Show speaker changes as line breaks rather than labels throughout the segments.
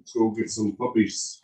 Let's go get some puppies.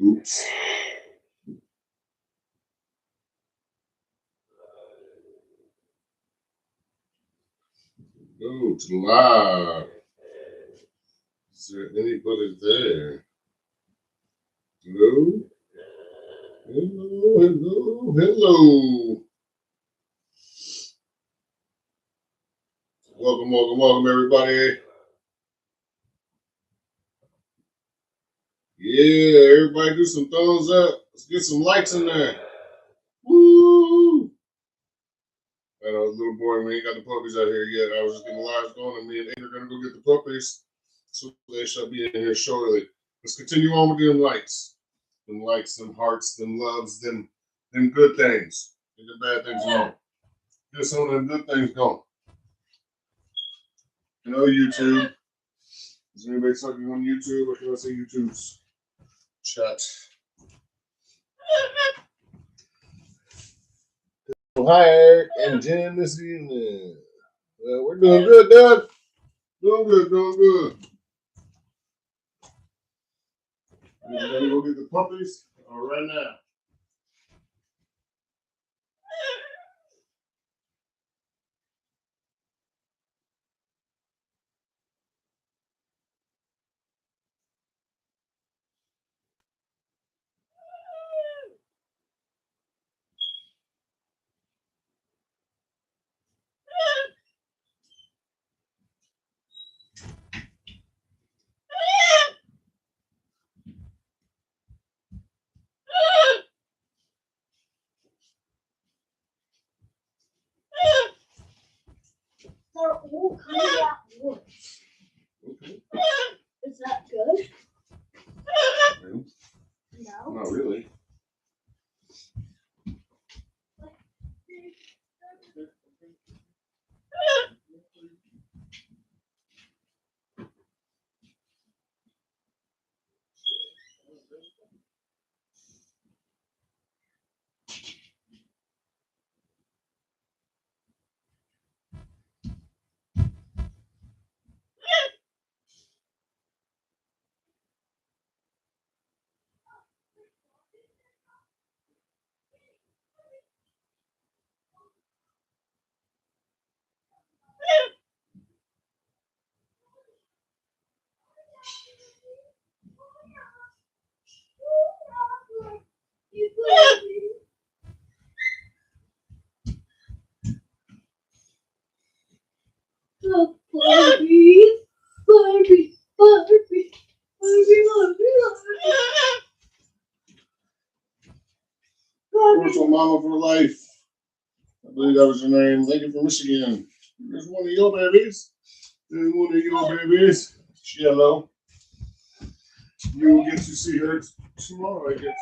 Oops. Go to live. Is there anybody there? Hello? Hello, hello, hello. Welcome, welcome, welcome, everybody. Yeah, everybody do some thumbs up. Let's get some likes in there. Woo! I know it's a little boring. We ain't got the puppies out here yet. I was just getting lives going, and me and Aiden are going to go get the puppies. So they shall be in here shortly. Let's continue on with them likes. Them likes, them hearts, them loves, them good things. Get the bad things alone. Get some of them good things going. Hello, YouTube. Is anybody talking on YouTube, or can I say YouTube's chat? Hi, Eric and Jen this evening. We're doing good, Dad. Doing good, doing good. We're going to go get the puppies right now.
They're all coming at once.
Okay.
Is that good? No.
Not really.
The Barbie, Barbie, Barbie, Barbie,
Corso Mama for life. I believe that was your name. Lady from Michigan. There's one of your babies. There's one of your babies. Yellow. You will get to see her tomorrow, I guess.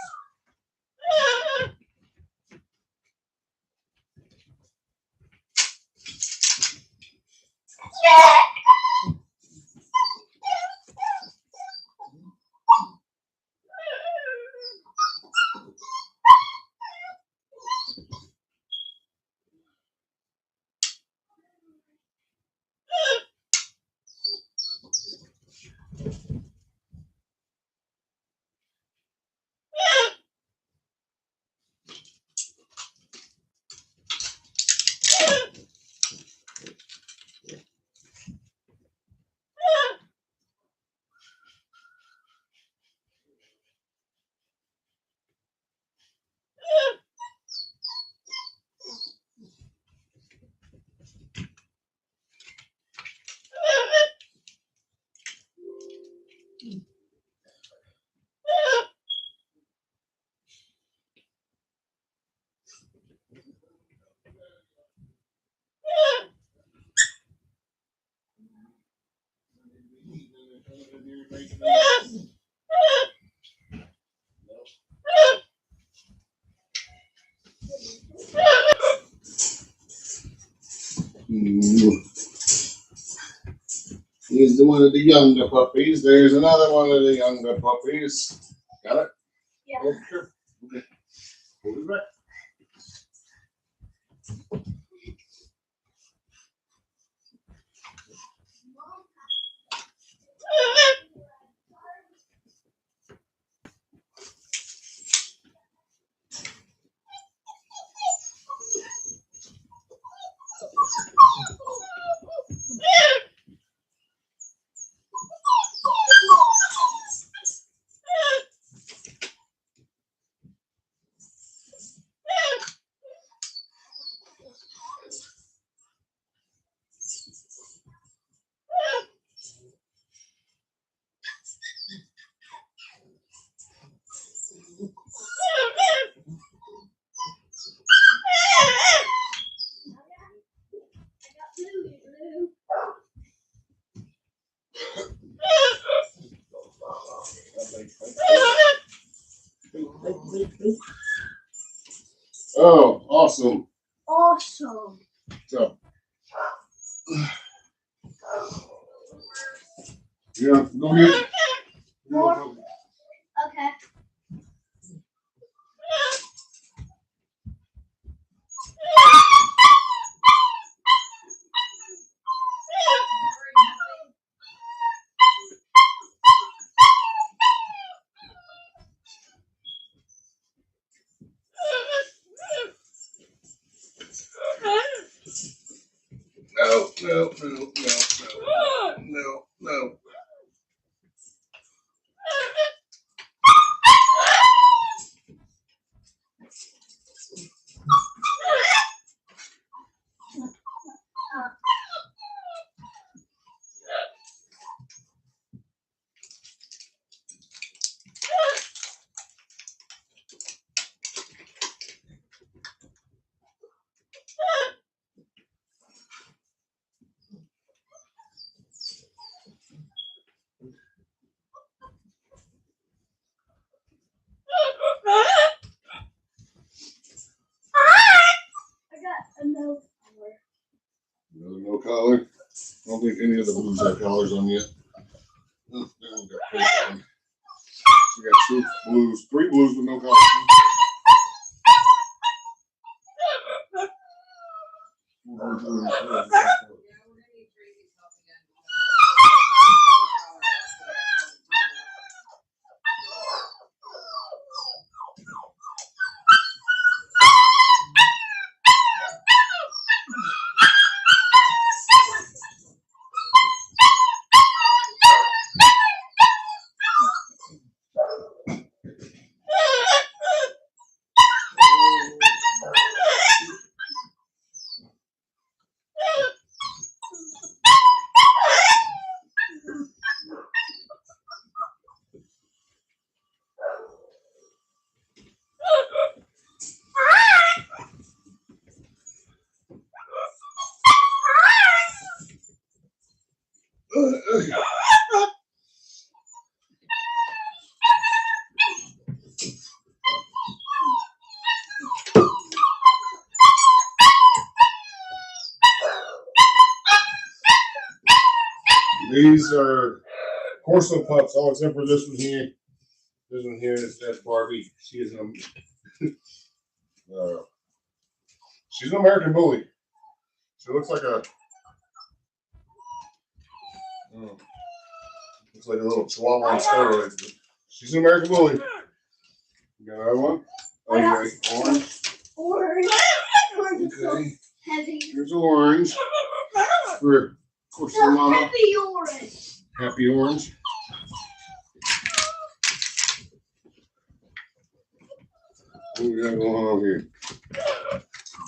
Here's one of the younger puppies. There's another one of the younger puppies. Got it?
Yeah.
Oh, sure. Okay. Hold it back. Oh, awesome.
Awesome.
So, yeah, go ahead.
More. Okay.
No.
I got a no color.
No collar. I don't think any of the blues have collars on yet. Oh, they don't got paper on. We got two blues, three blues with no collars. These are Corso pups, all except for this one here. This one here is that Barbie. She is she's an American bully. She looks like a little chihuahua on steroids. But she's an American bully. You got another one? Okay, orange. Okay.
Heavy.
Here's orange. For Corso Mama.
Happy orange.
Happy orange. What we got going on here?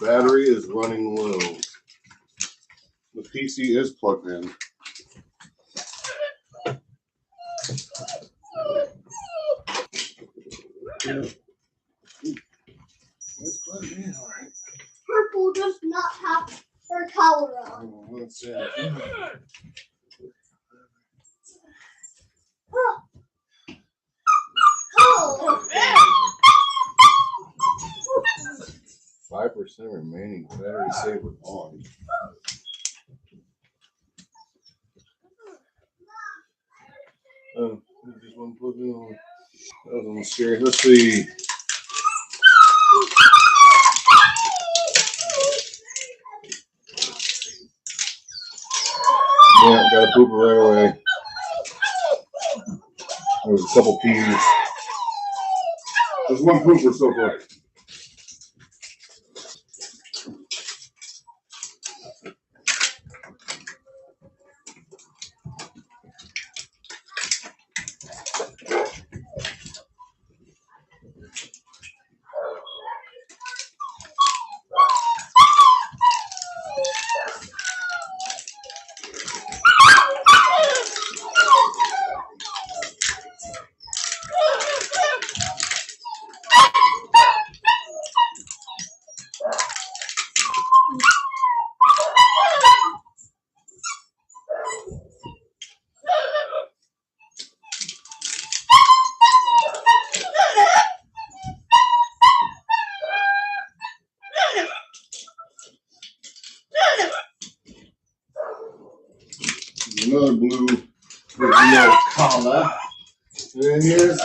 Battery is running low. The PC is plugged in. Yeah. It's plugged in, all right.
Purple does not have her collar on.
Oh, let's see.
Oh.
5% remaining. Battery saver on. Oh, just one plug in on. That was almost scary. Let's see. Yeah, got a pooper right away. There was a couple peas. There's one pooper so far. Another blue with no collar. And here's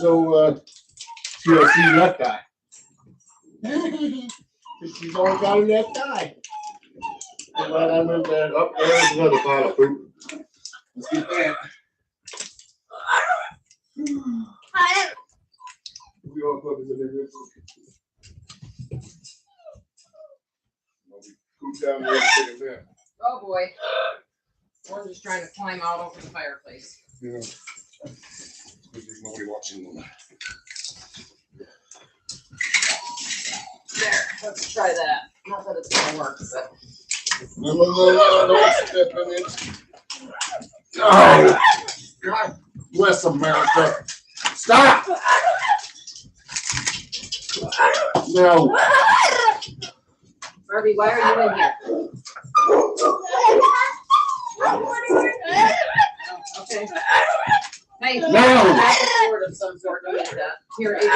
old TLC left eye. She's only got a left eye. But I'm in there. Up there's another pile of poop. Let's get that. We all put it in there. Poop down there and take a nap.
Oh boy. We're just trying to climb out over the fireplace.
Yeah. There's nobody watching them.
There, let's try that. Not that it's gonna work, but.
No, step in it. Oh, God bless America. Stop! No.
Barbie, why are you in here? Okay. Hey,
No.
that's a sword of some sort. Don't get that. Here, Adrian,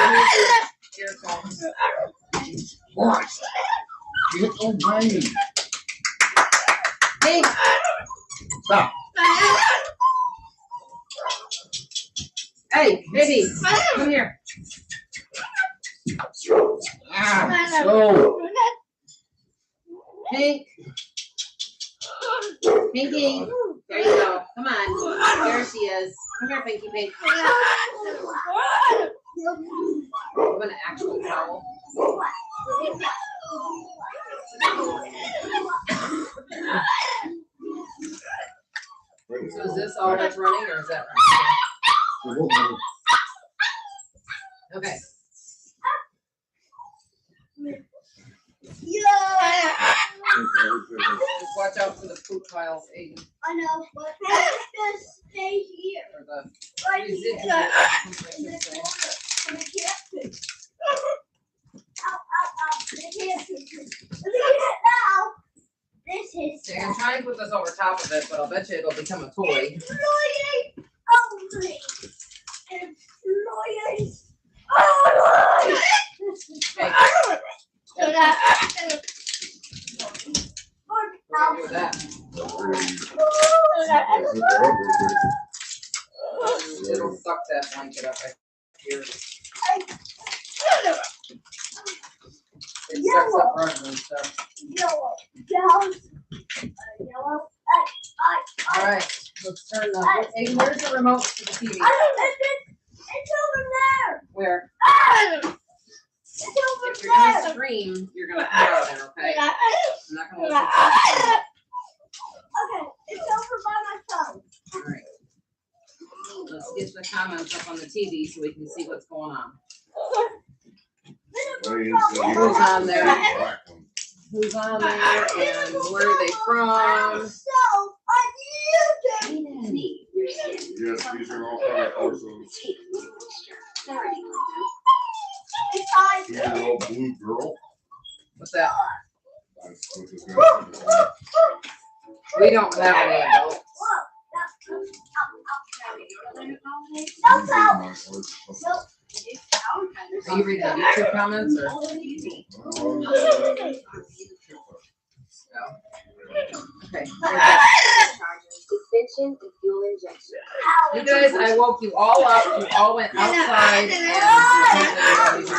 here's your earphones.
What? Get away.
Hey,
Stop.
hey, baby, come here.
Ah, so.
Pink. Pinky. There you go. Come on. There she is. Come here, Pinky Pink. I'm gonna actually towel. So is this all that's running, or is that running? Okay.
Yeah.
Just watch out for the poop piles, Aiden.
I know, but just stay here.
Or the
Right here.
residual. I should
In this
say.
corner. And I can't pick. Ow, ow, ow. I can't pick. Look at it now. This is
See, I'm trying to put this over top of it, but I'll bet you it'll become a toy.
employee only. Employees only.
Hey,
So that.
what do we do with that? It'll suck that blanket up here. It sucks up rug and stuff.
Yellow.
All right, let's turn the. Hey, where's the remote to the TV?
It's over there.
Where?
It's over
If you're gonna
there.
stream, you're gonna come out there, okay? I'm not gonna let you.
Okay, it's over by my phone.
All right. Let's get the comments up on the TV so we can see what's going on. Who's on there? Who's on there and where are they from?
So, on YouTube.
Yes, these are all Cane Corsos.
Besides,
2-year-old blue girl.
What's that?
That's what this guy.
We don't have any adults.
no, no.
Are you reading the YouTube comments or? No. Okay.
Suspension and fuel injection.
You guys, I woke you all up. You all went outside and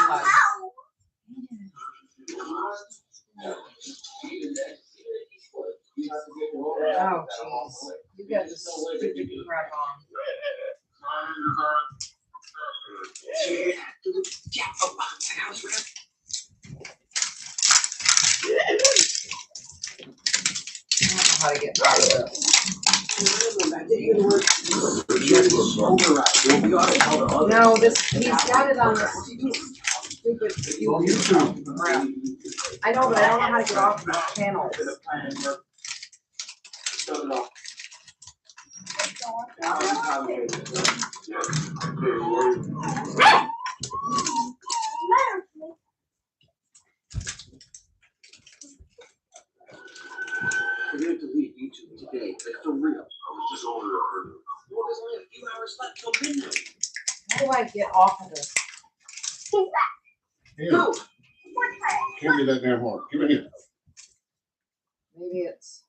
oh, jeez. You got this stupid crap on. I don't know how to get out of this. No, this, he's got it on this stupid YouTube crap. I know, but I don't know how to get off this channel.
We're going to leave YouTube today, like for real. I was just over there. Well, there's only a few hours left till midnight.
How do I get off of this?
Here. Give me that damn horn. Give it here.
Maybe it's.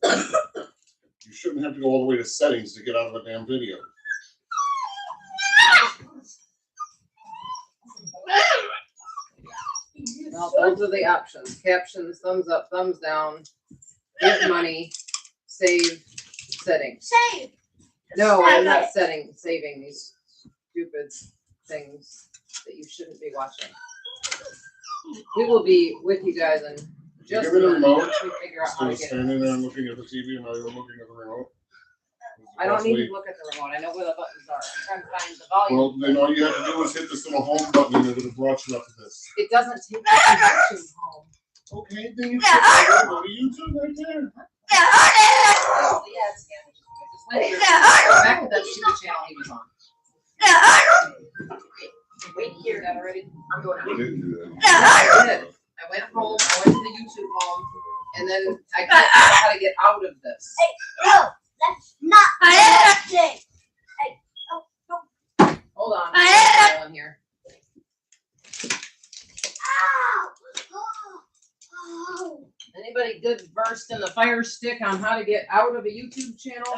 You shouldn't have to go all the way to settings to get out of a damn video.
Well, those are the options. Captions, thumbs up, thumbs down, give money, save, settings.
Save.
No, I'm not saving these stupid things that you shouldn't be watching. We will be with you guys in just a
Give me the
minute
remote.
once we figure out how
Instead
to
of
get it.
standing there and looking at the TV and now you're looking at the remote.
I don't need to look at the remote. I know where the buttons are. I'm trying to find the volume.
Well, then all you have to do is hit this little home button and it would have brought you up to this.
It doesn't take the YouTube home.
Okay, then you click on go to YouTube right there.
Oh, yeah, it's again. Just went here. Back to that stupid channel he was on. Wait here. Got it ready? I'm going
I
out.
didn't do that.
I did. I went home. I went to the YouTube home, and then I couldn't figure out how to get out of this.
No, that's not the thing.
Hold on. I'm on here.
Ow! Oh.
Anybody good versed in the Fire Stick on how to get out of a YouTube channel?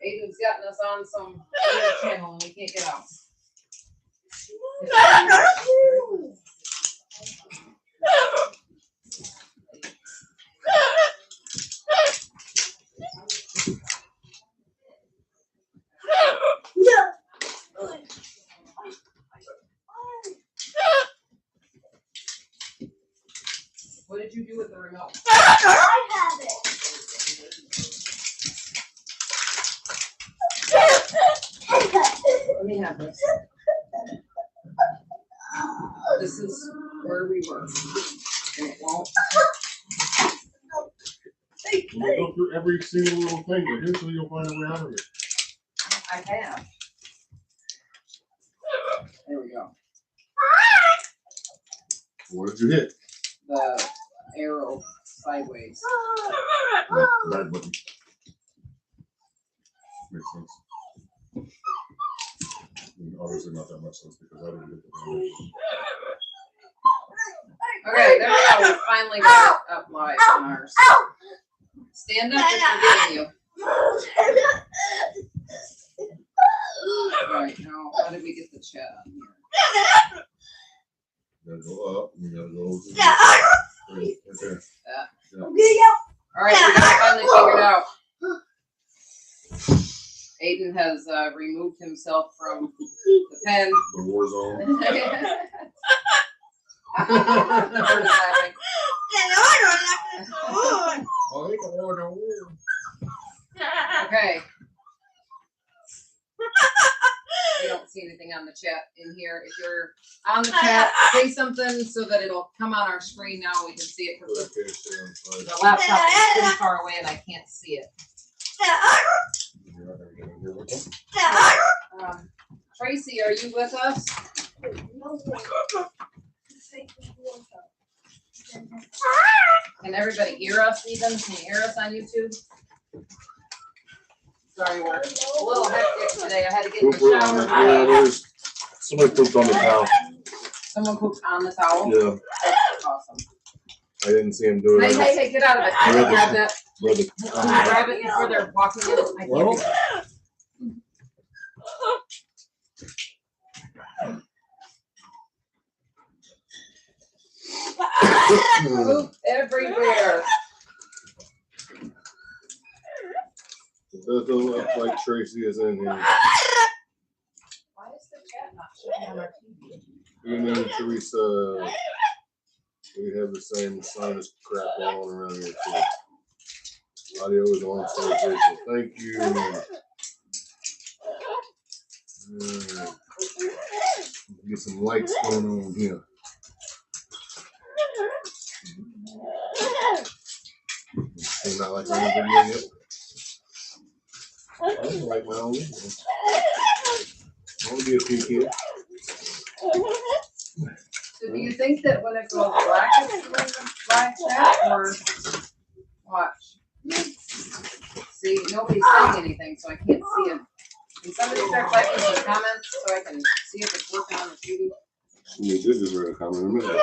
Aiden's gotten us on some other channel and we can't get out. What did you do with the remote?
I have it.
Let me have this. This is where we were. And it won't.
You go through every single little thing, but eventually you'll find a way out of it.
I have. There we go.
What did you hit?
The arrow sideways.
That button. Makes sense. And obviously not that much sense because I didn't get the damage.
Okay, there we go. We finally got it up live on ours. Stand up if we're getting you. Alright, now how did we get the chat on here?
You gotta go up. You gotta go over right there.
Alright, we got it finally figured out. Aiden has removed himself from the pen.
The war zone.
Bird is laughing. Okay. We don't see anything on the chat in here. If you're on the chat, say something so that it'll come on our screen now. We can see it because the laptop is pretty far away and I can't see it. Tracy, are you with us? Can everybody hear us even? Can you hear us on YouTube? Sorry, we're a little hectic today. I had to get in the shower.
Somebody pooped on the towel.
Someone pooped on the towel?
Yeah.
That's awesome.
I didn't see him do it.
Hey, get out of it. Can you grab that? Can you grab it before they're walking in? I can't do that. Poop everywhere.
It doesn't look like Tracy is in here.
Why is the chat not showing on our TV?
You and Teresa, we have the same sinus crap going on around here too. Audio is on station. Thank you. Get some lights going on here. Seem not like I'm in the video yet. I don't like my own video. I want to be a peek here.
So do you think that when it goes black, it's going to black chat or watch? See, nobody's saying anything, so I can't see it. Can somebody start typing some comments so I can see if it's working on the TV?
You did just read a comment in a minute.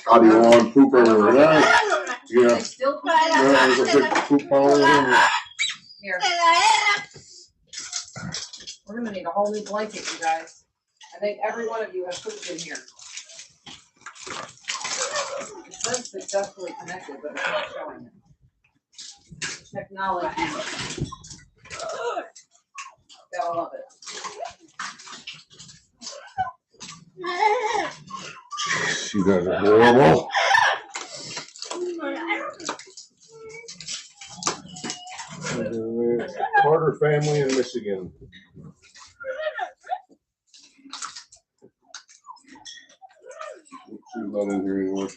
Audio on poop everywhere. Yeah.
They still poop
There's a big poop all over.
here. We're going to need a whole new blanket, you guys. I think every one of you has pooped in here. It says successfully connected, but it's not showing it. Technology. Gotta love it.
You guys are horrible. Carter family in Michigan. She's not in here anymore.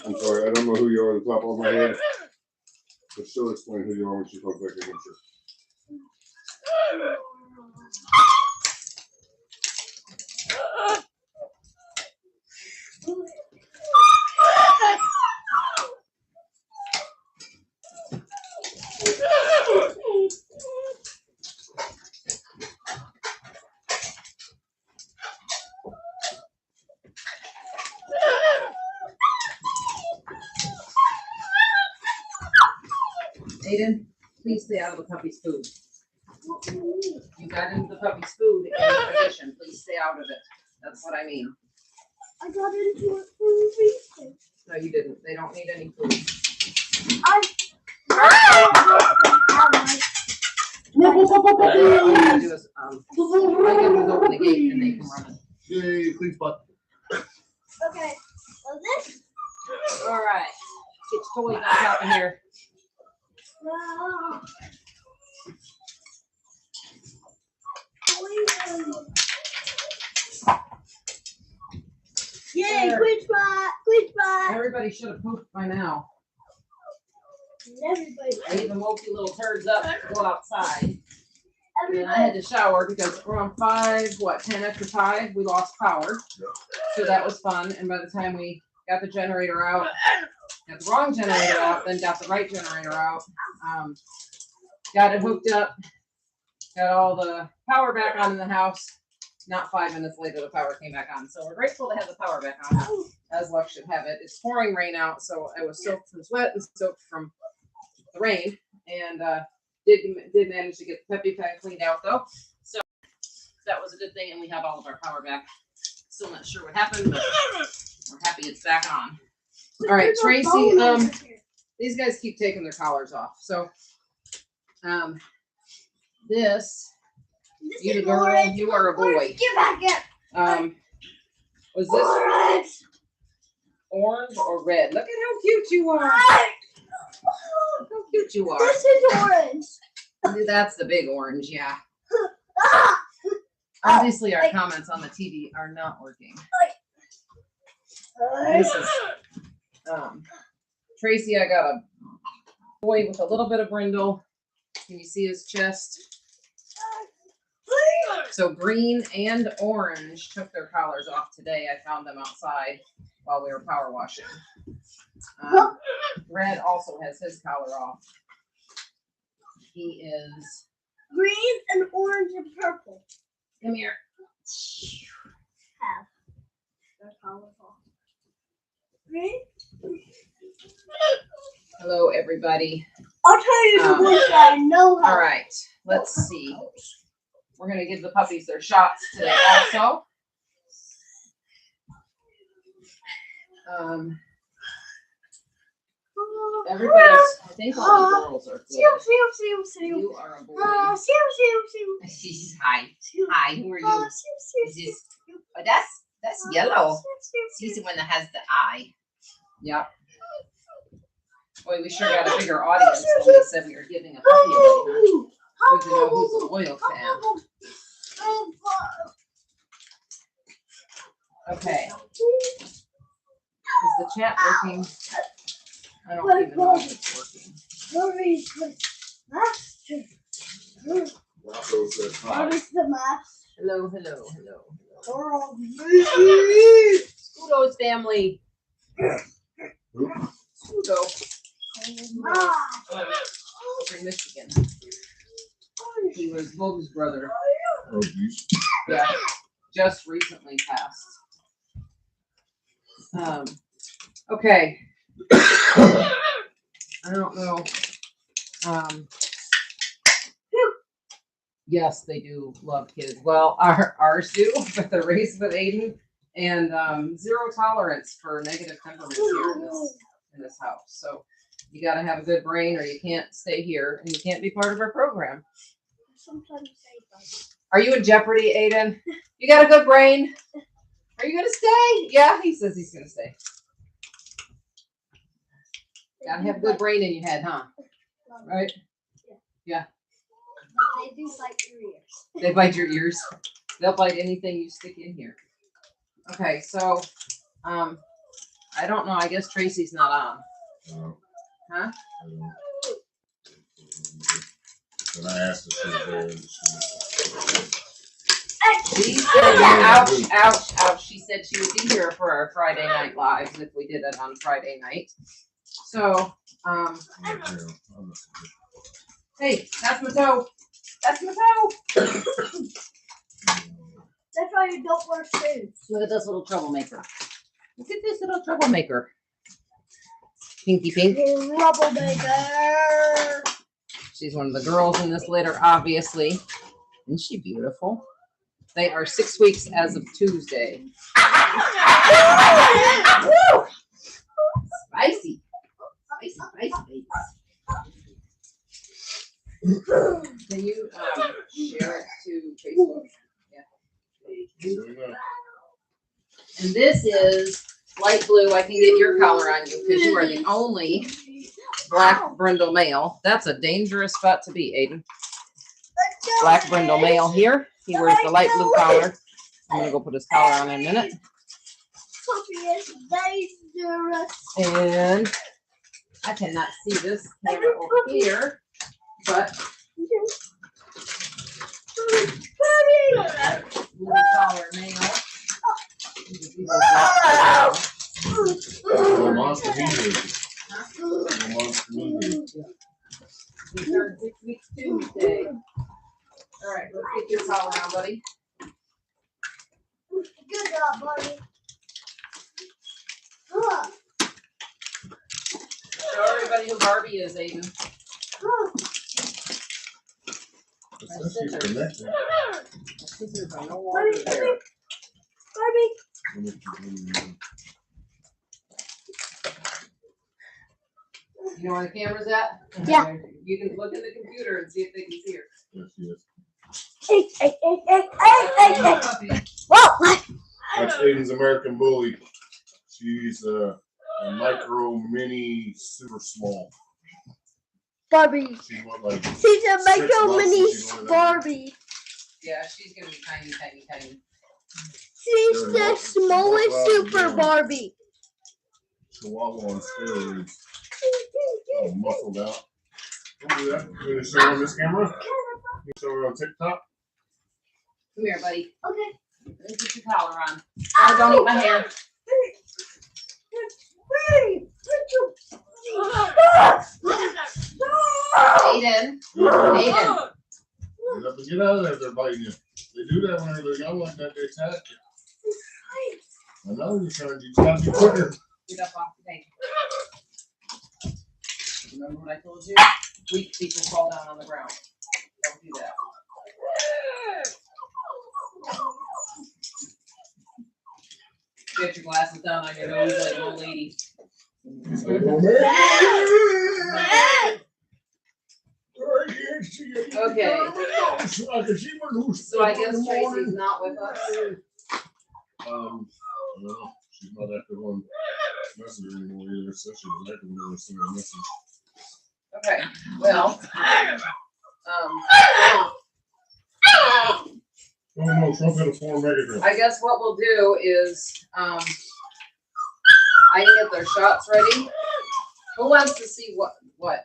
I'm sorry, I don't know who you are at the top of my head. But she'll explain who you are when she comes back against you.
Aiden, please stay out of the puppy's food. You got into the puppy's food in addition. Please stay out of it. That's what I mean.
I got into it for a reason.
No, you didn't. They don't need any food.
All
All you gotta do is, all you gotta do is open the gate and they can run it.
Yay, please, butt.
Okay, so this.
All right. Get your toys on top of here.
Yay, quit spot.
Everybody should have pooped by now.
Everybody.
I even woke you little turds up to go outside. And then I had to shower because around 10 after 5, we lost power. So that was fun. And by the time we got the generator out, got the wrong generator out, then got the right generator out, got it hooked up, got all the power back on in the house. not 5 minutes later, the power came back on. So we're grateful to have the power back on, as luck should have it. It's pouring rain out, so I was soaked from sweat and soaked from the rain, and did manage to get the puppy pen cleaned out though. So that was a good thing, and we have all of our power back. Still not sure what happened, but we're happy it's back on. All right, Tracy, these guys keep taking their collars off. So this you the girl, orange. You are a boy.
Get back here.
Was this orange or red? Look at how cute you are. Look how cute you are.
This is orange.
That's the big orange, yeah. Obviously, our comments on the TV are not working. This is Tracy. I got a boy with a little bit of brindle. Can you see his chest? So green and orange took their collars off today. I found them outside while we were power washing. Red also has his collar off. He is
green and orange and purple.
Come here.
Have their collars off. Green.
Hello, everybody.
I'll tell you the ones that I know how.
All right, let's see. We're going to give the puppies their shots today also. Everybody's, I think all the girls are good. You are a boy. Hi. Hi, who are you? Is this, oh, that's yellow. She's the one that has the eye. Yep. Boy, we sure got a bigger audience when we said we were giving a puppy away, huh? Good to know who's a loyal fan. Okay. Is the chat working? I don't even know if it's working.
What is the mask?
Hello.
Scudo's
family. Scudo. From Michigan. He was Bob's brother.
Oh, geez.
Yeah, just recently passed. Okay. I don't know. Yes, they do love kids. Well, ours do, but they're raised with Aiden, and zero tolerance for negative temperaments here in this house. So you got to have a good brain, or you can't stay here, and you can't be part of our program. Are you in jeopardy, Aiden? You got a good brain? Are you going to stay? Yeah, he says he's going to stay. Got to have a good brain in your head, huh? Right? Yeah.
They do bite your ears.
They bite your ears. They'll bite anything you stick in here. Okay, so I don't know. I guess Tracy's not on. Huh?
And I asked her if
she said, ouch. She said she would be here for our Friday night lives if we did it on Friday night. So, hey, that's my toe. That's my toe.
That's why you don't wear shoes.
Look at this little troublemaker. Look at this little troublemaker. Pinky pink.
Troublemaker.
She's one of the girls in this litter, obviously. Isn't she beautiful? They are 6 weeks as of Tuesday. Spicy. Spicy. Can you share it to Facebook? Yeah. And this is light blue. I can get your collar on you because you are the only black brindle male. That's a dangerous spot to be, Aiden. Black brindle male here. He wears the light blue collar. I'm going to go put his collar on in a minute. And I cannot see this camera over here, but blue collar male.
monster heater.
We turned 6 weeks Tuesday. All right, let's get your collar on, buddy.
Good job, buddy. Look.
Show everybody who Barbie is, Aiden.
Look.
It says she's connected.
Scissors are no
Barbie,
longer there.
Barbie.
You know where the camera's at?
Yeah.
You can look in the computer and see if they can see her.
Yes, yes.
Hey.
Puppy.
Whoa.
That's Aiden's American Bully. She's a micro, mini, super small.
Barbie.
She's what, like
She's a
6
micro
months
mini
and she's only that
Barbie.
Yeah, she's gonna be tiny, tiny, tiny.
She's the smallest super Barbie.
Chihuahua on steroids. All muffled out. Don't do that. You gonna show her on this camera? You show her on TikTok?
Come here, buddy.
Okay.
Let me put your collar on. Oh, don't eat my hair. Aiden. Aiden.
You have to get out of there if they're biting you. They do that when they're young like that, they attack you. I know you're trying to, you gotta be quicker.
Get up off the table. Remember what I told you? Weak people fall down on the ground. Don't do that. Get your glasses down on your nose like an old lady. Okay. So I guess Tracy's not with us.
No, she's not active on Messenger anymore either, so she's active when we send her a message.
Okay, well,
Oh no, Trump had a 4 megagram.
I guess what we'll do is, I can get their shots ready. Who wants to see what?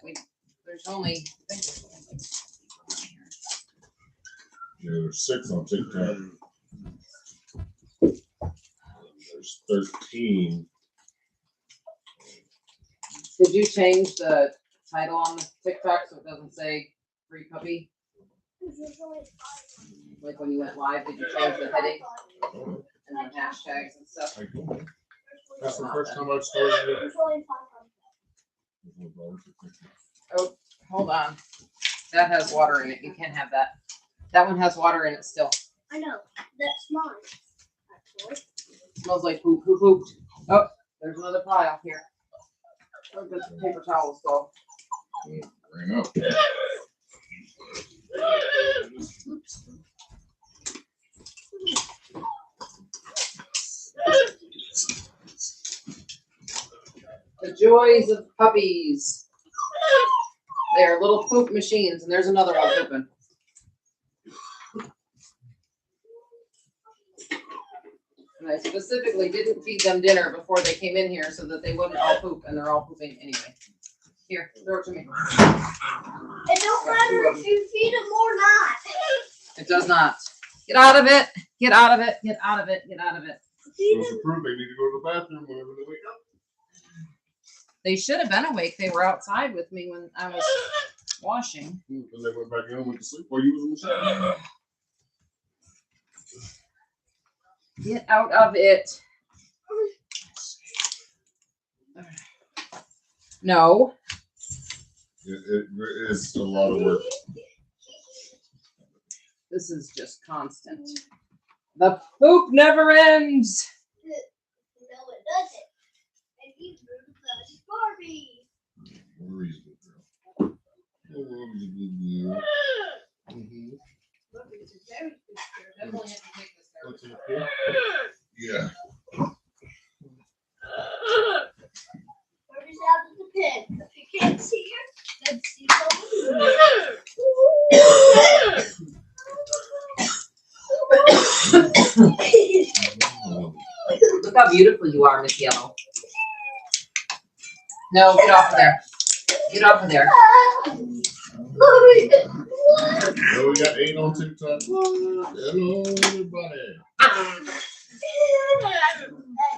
There's only, I think
Yeah, there's 6 on TikTok. There's 13.
Did you change the title on the TikTok so it doesn't say free puppy? Like when you went live, did you change the heading and the hashtags and stuff?
I don't know. That's the first time I've started it.
Oh, hold on. That has water in it. You can't have that. That one has water in it still.
I know. That's mine. Actually.
Smells like poop. Who pooped? Oh, there's another pile here. Where does the paper towels go?
Ran up.
The joys of puppies. They are little poop machines, and there's another one pooping. And I specifically didn't feed them dinner before they came in here so that they wouldn't all poop, and they're all pooping anyway. Here, throw it to me.
It don't matter if you feed them or not.
It does not. Get out of it. Get out of it. Get out of it. Get out of it.
So it's approved. They need to go to the bathroom whenever they wake up.
They should have been awake. They were outside with me when I was washing.
And they went back in and went to sleep while you was in the shower.
Get out of it. No.
It is a lot of work.
This is just constant. The poop never ends.
No, it doesn't. And he's Barbie.
Where is the girl? Oh, where's the good girl? Mm-hmm.
Definitely have to take this there.
What's up here? Yeah.
Barbie's out of the pen. If you can't see her, then see
Look how beautiful you are, Miss Yellow. No, get off of there. Get off of there.
Well, we got 8 on TikTok. Hello, everybody.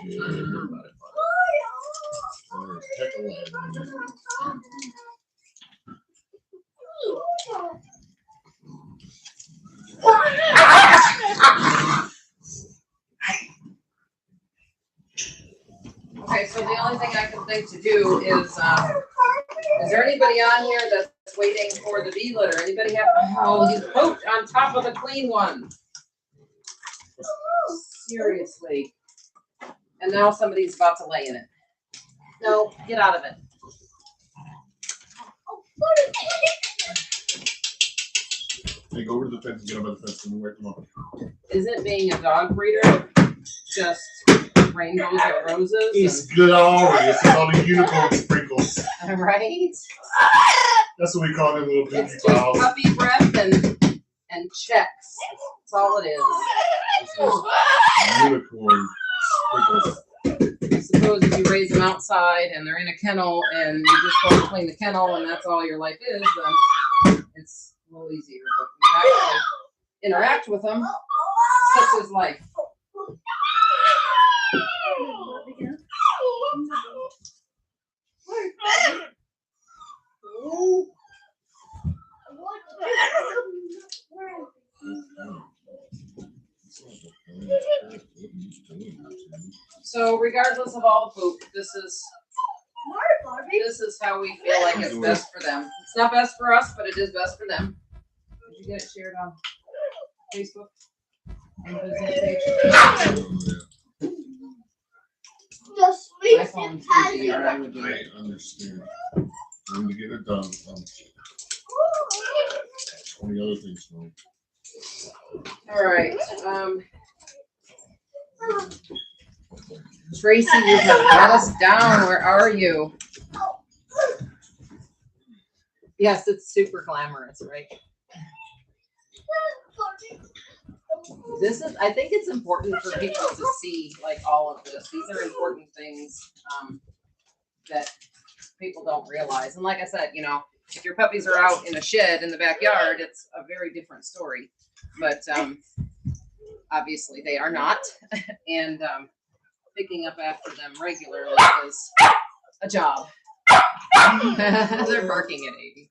Yeah, everybody. Heck of a lot.
only thing I can think to do is there anybody on here that's waiting for the bee litter? Anybody have, oh, you pooped on top of the clean one. Seriously. And now somebody's about to lay in it. No, get out of it.
Hey, go over to the fence and get over the fence and wake them up.
Isn't being a dog breeder just rainbows and roses?
It's glory. It's all the unicorn sprinkles.
Right?
That's what we call them little baby
It's just
balls.
puppy breath and checks. That's all it is.
Unicorn sprinkles.
I suppose if you raise them outside and they're in a kennel and you just go and clean the kennel and that's all your life is, then it's a little easier. But when you actually interact with them, such is life. So regardless of all the poop, this is how we feel like it's best for them. It's not best for us, but it is best for them. Did you get it shared on Facebook? On the business page? My phone's busy, or I would do it.
I understand. I'm going to get it done. 20 other things.
All right. Tracy, you have let us down. Where are you? Yes, it's super glamorous, right? This is, I think it's important for people to see like all of this. These are important things that people don't realize. And like I said, you know, if your puppies are out in a shed in the backyard, it's a very different story. But obviously they are not. And picking up after them regularly is a job. They're barking at 80.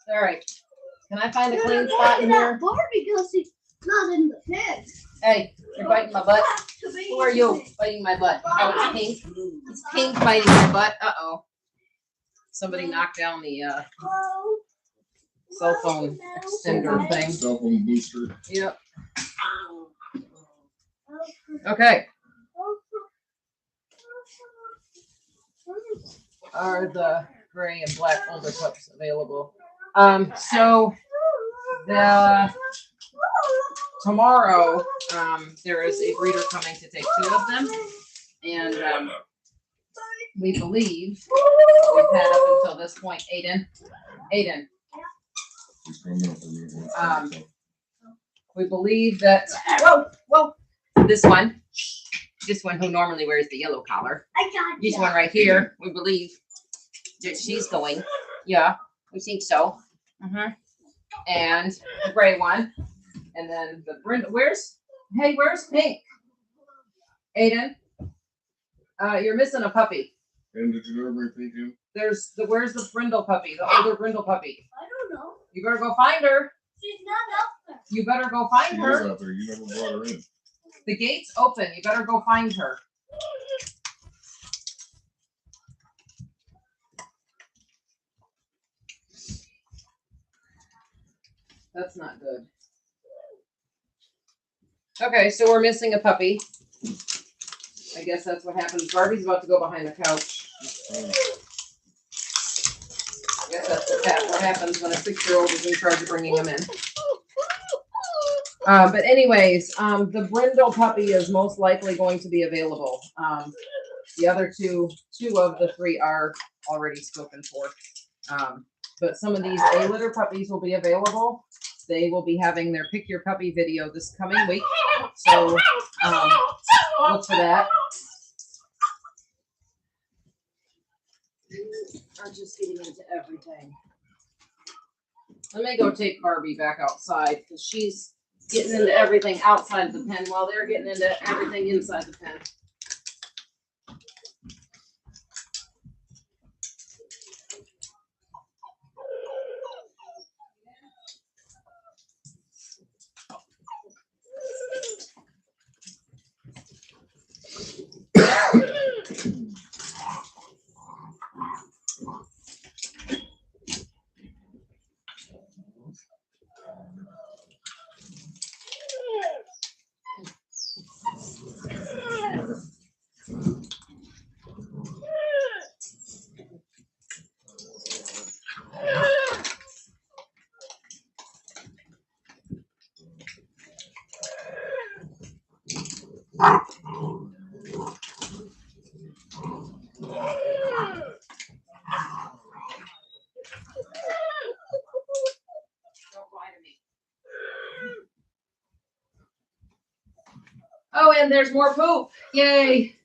All right. Can I find a clean spot in here?
Because he's not in the pen.
Hey, you're biting my butt. Who are you biting my butt? Oh, it's Pink. It's Pink biting my butt. Uh-oh. Somebody knocked down the cell phone extender thing.
Cell phone booster.
Yep. Okay. Are the gray and black older pups available? So the tomorrow there is a breeder coming to take 2 of them, and we believe we've had up until this point. Aiden, we believe that this one who normally wears the yellow collar, this one right here, we believe that she's going. Yeah, we think so. And the gray one, and then the Brenda. Where's Pink? Aiden, you're missing a puppy.
And did you ever bring Pink in?
Where's the brindle puppy? The older brindle puppy.
I don't know.
You better go find her.
She's not up there.
You better go find
She
her.
is out there. You never brought her in.
The gate's open. You better go find her. That's not good. Okay, so we're missing a puppy. I guess that's what happens. Barbie's about to go behind the couch. I guess that's what happens when a 6-year-old is in charge of bringing them in. But anyways, the brindle puppy is most likely going to be available. The other two of the 3 are already spoken for. But some of these A-litter puppies will be available. They will be having their Pick Your Puppy video this coming week. So look for that. I'm just getting into everything. Let me go take Barbie back outside because she's getting into everything outside the pen while they're getting into everything inside the pen. to me. Oh, and there's more poop. Yay.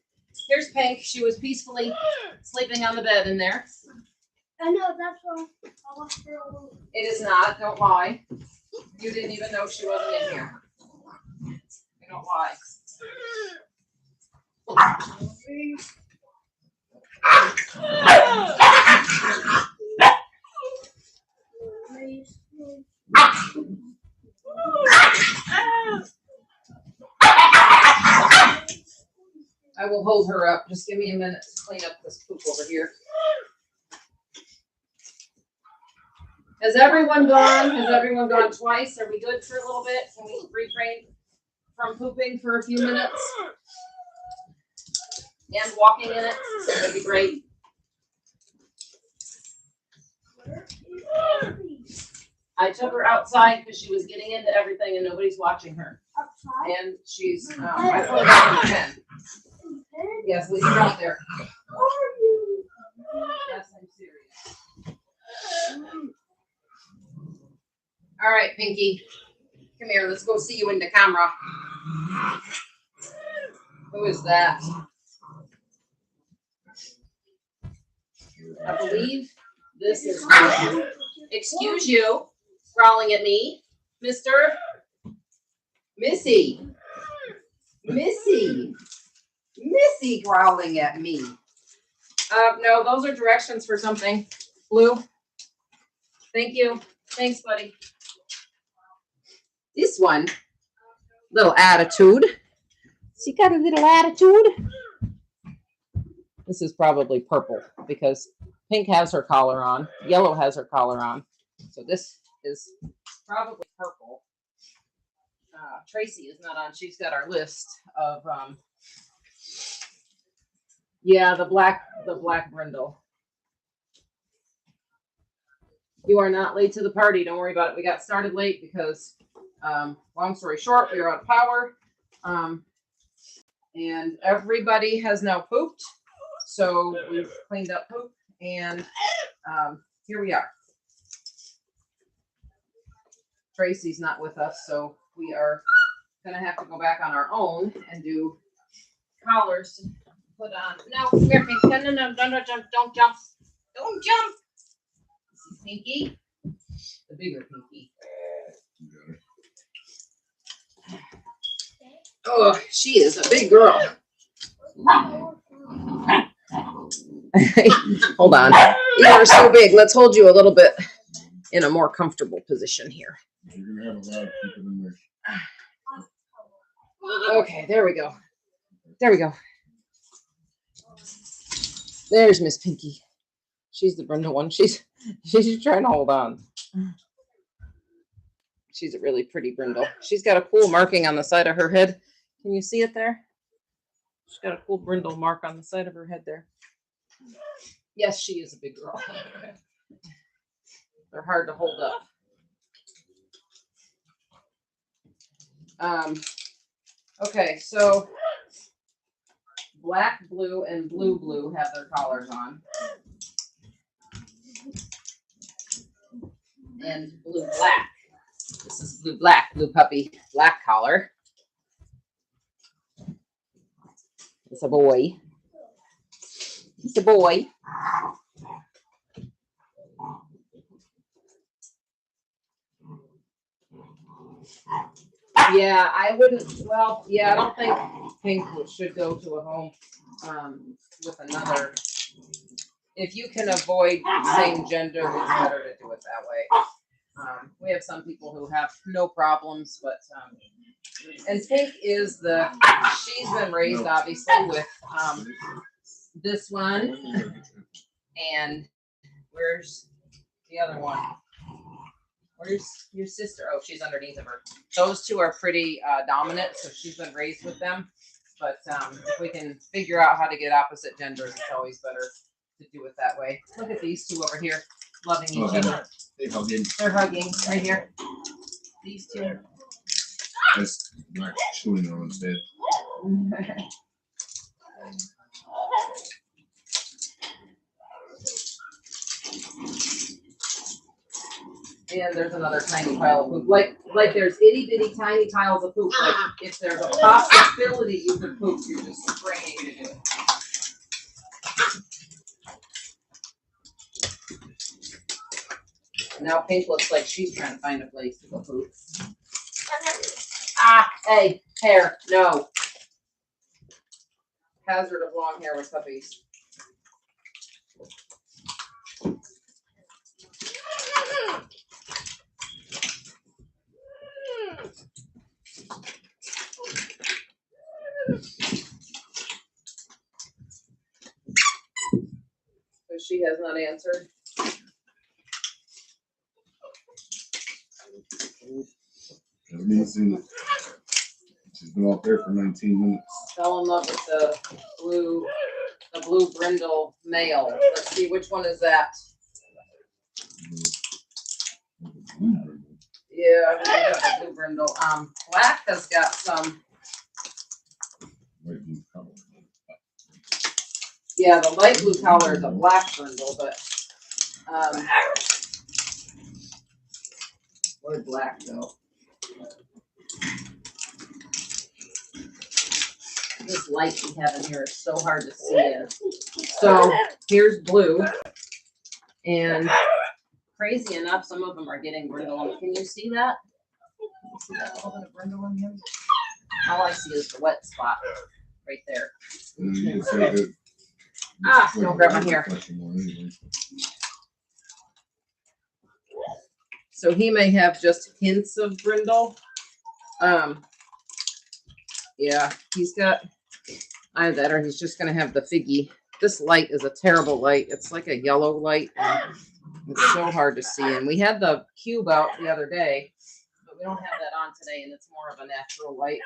Here's Pink. She was peacefully sleeping on the bed in there.
I know, that's why I left her alone.
It is not. Don't lie. You didn't even know she wasn't in here. I don't lie. I will hold her up. Just give me a minute to clean up this poop over here. Has everyone gone? Has everyone gone twice? Are we good for a little bit? Can we refrain from pooping for a few minutes? And walking in it? That'd be great. I took her outside because she was getting into everything and nobody's watching her.
Outside?
And she's, I put her back in the pen. Yes, leave her out there. Yes, I'm serious. All right, Pinky. Come here. Let's go see you in the camera. Who is that? I believe this is. Excuse you, growling at me, Mr. Missy. Missy growling at me. No, those are directions for something. Blue. Thank you. Thanks, buddy. This one, little attitude. She got a little attitude. This is probably purple because Pink has her collar on. Yellow has her collar on. So this is probably purple. Tracy is not on. She's got our list of, yeah, the black brindle. You are not late to the party. Don't worry about it. We got started late because, long story short, we were out of power. And everybody has now pooped. So we've cleaned up poop and here we are. Tracy's not with us, so we are gonna have to go back on our own and do collars to put on. No, come here, Pink. No, don't jump. Don't jump. Don't jump. This is Pinky, the bigger Pinky. Oh, she is a big girl. Hold on. You are so big. Let's hold you a little bit in a more comfortable position here.
You're gonna have a lot of people in there.
Okay, there we go. There we go. There's Miss Pinky. She's the brindle one. She's trying to hold on. She's a really pretty brindle. She's got a cool marking on the side of her head. Can you see it there? She's got a cool brindle mark on the side of her head there. Yes, she is a big girl. They're hard to hold up. Okay, so black, blue, and blue have their collars on. And blue, black. This is blue, black, blue puppy, black collar. It's a boy. It's a boy. Yeah, I wouldn't. Well, yeah, I don't think Pink should go to a home with another. If you can avoid same gender, it's better to do it that way. We have some people who have no problems, but and Pink is she's been raised obviously with this one, and where's the other one? Where's your sister? Oh, she's underneath of her. Those two are pretty dominant, so she's been raised with them. But if we can figure out how to get opposite genders, it's always better to do it that way. Look at these two over here, loving each other. They're hugging right here. These two.
That's not chewing on instead.
And there's another tiny pile of poop. Like there's itty bitty tiny piles of poop. Like if there's a possibility you could poop, you're just spraying to do it. Now Pink looks like she's trying to find a place to go poop. Ah, hey, hair, no. Hazard of long hair with puppies. So she has not answered.
Haven't even seen it. She's been out there for 19 minutes.
Fell in love with the blue brindle male. Let's see, which one is that? Yeah, I think that's a blue brindle. Black has got some. Yeah, the light blue collar is a black brindle, but or black though. This light we have in here is so hard to see in. So here's blue, and crazy enough, some of them are getting brindle. Can you see that? Can you see that little bit of brindle in him? All I see is the wet spot right there. Don't grab my hair. So he may have just hints of brindle. Yeah, he's got either that or he's just going to have the figgy. This light is a terrible light. It's like a yellow light. It's so hard to see. And we had the cube out the other day, but we don't have that on today, and it's more of a natural light.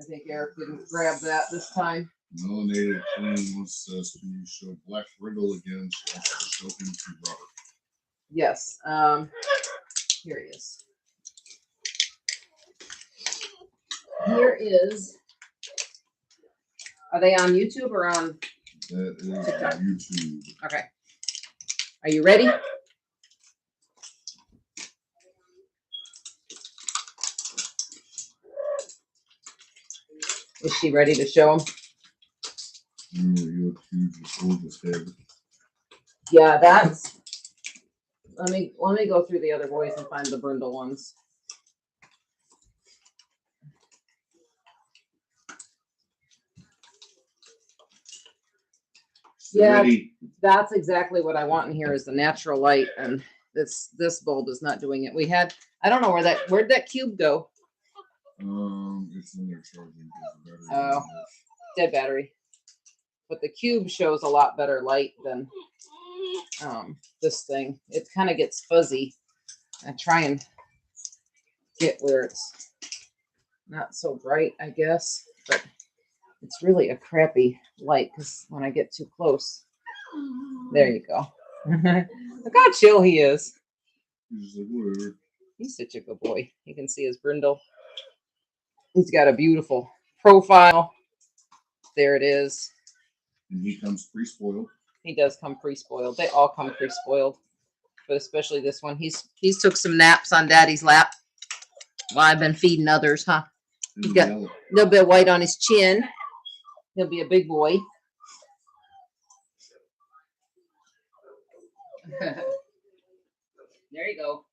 I think Eric didn't grab that this time.
Melanated Queen says, can you show Black Brindle again? She wants to show him to Robert.
Yes. Here he is. Here is. Are they on YouTube or on?
That is
TikTok?
on YouTube.
Okay. Are you ready? Is she ready to show him?
You're huge, gorgeous head.
Yeah, that's. Let me go through the other boys and find the brindle ones. Yeah, ready. That's exactly what I want in here is the natural light, and this bulb is not doing it. We had, I don't know where'd that cube go?
It's in there charging.
Oh, dead battery. But the cube shows a lot better light than this thing. It kind of gets fuzzy. I try and get where it's not so bright, I guess, but it's really a crappy light because when I get too close, there you go. Look how chill he is.
He's like, whatever.
He's such a good boy. You can see his brindle. He's got a beautiful profile. There it is.
And he comes pre-spoiled.
He does come pre-spoiled. They all come pre-spoiled, but especially this one. He's took some naps on Daddy's lap while I've been feeding others, huh? He's got a little bit of white on his chin. He'll be a big boy. There you go.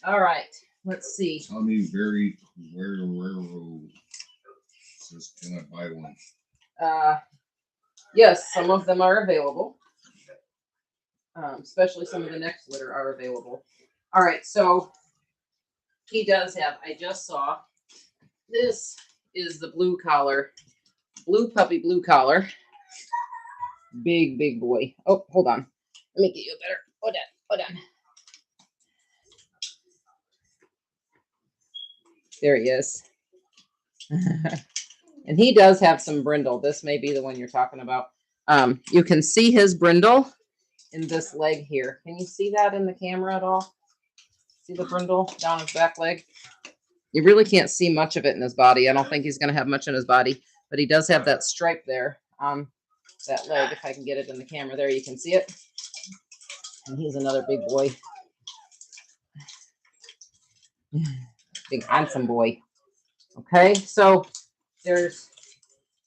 All right. Let's see.
Tommy Very Guerrero says, can I buy one?
Yes, some of them are available. Especially some of the next litter are available. All right, so he does have, I just saw, this is the blue collar, blue puppy blue collar. Big, big boy. Oh, hold on. Let me get you a better, hold on. There he is. And he does have some brindle. This may be the one you're talking about. You can see his brindle in this leg here. Can you see that in the camera at all? See the brindle down his back leg? You really can't see much of it in his body. I don't think he's going to have much in his body, but he does have that stripe there on that leg. If I can get it in the camera there, you can see it. And he's another big boy. Big handsome boy. Okay, so there's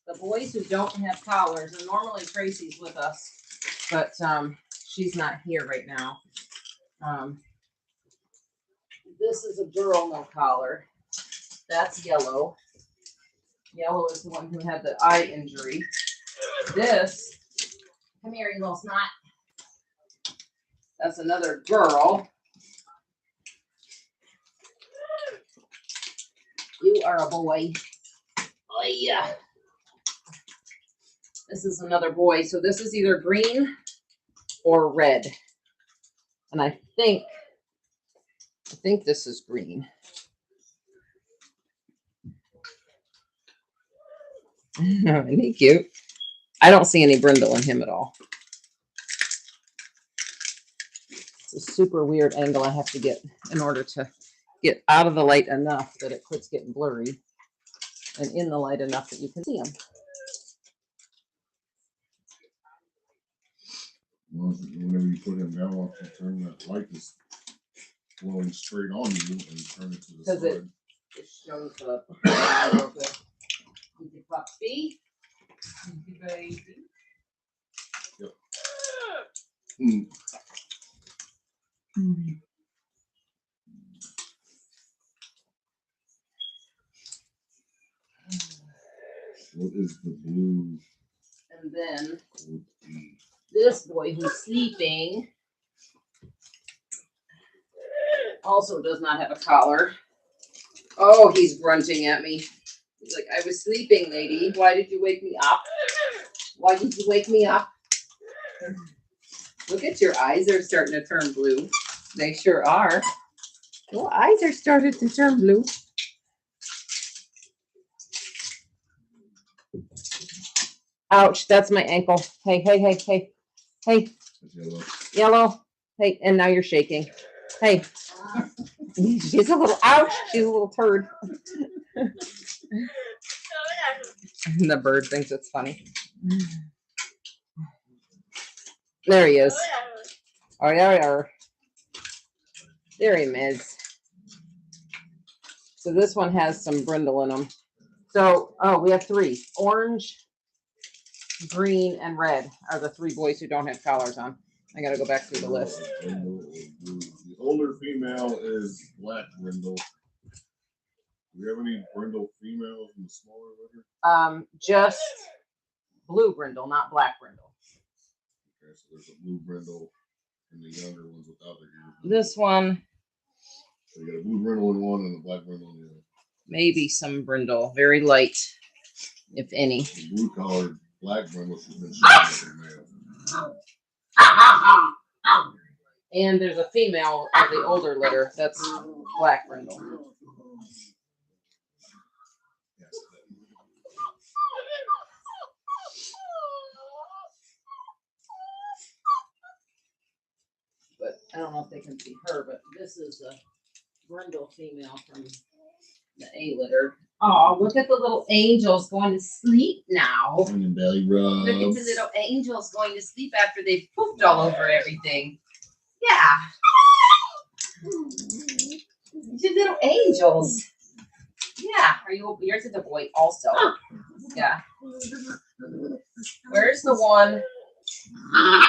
the boys who don't have collars, and normally Tracy's with us, but she's not here right now. This is a girl, no collar. That's Yellow. Yellow is the one who had the eye injury. This, come here, you little snot. That's another girl. You are a boy. Oh yeah. This is another boy. So this is either green or red. And I think this is green. Isn't he cute? I don't see any brindle in him at all. It's a super weird angle I have to get in order to get out of the light enough that it quits getting blurry and in the light enough that you can see him.
Whenever you put him down, you turn that light is blowing straight on you and turn it to the side.
It shows up a little bit. The puppy. The baby.
Yep. What is the blue?
And then this boy who's sleeping also does not have a collar. Oh, he's grunting at me. He's like, I was sleeping, lady. Why did you wake me up? Why did you wake me up? Look at your eyes. They're starting to turn blue. They sure are. Your eyes are starting to turn blue. Ouch, that's my ankle. Hey, hey, hey, hey. Hey.
Yellow.
Yellow. Hey, and now you're shaking. Hey. She's a little, ouch, she's a little turd. The bird thinks it's funny. There he is. Oh, yeah. There he is. So this one has some brindle in them. So, we have three. Orange, green, and red are the three boys who don't have collars on. I gotta go back through the list.
The older female is black brindle. Do we have any brindle females in the smaller litter?
Just blue brindle, not black brindle.
Okay, so there's a blue brindle and the younger ones without their ears.
This one.
So you got a blue brindle in one and a black brindle in the other. Maybe
some brindle, very light, if any.
The blue collared black brindle should have been showing as a male.
And there's a female of the older litter that's black brindle. But I don't know if they can see her, but this is a brindle female from the A litter. Oh, look at the little angels going to sleep now.
And belly rubs.
Look at the little angels going to sleep after they've pooped all over everything. Yeah. The little angels. Yeah. Yours is a boy also. Yeah. Where's the one?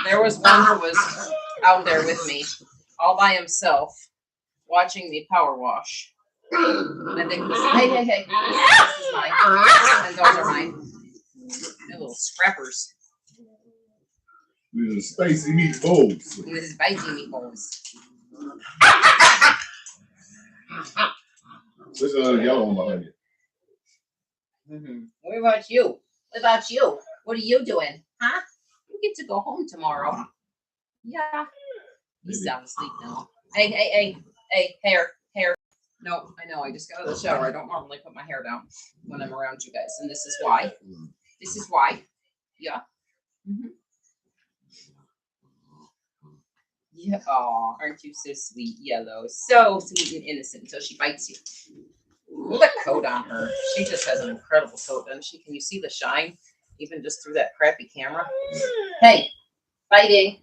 There was one who was out there with me, all by himself, watching me power wash. I think hey. This is mine. And those are mine. They're little scrappers.
These are spicy meatballs.
This is spicy meatballs.
There's a yellow one behind you.
Mm-hmm. What about you? What are you doing? Huh? You get to go home tomorrow. Yeah. He's down asleep now. Hey, hair. No, I know. I just got out of the shower. I don't normally put my hair down when I'm around you guys. And this is why. Yeah. Mm-hmm. Yeah. Oh, aren't you so sweet, Yellow? So sweet and innocent until she bites you. Look at the coat on her. She just has an incredible coat, doesn't she? Can you see the shine even just through that crappy camera? Hey, biting.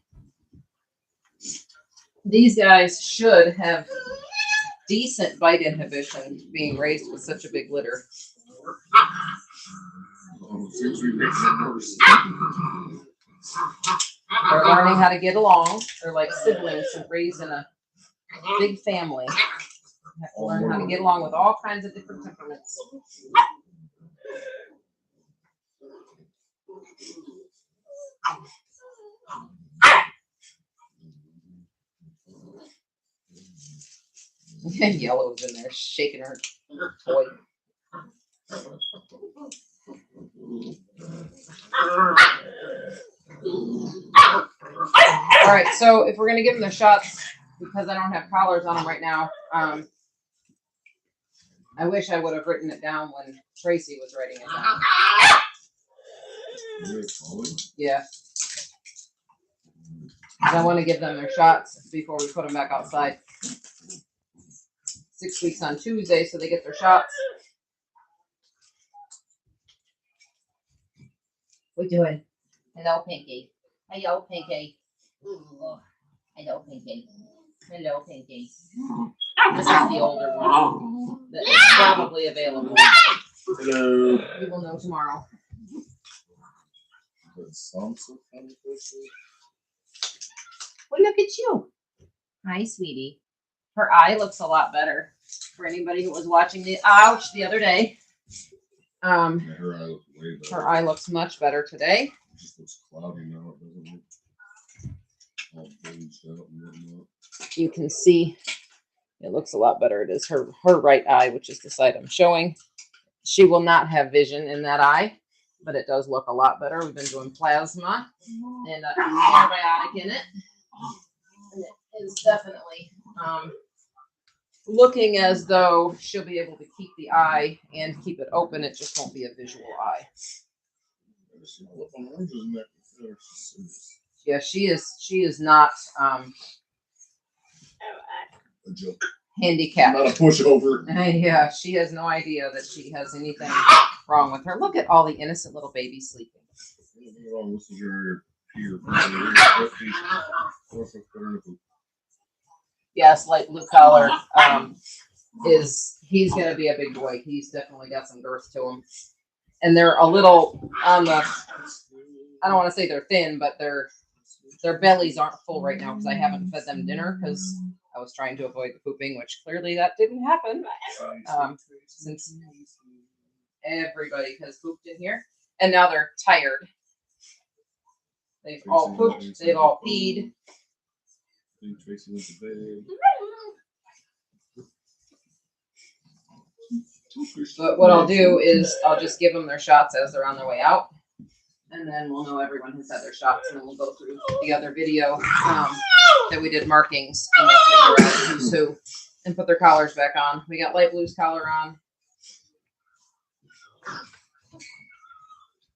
These guys should have decent bite inhibition being raised with such a big litter.
Oh, seems we make it worse.
They're learning how to get along. They're like siblings raised in a big family. You have to learn how to get along with all kinds of different temperaments. Yellow's in there shaking her toy. All right, so if we're gonna give them the shots, because I don't have collars on them right now, I wish I would have written it down when Tracy was writing it down. Yeah. I want to give them their shots before we put them back outside. 6 weeks on Tuesday, so they get their shots.
What you doing? Hello, Pinky. Hello, Pinky. Hello, Pinky. Hello, Pinky.
This is the older one that is probably available.
Hello.
We will know tomorrow.
Well, look at you. Hi, sweetie.
Her eye looks a lot better. For anybody who was watching the other day,
Yeah, her eye looks way better.
her eye looks much better today.
It just looks cloudy now. It doesn't look all bulged out and whatnot.
You can see it looks a lot better. It is her right eye, which is the side I'm showing. She will not have vision in that eye, but it does look a lot better. We've been doing plasma and antibiotic in it. And it is definitely looking as though she'll be able to keep the eye and keep it open. It just won't be a visual eye. Yeah, she is not
A joke.
handicapped.
Not a pushover.
Yeah, she has no idea that she has anything wrong with her. Look at all the innocent little babies sleeping.
This is your peer.
Yes, light blue collar he's gonna be a big boy. He's definitely got some girth to him. And they're a little on the, I don't want to say they're thin, but their bellies aren't full right now because I haven't fed them dinner because I was trying to avoid the pooping, which clearly that didn't happen. Since everybody has pooped in here. And now they're tired. They've all pooped, they've all peed.
Tracy went to bed.
But what I'll do is I'll just give them their shots as they're on their way out. And then we'll know everyone has had their shots, and then we'll go through the other video that we did markings, and we'll figure out who's who and put their collars back on. We got light blue's collar on.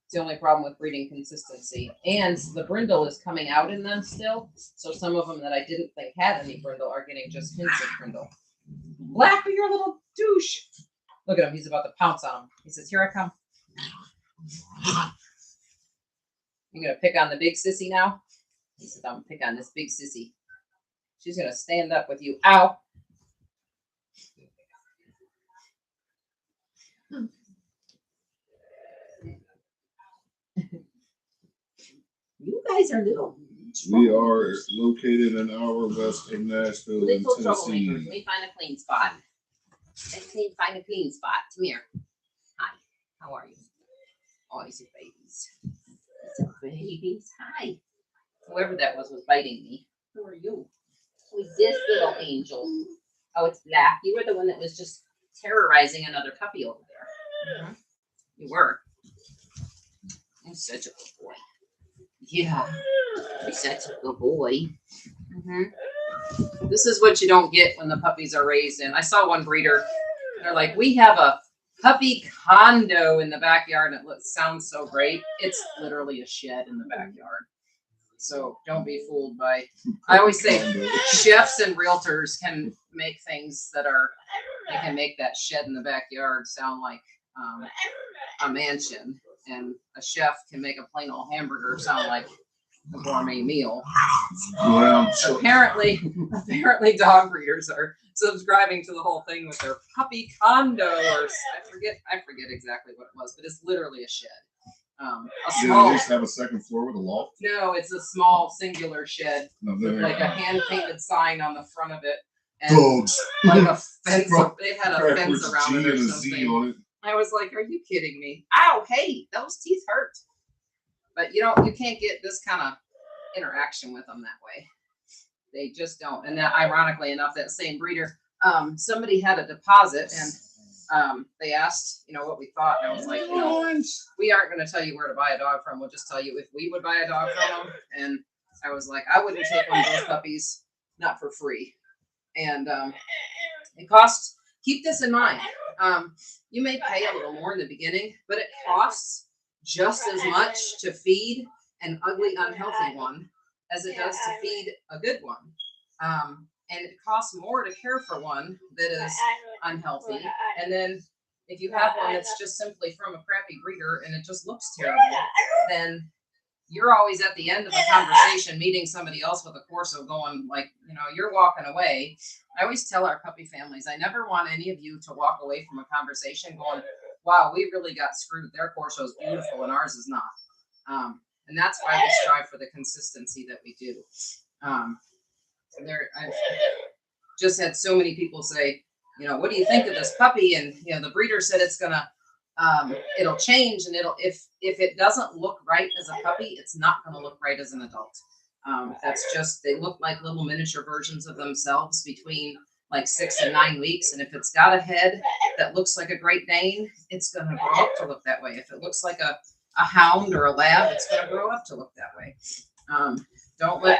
It's the only problem with breeding consistency. And the brindle is coming out in them still. So some of them that I didn't think had any brindle are getting just hints of brindle. Black, you're a little douche. Look at him. He's about to pounce on him. He says, here I come. You're going to pick on the big sissy now? He says, I'm going to pick on this big sissy. She's going to stand up with you. Ow.
You guys are little.
We are located an hour west of Nashville in
Little
Tennessee.
troublemakers. Let me find a clean spot. Let's see, find a clean spot. Come here. Hi. How are you? Oh, these are babies. These are babies. Hi. Whoever that was biting me. Who are you? Who's this little angel? Oh, it's Black. You were the one that was just terrorizing another puppy over there. Mm-hmm. You were. You're such a good boy. Yeah. You're such a good boy. Mm-hmm.
This is what you don't get when the puppies are raised in. I saw one breeder. They're like, we have a puppy condo in the backyard, and it sounds so great. It's literally a shed in the backyard. So don't be fooled by. I always say chefs and realtors can make things that are. They can make that shed in the backyard sound like a mansion, and a chef can make a plain old hamburger sound like a gourmet meal.
Well,
Apparently dog breeders are subscribing to the whole thing with their puppy condo, or I forget exactly what it was, but it's literally a shed. A
do
small.
they just have a second floor with a loft?
No, it's a small singular shed
No,
with
they're
like a hand painted sign on the front of it, and
dogs.
like a fence.
Bro,
They had a fence around it or
and a Z
something.
on it.
I was like, "Are you kidding me?" Ow! Hey, those teeth hurt. But you can't get this kind of interaction with them that way. They just don't. And that, ironically enough, that same breeder, somebody had a deposit, and they asked, what we thought, and I was like, we aren't going to tell you where to buy a dog from. We'll just tell you if we would buy a dog from them. And I was like, I wouldn't take one of those puppies, not for free. And it costs. Keep this in mind. You may pay a little more in the beginning, but it costs just as much to feed an ugly, unhealthy one as it does to feed a good one. And it costs more to care for one that is unhealthy. And then if you have one that's just simply from a crappy breeder and it just looks terrible, then you're always at the end of a conversation meeting somebody else with a Corso going like, you're walking away. I always tell our puppy families, I never want any of you to walk away from a conversation going, wow, we really got screwed. Their Corso is beautiful and ours is not. And that's why we strive for the consistency that we do. I've just had so many people say, what do you think of this puppy? And, the breeder said it's gonna, it'll change, and if it doesn't look right as a puppy, it's not gonna look right as an adult. That's just, they look like little miniature versions of themselves between like 6 and 9 weeks. And if it's got a head that looks like a Great Dane, it's gonna grow up to look that way. If it looks like a hound or a lab, it's gonna grow up to look that way. Don't let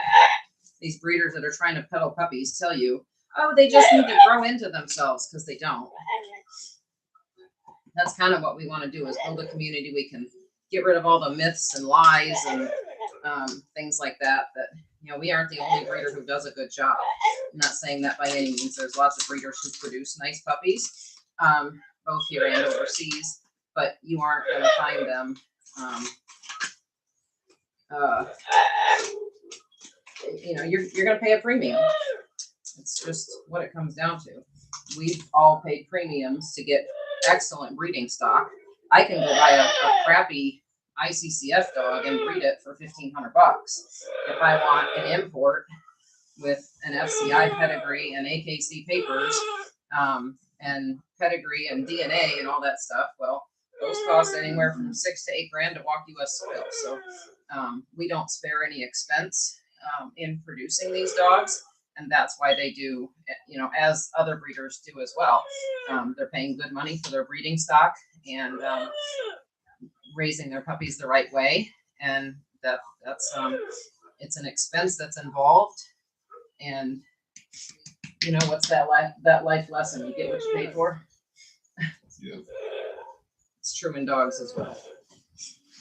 these breeders that are trying to peddle puppies tell you, oh, they just need to grow into themselves, because they don't. That's kind of what we want to do, is build a community. We can get rid of all the myths and lies and things like that, we aren't the only breeder who does a good job. I'm not saying that by any means. There's lots of breeders who produce nice puppies, both here and overseas, but you aren't going to find them you're going to pay a premium. It's just what it comes down to. We've all paid premiums to get excellent breeding stock. I can go buy a crappy ICCF dog and breed it for $1,500. If I want an import with an FCI pedigree and AKC papers, and pedigree and DNA and all that stuff, well, those cost anywhere from $6,000 to $8,000 to walk U.S. soil. So we don't spare any expense in producing these dogs. And that's why they do, as other breeders do as well. They're paying good money for their breeding stock and raising their puppies the right way. And that's it's an expense that's involved. And what's that life lesson? You get what you pay for.
Yeah.
It's true in dogs as well.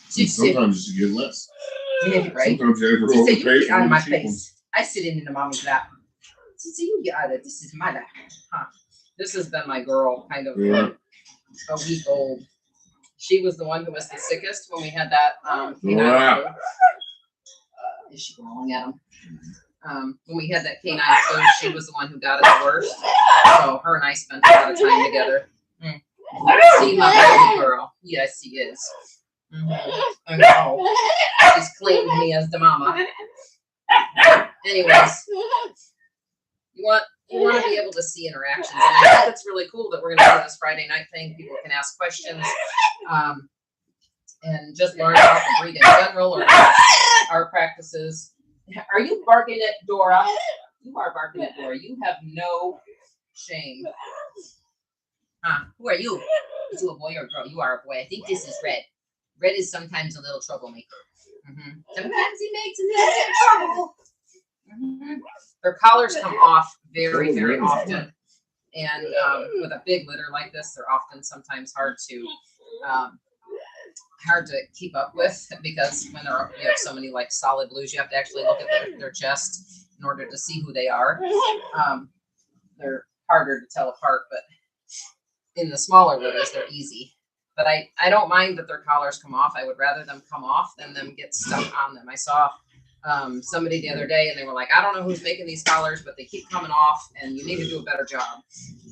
Sometimes you get less.
Right?
Sometimes you have to
She said, "You
overpay
get
for
out of my
the cheap
face.
ones.
I sit in the mommy's lap." She said, "You get out of this. Is my lap." Huh. This has been my girl, kind of a week old. She was the one who was the sickest when we had that. Is she blowing at him? When we had that canine flu, she was the one who got it the worst. So her and I spent a lot of time together. See my baby girl? Yes, she is. I know. She's claiming me as the mama. Anyways, you want to be able to see interactions, and I think it's really cool that we're going to do this Friday night thing. People can ask questions, and just learn about the breed in general or our practices. Are you barking at Dora? You are barking at Dora. You have no shame. Who are you? Is you a boy or a girl? You are a boy. I think this is Red. Red is sometimes a little troublemaker. Sometimes he makes a little bit of trouble. Their collars come off very, very often. And with a big litter like this, they're often sometimes hard to keep up with, because when you have so many like solid blues, you have to actually look at their chest in order to see who they are. They're harder to tell apart, but in the smaller litters, they're easy. But I don't mind that their collars come off. I would rather them come off than them get stuck on them. I saw somebody the other day, and they were like, I don't know who's making these collars, but they keep coming off, and you need to do a better job.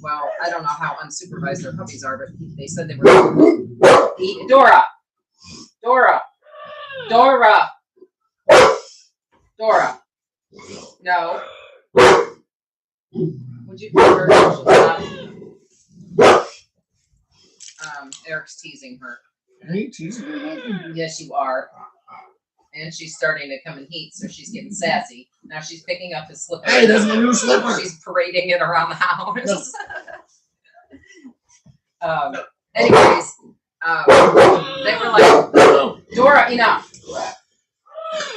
Well, I don't know how unsupervised their puppies are, but they said they were. Dora, Dora, Dora, Dora. No. Would you tell her to stop? Eric's teasing her.
I ain't teasing her.
Yes, you are. And she's starting to come in heat, so she's getting sassy. Now she's picking up his slipper.
Hey, that's my new slipper.
She's parading it around the house. Anyways, they were like, Dora, enough.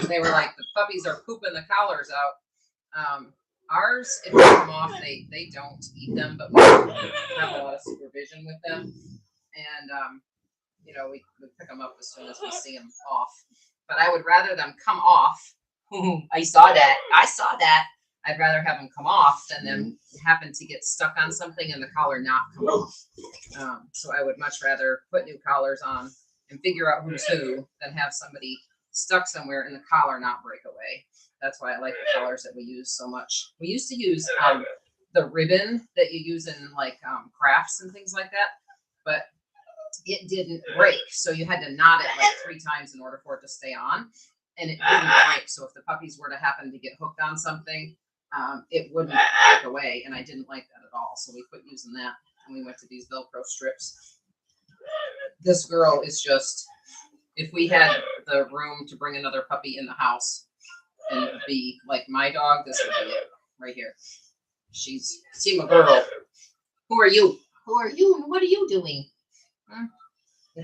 They were like, the puppies are pooping the collars out. Ours, if they come off, they don't eat them, but we have a lot of supervision with them. And, you know, we pick them up as soon as we see them off. But I would rather them come off. I saw that. I'd rather have them come off than them happen to get stuck on something and the collar not come off. So I would much rather put new collars on and figure out who's who than have somebody stuck somewhere and the collar not break away. That's why I like the collars that we use so much. We used to use the ribbon that you use in like crafts and things like that, but it didn't break. So you had to knot it like 3 times in order for it to stay on, and it didn't break. So if the puppies were to happen to get hooked on something, it wouldn't break away, and I didn't like that at all. So we quit using that, and we went to these Velcro strips. This girl is just, if we had the room to bring another puppy in the house and be like my dog, this would be it right here. See my girl. Who are you? Who are you? And what are you doing? Huh?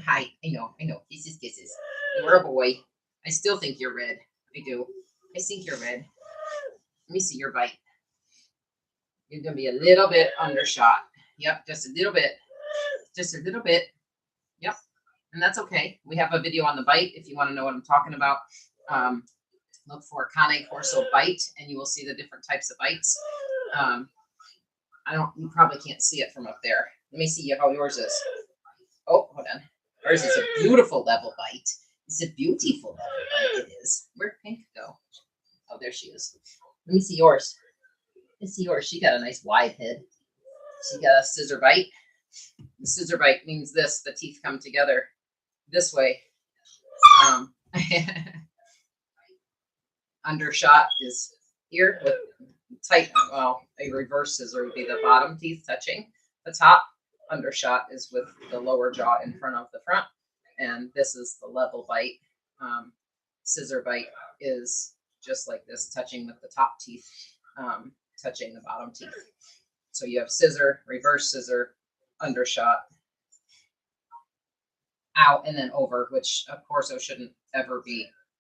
Hi. I know. Kisses. You're a boy. I still think you're red. I do. I think you're red. Let me see your bite. You're going to be a little bit undershot. Yep, just a little bit. Just a little bit. Yep. And that's okay. We have a video on the bite if you want to know what I'm talking about. Look for Cane Corso bite, and you will see the different types of bites. You probably can't see it from up there. Let me see how yours is. Oh, hold on. Ours is a beautiful level bite. It's a beautiful level bite. It is. Where'd Pink go? Oh, there she is. Let me see yours. Let's see yours. She got a nice wide head. She got a scissor bite. The scissor bite means this. The teeth come together this way. Undershot is here with tight. Well, a reverse scissor would be the bottom teeth touching the top. Undershot is with the lower jaw in front of the front, and this is the level bite. Scissor bite is just like this, touching with the top teeth, touching the bottom teeth. So you have scissor, reverse scissor, undershot, out, and then over, which of course shouldn't ever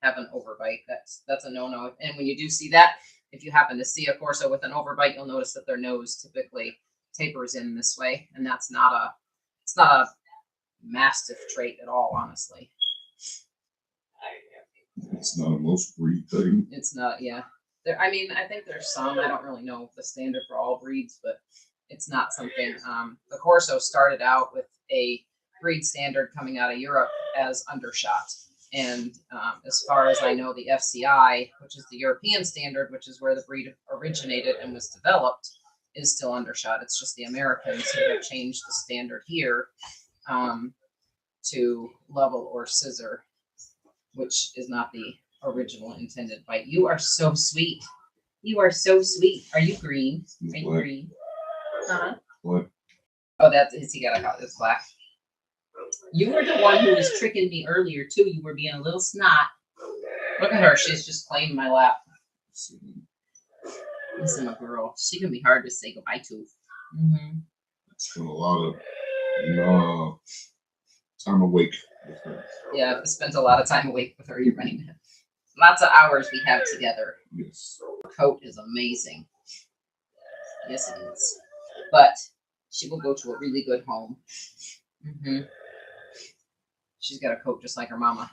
have an overbite. That's a no-no. And when you do see that, if you happen to see a Corso with an overbite, you'll notice that their nose typically tapers in this way, and it's not a Mastiff trait at all, honestly.
It's not a most breed thing.
It's not, yeah. I think there's some. I don't really know the standard for all breeds, but it's not something. The Corso started out with a breed standard coming out of Europe as undershot. And as far as I know, the FCI, which is the European standard, which is where the breed originated and was developed, is still undershot. It's just the Americans who have changed the standard here to level or scissor, which is not the original intended bite. You are so sweet. You are so sweet. Are you green? Are you green? Uh-huh.
What?
Oh, it's black. You were the one who was tricking me earlier, too. You were being a little snot. Look at her. She's just playing in my lap. This is my girl. She can be hard to say goodbye to. Mm-hmm.
Spent a lot of time awake with her.
Yeah, I've spent a lot of time awake with her. You're right. Lots of hours we have together.
Yes.
Her coat is amazing. Yes, it is. But she will go to a really good home. Mm-hmm. She's got a coat just like her mama.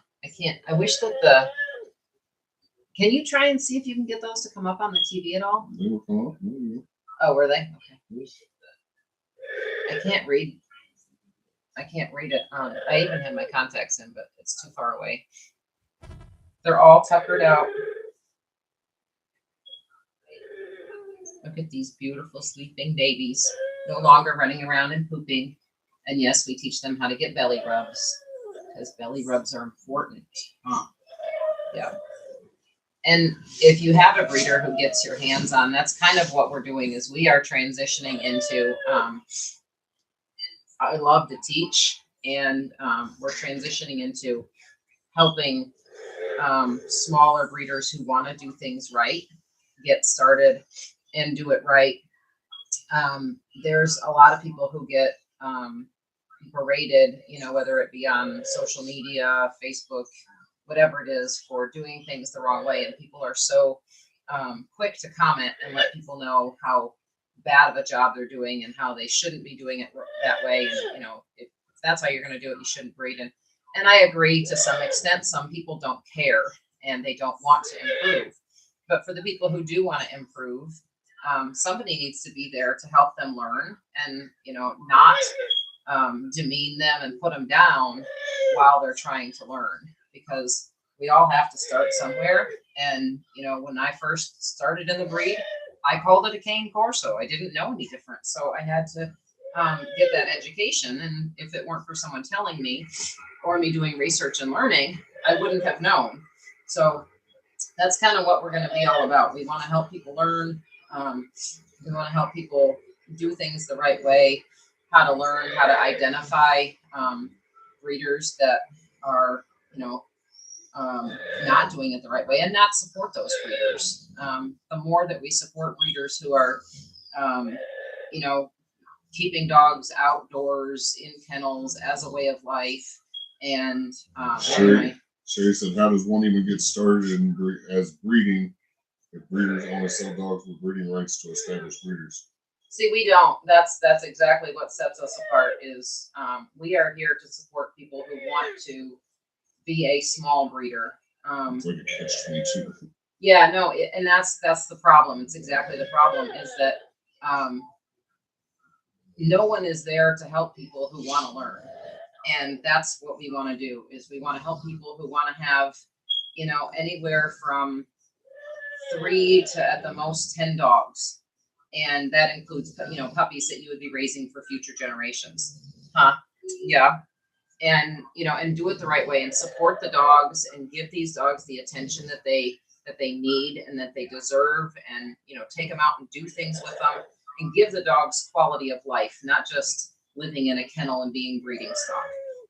I wish that can you try and see if you can get those to come up on the TV at all?
They will come up. Mm-hmm.
Oh, were they? Okay. I can't read it. I even had my contacts in, but it's too far away. They're all tuckered out.
Look at these beautiful sleeping babies, no longer running around and pooping. And yes, we teach them how to get belly rubs because belly rubs are important. Huh? Yeah. And if you have a breeder who gets your hands on, that's kind of what we're doing is we are transitioning into, I love to teach, and we're transitioning into helping smaller breeders who want to do things right, get started and do it right. There's a lot of people who get berated, you know, whether it be on social media, Facebook, whatever it is, for doing things the wrong way. And people are so quick to comment and let people know how bad of a job they're doing and how they shouldn't be doing it that way. And, you know, if that's how you're going to do it, you shouldn't breed. And I agree to some extent. Some people don't care and they don't want to improve. But for the people who do want to improve, somebody needs to be there to help them learn and, you know, not demean them and put them down while they're trying to learn, because we all have to start somewhere. And, you know, when I first started in the breed, I called it a Cane Corso. I didn't know any different. So I had to get that education. And if it weren't for someone telling me or me doing research and learning, I wouldn't have known. So that's kind of what we're going to be all about. We want to help people learn. We want to help people do things the right way, how to learn, how to identify breeders that are, you know, not doing it the right way, and not support those breeders. The more that we support breeders who are, you know, keeping dogs outdoors in kennels as a way of life, and
Sherry said, how does one even get started as breeding if breeders only sell dogs with breeding rights to established breeders?
See, we don't. That's exactly what sets us apart. Is we are here to support people who want to be a small breeder.
It's like a catch-22.
Yeah, no, and that's the problem. It's exactly the problem, is that no one is there to help people who want to learn. And that's what we want to do, is we want to help people who want to have, you know, anywhere from 3 to at the most 10 dogs. And that includes, you know, puppies that you would be raising for future generations. Yeah. And, you know, and do it the right way and support the dogs and give these dogs the attention that they need and that they deserve, and, you know, take them out and do things with them and give the dogs quality of life, not just living in a kennel and being breeding stock.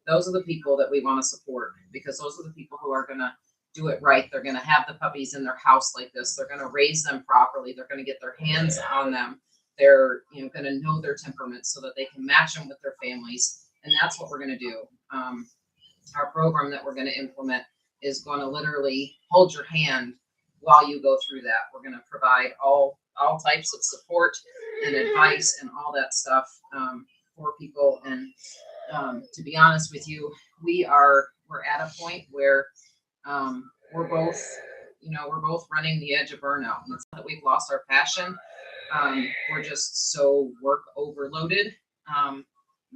Those are the people that we want to support, because those are the people who are going to do it right. They're going to have the puppies in their house like this. They're going to raise them properly. They're going to get their hands on them. They're, you know, going to know their temperaments so that they can match them with their families. And that's what we're going to do. Our program that we're going to implement is going to literally hold your hand while you go through that. We're going to provide all types of support and advice and all that stuff for people. And to be honest with you, we're at a point where we're both running the edge of burnout. And it's not that we've lost our passion. We're just so work overloaded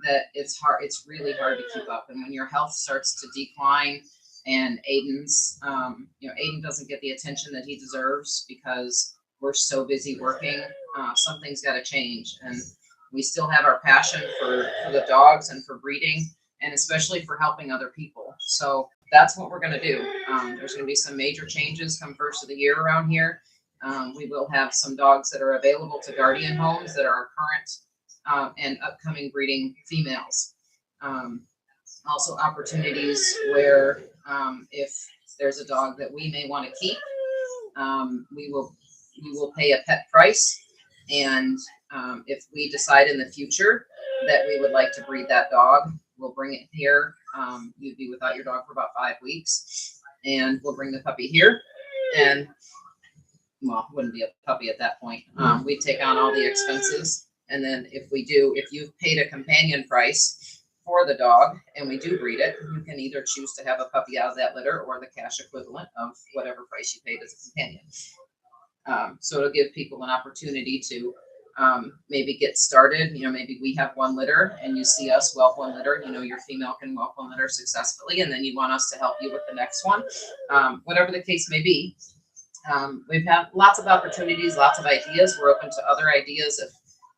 that it's hard. It's really hard to keep up. And when your health starts to decline, and Aiden's, Aiden doesn't get the attention that he deserves because we're so busy working, something's got to change. And we still have our passion for the dogs and for breeding, and especially for helping other people. So that's what we're going to do. There's going to be some major changes come first of the year around here. We will have some dogs that are available to guardian homes that are our current and upcoming breeding females. Also opportunities where if there's a dog that we may want to keep, we will pay a pet price. And if we decide in the future that we would like to breed that dog, we'll bring it here. You'd be without your dog for about 5 weeks, and we'll bring the puppy here. And, well, it wouldn't be a puppy at that point. We'd take on all the expenses. And then if you've paid a companion price for the dog and we do breed it, you can either choose to have a puppy out of that litter or the cash equivalent of whatever price you paid as a companion. So it'll give people an opportunity to maybe get started. You know, maybe we have 1 litter and you see us whelp 1 litter. You know, your female can whelp 1 litter successfully, and then you want us to help you with the next one. Whatever the case may be, We've had lots of opportunities, lots of ideas. We're open to other ideas if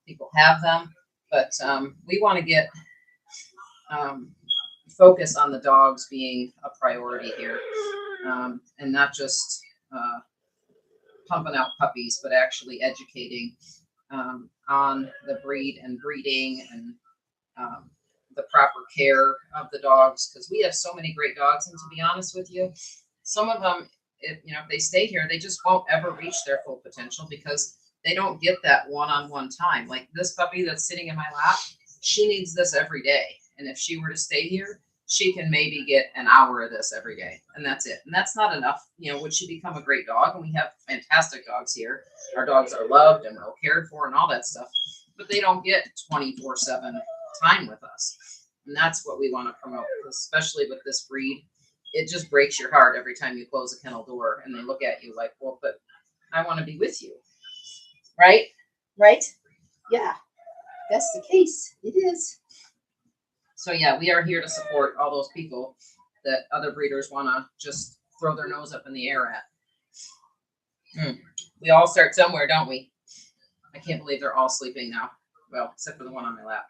people have them, but we want to get focus on the dogs being a priority here, and not just pumping out puppies, but actually educating on the breed and breeding and the proper care of the dogs, because we have so many great dogs. And to be honest with you, some of them, if they stay here, they just won't ever reach their full potential because they don't get that one-on-one time. Like this puppy that's sitting in my lap, she needs this every day. And if she were to stay here, she can maybe get an hour of this every day, and that's it. And that's not enough. Would she become a great dog? And we have fantastic dogs here. Our dogs are loved and well cared for and all that stuff, but they don't get 24/7 time with us. And that's what we want to promote, especially with this breed. It just breaks your heart every time you close a kennel door and they look at you like, well, but I want to be with you. Right? Right? Yeah, that's the case. It is. So yeah, we are here to support all those people that other breeders want to just throw their nose up in the air at. We all start somewhere, don't we? I can't believe they're all sleeping now. Well, except for the one on my lap.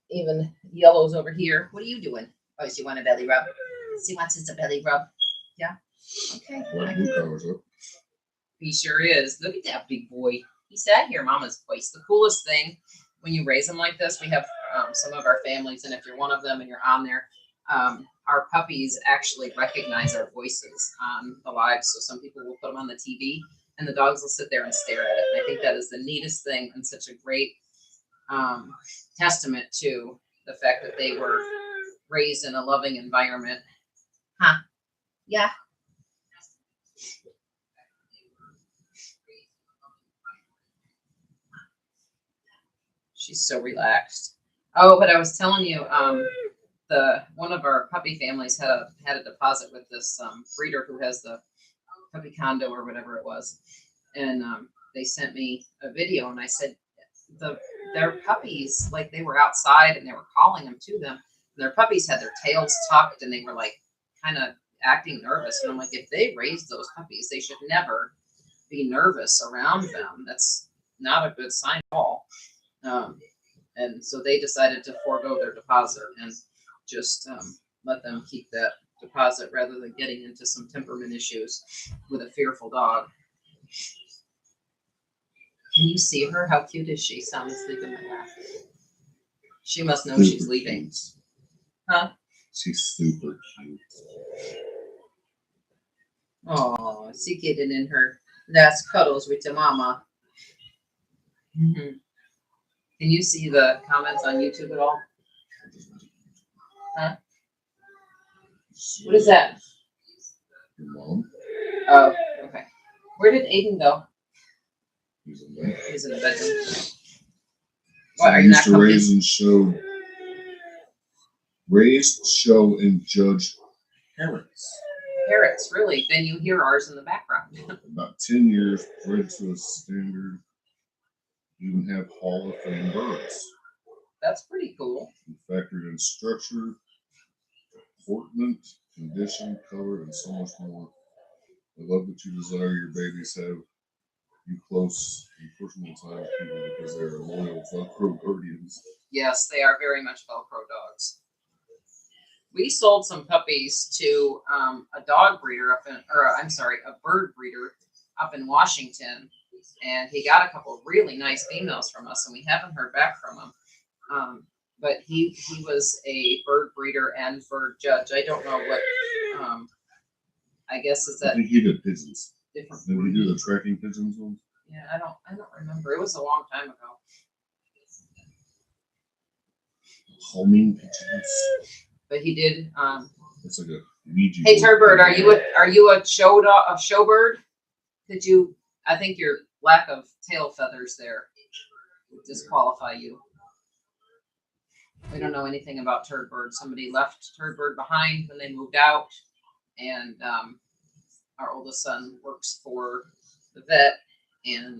Even Yellow's over here. What are you doing? Oh, she want a belly rub. She wants us a belly rub. Yeah. Okay. He sure is. Look at that big boy. He sat here, Mama's voice. The coolest thing when you raise them like this, we have some of our families, and if you're one of them and you're on there, our puppies actually recognize our voices on the live. So some people will put them on the TV, and the dogs will sit there and stare at it. And I think that is the neatest thing and such a great testament to the fact that they were raised in a loving environment. Huh? Yeah. She's so relaxed. Oh, but I was telling you, one of our puppy families had a deposit with this breeder who has the puppy condo or whatever it was, and they sent me a video, and I said their puppies, like they were outside and they were calling them to them, and their puppies had their tails tucked and they were like kind of acting nervous, and I'm like, if they raised those puppies, they should never be nervous around them. That's not a good sign at all. And so they decided to forego their deposit and just let them keep that deposit rather than getting into some temperament issues with a fearful dog. Can you see her? How cute is she? Sound asleep in my lap. She must know she's leaving. Huh?
She's super cute.
Oh, she getting in her last cuddles with your mama. Mm-hmm. Can you see the comments on YouTube at all? Huh? What is that?
Your mom?
Oh, okay. Where did Aiden go?
He's in there.
He's in the bedroom.
What, are you not coming? Raised, show, and judge parrots.
Parrots, really? Then you hear ours in the background.
About 10 years, bred to a standard. Even have Hall of Fame birds.
That's pretty cool.
We factored in structure, comportment, condition, color, and so much more. I love that you desire your babies have you close and personal time with people because they are loyal Velcro guardians.
Yes, they are very much Velcro dogs. We sold some puppies to a dog breeder a bird breeder up in Washington. And he got a couple of really nice females from us, and we haven't heard back from him. But he was a bird breeder and bird judge. I don't know what. I guess is that.
I think he did pigeons.
Different.
Did he do the tracking pigeons ones?
Yeah, I don't remember. It was a long time ago.
Homing pigeons.
But he did.
It's like a Ouija.
Hey, Turbird, are you a show bird? Could you? I think your lack of tail feathers there would disqualify you. We don't know anything about Turbird. Somebody left Turbird behind when they moved out, and our oldest son works for the vet, and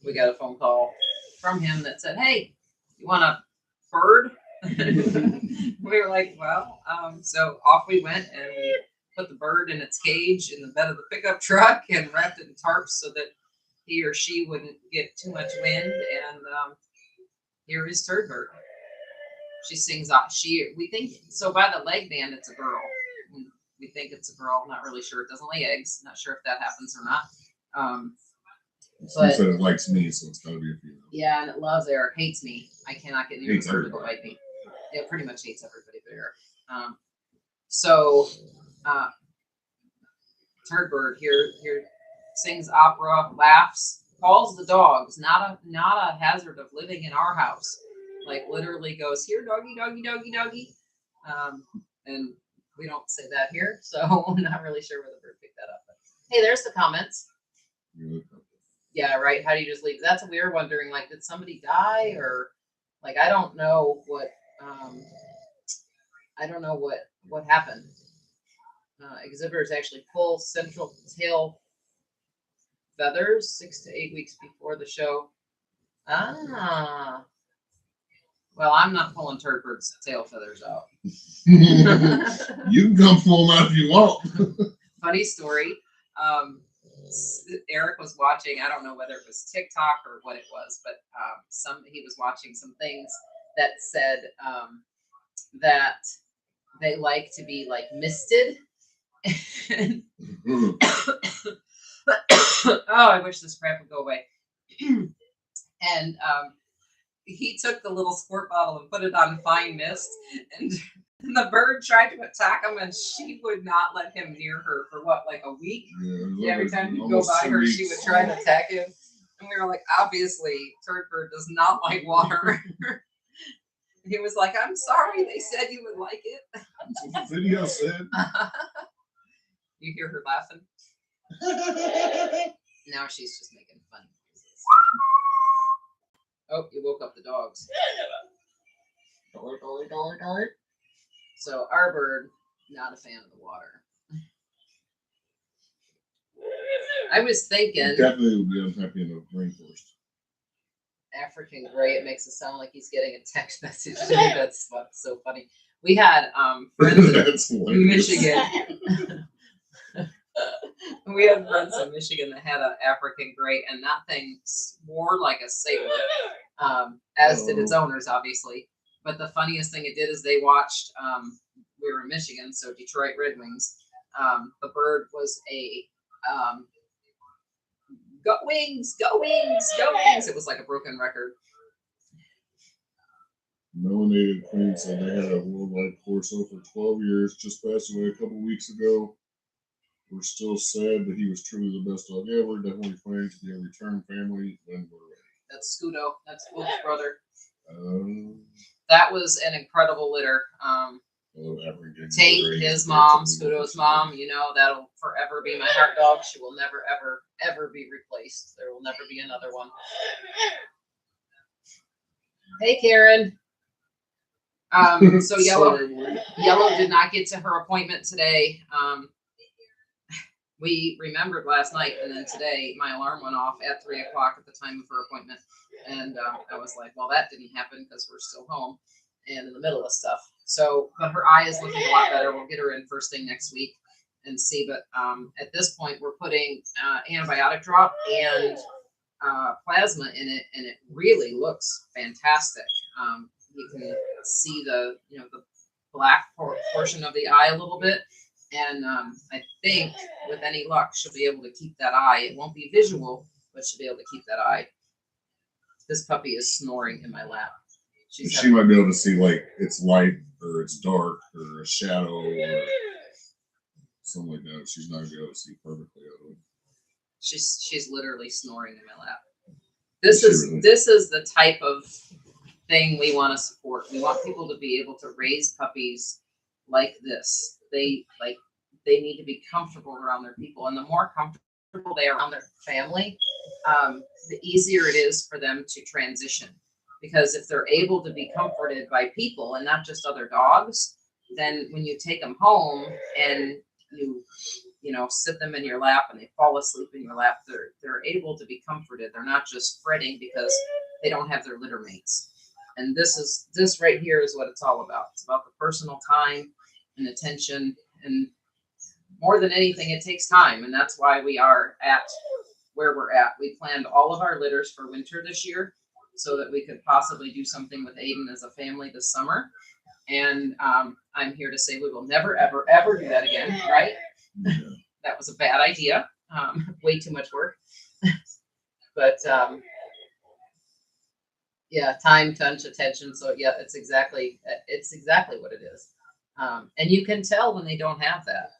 we got a phone call from him that said, "Hey, you want a bird?" We were like, "Well," so off we went, and we
put the bird in its cage in the bed of the pickup truck and wrapped it in tarps so that he or she wouldn't get too much wind. And here is Turd Bird. She sings out. We think so by the leg band, it's a girl. We think it's a girl. Not really sure. It doesn't lay eggs. Not sure if that happens or not.
She said it likes me, so it's gotta be a female.
Yeah, and it loves Eric. Hates me. I cannot get near
Hates
the bird to
everybody.
bite me. It pretty much hates everybody but Eric. So Turd Bird here sings opera, laughs, calls the dogs. Not a hazard of living in our house. Like literally goes here, doggy, doggy, doggy, doggy. And we don't say that here, so I'm not really sure where the bird picked that up. But hey, there's the comments. Yeah, right. How do you just leave? That's a weird one. During like, did somebody die or like I don't know what what happened. Exhibitors actually pull central tail feathers 6 to 8 weeks before the show. Well, I'm not pulling Turd Bird's tail feathers out.
You can come pull them out if you want.
Funny story. Eric was watching, I don't know whether it was TikTok or what it was, but he was watching some things that said that they like to be like misted. Oh, I wish this crap would go away. And he took the little squirt bottle and put it on fine mist, and the bird tried to attack him, and she would not let him near her for what, like a week? Yeah, every time he'd go by her, she would try to attack him. And we were like, obviously, Turd Bird does not like water. He was like, I'm sorry, they said you would like it.
That's what the video said.
You hear her laughing? Now she's just making funny noises. Oh, you woke up the dogs. So our bird, not a fan of the water. I was thinking
Definitely would be unhappy in the rainforest.
African gray. It makes it sound like he's getting a text message. That's so funny. We had friends in Michigan. We had friends in Michigan that had an African gray, and that thing swore like a sailor, as did its owners, obviously. But the funniest thing it did is they watched. We were in Michigan, so Detroit Red Wings. The bird was a go wings, go wings, go wings. It was like a broken record.
Melanated Queen said they had a worldwide Corso for 12 years, just passed away a couple weeks ago. We're still sad, but he was truly the best dog ever. Definitely planning to be a return family when we're ready.
That's Scudo. That's Wolf's brother. That was an incredible litter. Tate, his mom, Scudo's mom, you know, that'll forever be my heart dog. She will never, ever, ever be replaced. There will never be another one. Hey, Karen. So Yellow did not get to her appointment today. We remembered last night, and then today my alarm went off at 3 o'clock at the time of her appointment. And I was like, well, that didn't happen because we're still home and in the middle of stuff. So, but her eye is looking a lot better. We'll get her in first thing next week and see. But at this point, we're putting antibiotic drop and plasma in it, and it really looks fantastic. You can see the black portion of the eye a little bit. And I think with any luck, she'll be able to keep that eye. It won't be visual, but she'll be able to keep that eye. This puppy is snoring in my lap.
She might be able to see like it's light or it's dark or a shadow or something like that. She's not going to be able to see perfectly.
She's literally snoring in my lap. This is the type of thing we want to support. We want people to be able to raise puppies like this. They need to be comfortable around their people, and the more comfortable they are around their family, the easier it is for them to transition. Because if they're able to be comforted by people and not just other dogs, then when you take them home and you sit them in your lap and they fall asleep in your lap, they're able to be comforted. They're not just fretting because they don't have their litter mates. And this right here is what it's all about. It's about the personal time and attention. And more than anything, it takes time, and that's why we are at where we're at. We planned all of our litters for winter this year so that we could possibly do something with Aiden as a family this summer. And I'm here to say we will never, ever, ever do that again, right? That was a bad idea. Way too much work. But yeah, time, touch, attention. So yeah, it's exactly what it is. And you can tell when they don't have that.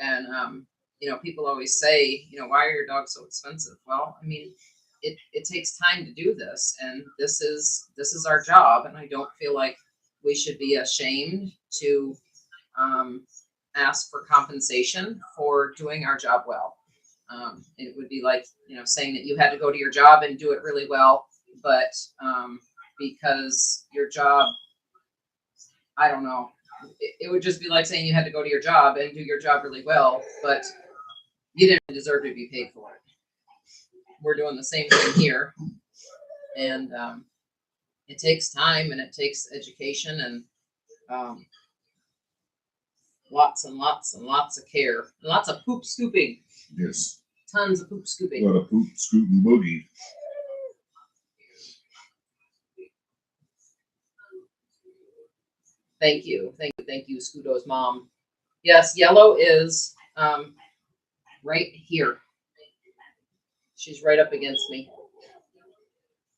And you know, people always say, you know, why are your dogs so expensive? Well, I mean, it takes time to do this, and this is our job, and I don't feel like we should be ashamed to ask for compensation for doing our job well. It would be like, you know, saying that you had to go to your job and do it really well, but because your job, I don't know, it would just be like saying you had to go to your job and do your job really well, but you didn't deserve to be paid for it. We're doing the same thing here, and it takes time and it takes education and lots and lots and lots of care, lots of poop scooping.
Yes.
Tons of poop
A
scooping.
lot of poop, scoot, and boogie.
Thank you, Scudo's mom. Yes, Yellow is right here. She's right up against me.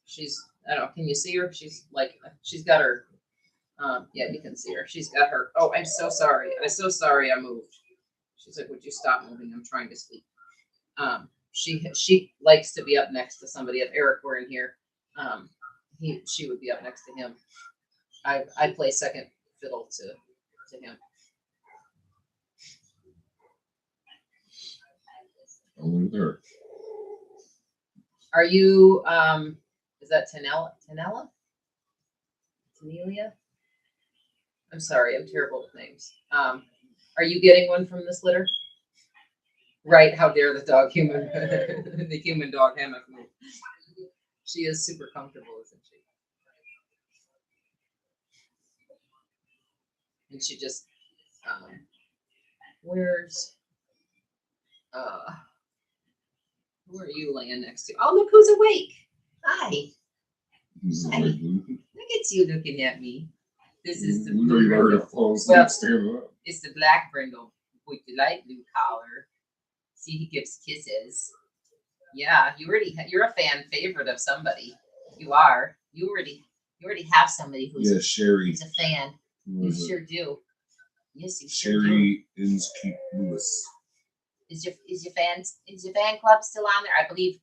She's, I don't know, can you see her? She's like, she's got her, yeah, you can see her. She's got her, oh, I'm so sorry. I'm so sorry I moved. She's like, would you stop moving? I'm trying to sleep. She likes to be up next to somebody. If Eric were in here, she would be up next to him. I play second fiddle to him.
Only with her.
Are you, is that Tanella? Tanelia? I'm sorry, I'm terrible with names. Are you getting one from this litter? Right, how dare the dog human, the human dog hammock move. She is super comfortable, isn't she? And she just, where's, who are you laying next to? Oh, look who's awake. Hi. Hi. Look at you looking at me. This is the blue brindle. Well, it's the black brindle with the light blue collar. See, he gives kisses. Yeah, you're a fan favorite of somebody. You are. You already have somebody who's
Sherry.
Who's a fan. You sure do. Yes, you sure
Sherry Inskeep Lewis.
Is your fan club still on there? I believe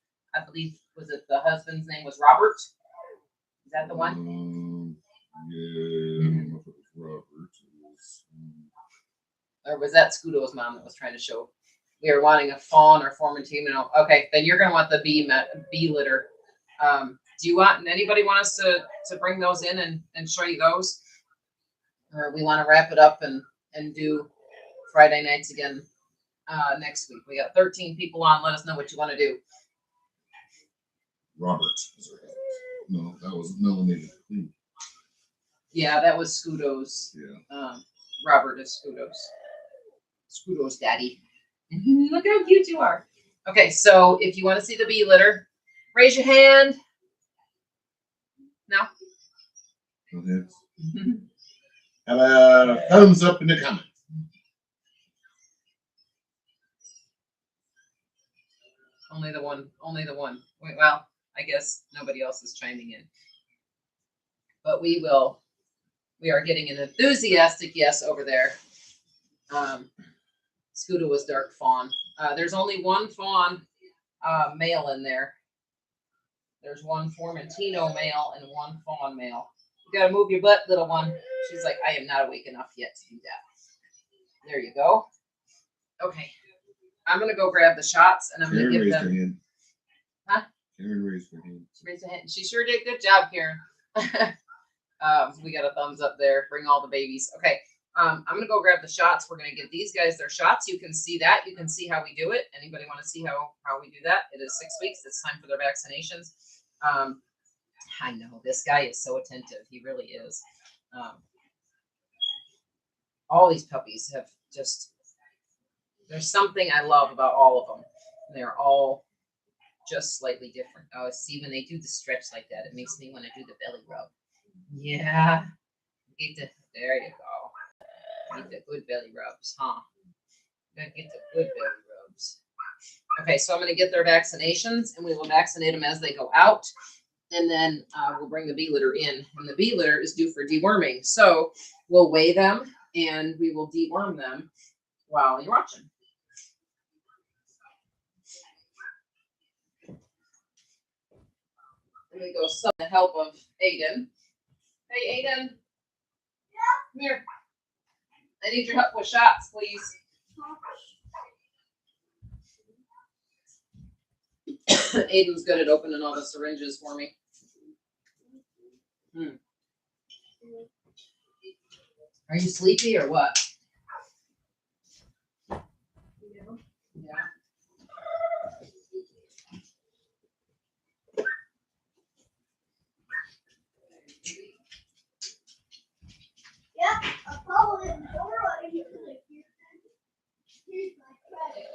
was it the husband's name was Robert? Is that the one?
Yeah, I don't know if it was Robert.
Or was that Scudo's mom that was trying to show? We are wanting a fawn or Formentino. Okay, then you're gonna want the bee litter. Do you want anybody want us to bring those in and show you those? Or we want to wrap it up and do Friday nights again next week. We got 13 people on. Let us know what you want to do.
Robert. No, that was melanated.
Yeah, that was Scudo's.
Yeah.
Robert is Scudo's daddy. Look how cute you are. Okay, so if you want to see the bee litter, raise your hand. No?
Go ahead. Have a thumbs up in the comments.
Only the one. Wait, well, I guess nobody else is chiming in. But we are getting an enthusiastic yes over there. Scudo was dark fawn. There's only one fawn male in there. There's one Formentino male and one fawn male. You gotta move your butt, little one. She's like, I am not awake enough yet to do that. There you go. Okay. I'm gonna go grab the shots and I'm gonna give them.
Hand.
Huh?
Karen raised her hand.
She raised her hand. She sure did. Good job, Karen. We got a thumbs up there. Bring all the babies. Okay. I'm gonna go grab the shots. We're gonna give these guys their shots. You can see that. You can see how we do it. Anybody want to see how we do that? It is 6 weeks. It's time for their vaccinations. I know this guy is so attentive. He really is. All these puppies have just
There's something I love about all of them. They're all just slightly different. Oh, see, when they do the stretch like that, it makes me want to do the belly rub. Yeah. There you go. Get the good belly rubs, huh? Gotta get the good belly rubs. Okay, so I'm going to get their vaccinations, and we will vaccinate them as they go out. And then we'll bring the bee litter in. And the bee litter is due for deworming. So we'll weigh them, and we will deworm them while you're watching. And we go with the help of Aiden. Hey, Aiden. Come here. I need your help with shots, please. Aiden's good at opening all the syringes for me. Are you sleepy or what? Yeah.
Yeah, I followed it before. Here's my credit.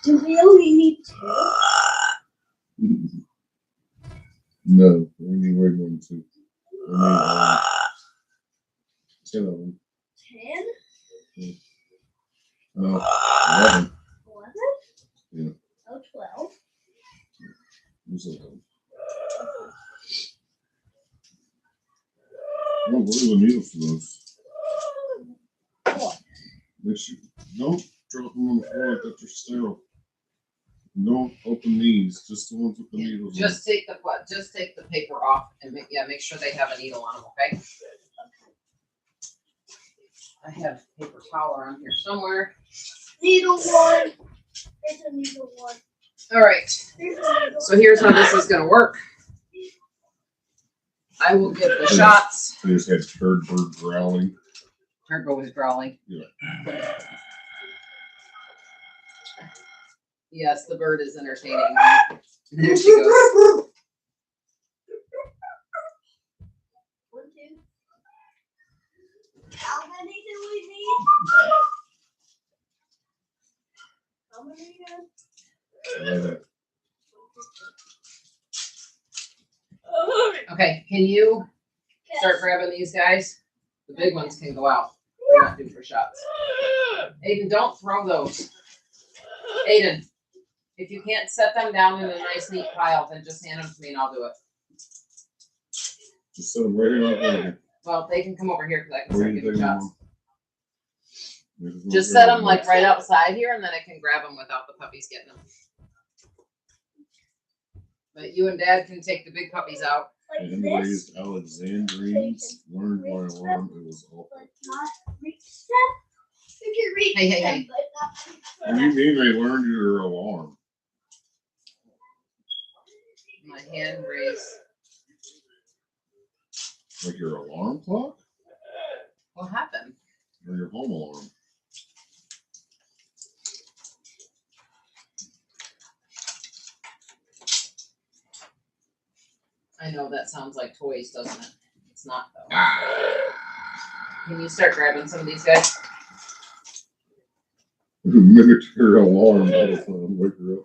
Do we only need 2?
No, we need way more than 2. We need 10 of them.
10?
No, 11.
11?
Yeah.
Oh, 12.
There's 11. Oh, what are the needles for those?
What?
Make sure, don't drop them on the floor like that they're stale. Don't open these, just the ones with the needles.
Just take the paper off and make sure they have a needle on them, okay? I have paper towel around here somewhere.
Needle 1. There's a needle 1.
All right. So here's how this is going to work. I will give the shots.
They just had turd bird growling.
Turbo was growling.
Yeah.
Yes, the bird is entertaining. Right? There she goes.
1, 2. How many do we need? How many again?
Okay, can you start grabbing these guys? The big ones can go out. They're not due for shots. Aiden, don't throw those. Aiden, if you can't set them down in a nice neat pile, then just hand them to me and I'll do it.
Just set them right here on here.
Well, they can come over here because I can
Where
start
do you
giving
think
shots.
them?
Just set them like right outside here and then I can grab them without the puppies getting them. But you and Dad can take the big puppies out.
Like
And
this?
raised Alexandrines, learned by alarm, it was awful.
But not reach them? You can reach
Hey,
them,
hey.
but not reach
What do you mean they learned your alarm?
My hand raised.
Like your alarm clock?
What happened?
Or your home alarm?
I know that sounds like toys, doesn't it? It's not though.
Ah.
Can you start grabbing some of these guys?
Miniature alarm all the time. Wake her up.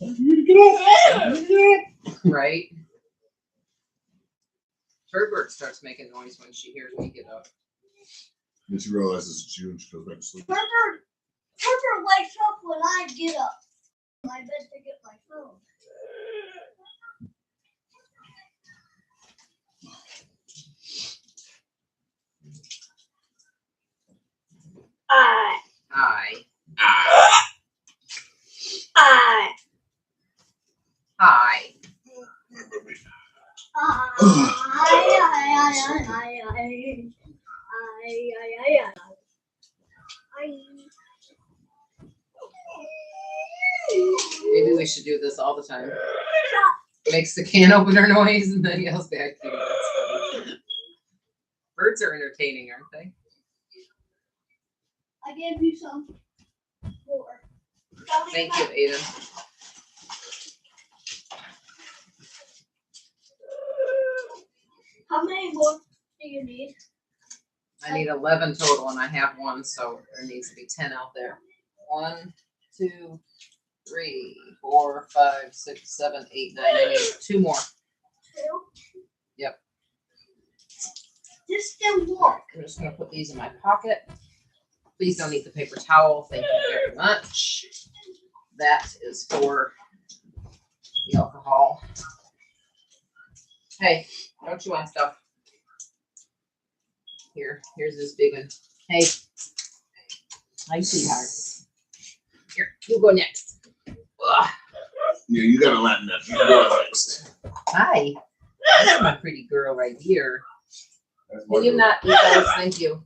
You need to get up!
Right? Turbird starts making noise when she hears me get up.
Then she realizes it's you and she goes back to sleep.
Harper wakes up when I get up. I bed to get my phone.
Hi.
I.
Hi.
we should do this all the time. Makes the can opener noise and then yells back to you. That's funny. Birds are entertaining, aren't they?
I gave you some more.
Thank you, Aiden.
How many more do you need?
I need 11 total and I have one, so there needs to be 10 out there. 1, 2, 3, 4, 5, 6, 7, 8, 9. I need 2 more.
2?
Yep.
Just do one.
I'm just going to put these in my pocket. Please don't eat the paper towel. Thank you very much. That is for the alcohol. Hey, don't you want stuff? Here's this big one. Hey. Hi, sweetheart. Here, you go next. Ugh.
Yeah, you gotta Latin that. You go next.
Hi. That's my pretty girl right here.
That's my
Will you
girl.
not eat those? Thank you.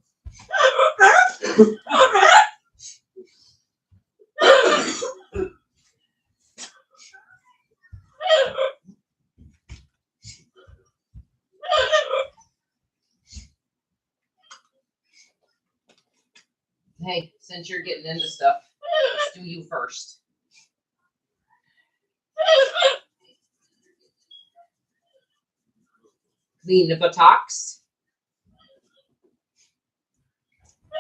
Hey, since you're getting into stuff, let's do you first. Clean the buttocks.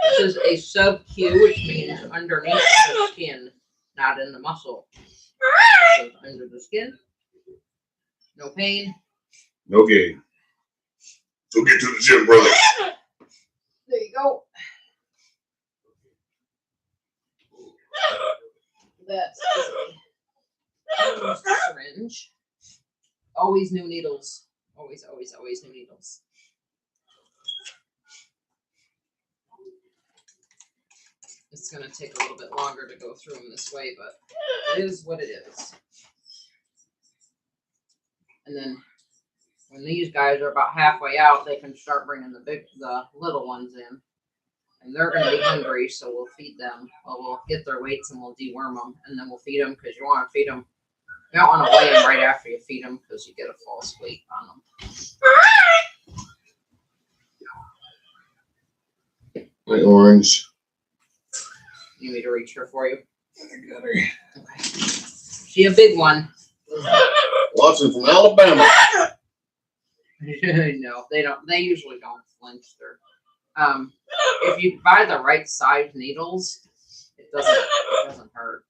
This is a sub-Q, which means underneath the skin, not in the muscle. So under the skin. No pain.
No game. So get to the gym, brother.
There you go. That's a used syringe. Always new needles. Always, always, always new needles. It's going to take a little bit longer to go through them this way, but it is what it is. And then when these guys are about halfway out, they can start bringing the little ones in. And they're going to be hungry, so we'll feed them. Well, we'll get their weights and we'll deworm them, and then we'll feed them because you want to feed them. You don't want to weigh them right after you feed them because you get a false weight on them.
My orange.
You need me to reach her for you?
I got her.
Okay. She a big one.
Watson from Alabama.
No, they don't. They usually don't flinch. If you buy the right size needles, it doesn't hurt.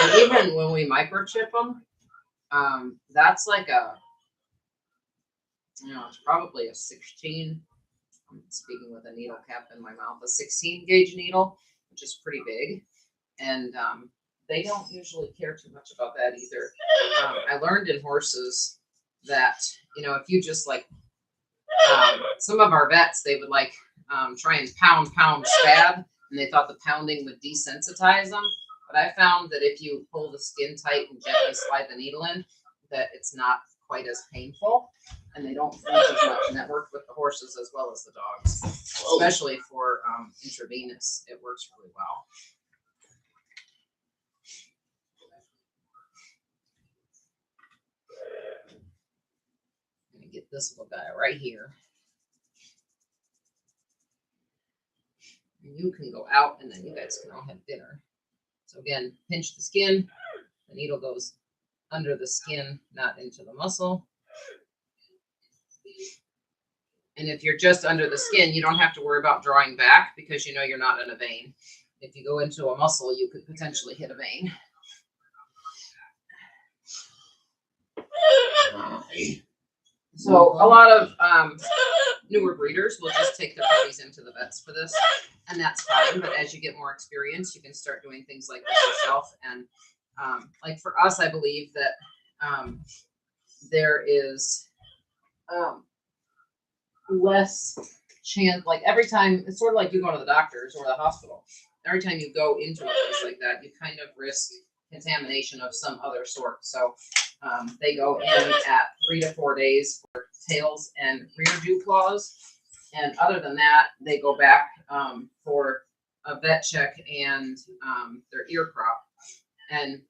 And even when we microchip them, that's like it's probably a 16. I'm speaking with a needle cap in my mouth. A 16 gauge needle, which is pretty big, and they don't usually care too much about that either. I learned in horses that if you just like some of our vets, they would like try and pound, stab, and they thought the pounding would desensitize them. But I found that if you pull the skin tight and gently slide the needle in, that it's not quite as painful, and they don't flinch as much. And that worked with the horses as well as the dogs, especially for intravenous. It works really well. I'm gonna get this little guy right here. You can go out, and then you guys can all have dinner. So again, pinch the skin. The needle goes under the skin, not into the muscle. And if you're just under the skin, you don't have to worry about drawing back because you're not in a vein. If you go into a muscle, you could potentially hit a vein. So a lot of newer breeders will just take their puppies into the vets for this, and that's fine. But as you get more experience, you can start doing things like this yourself. And like for us, I believe that there is less chance. Like every time, it's sort of like you go to the doctors or the hospital. Every time you go into a place like that, you kind of risk contamination of some other sort. So they go in at 3 to 4 days for tails and rear dew claws. And other than that, they go back for a vet check and their ear crop. And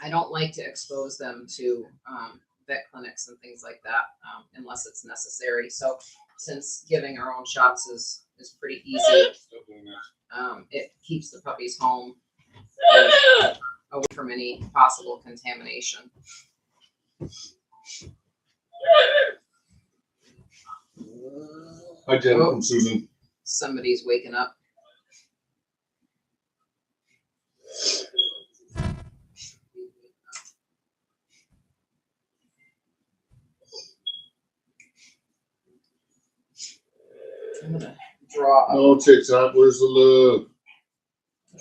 I don't like to expose them to vet clinics and things like that unless it's necessary. So since giving our own shots is pretty easy, it keeps the puppies home and away from any possible contamination.
Hi, Jen, from Susan.
Somebody's waking up. I'm gonna draw up,
No TikTok, where's the love?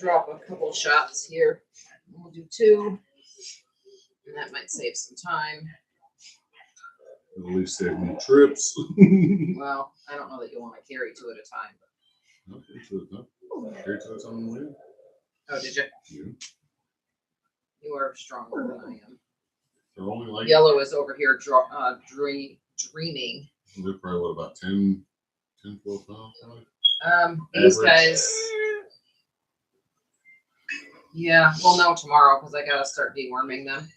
drop a couple shots here. We'll do 2, and that might save some time.
At least save me trips.
Well, I don't know that you want to carry 2 at a time.
Carry to it on the way.
Oh, did you?
Yeah.
You are stronger than I am.
They're only like,
Yellow is over here dreaming.
they're probably what, about 10, 12 pounds? Probably?
These
Average.
guys. Yeah, we'll know tomorrow because I gotta start deworming them.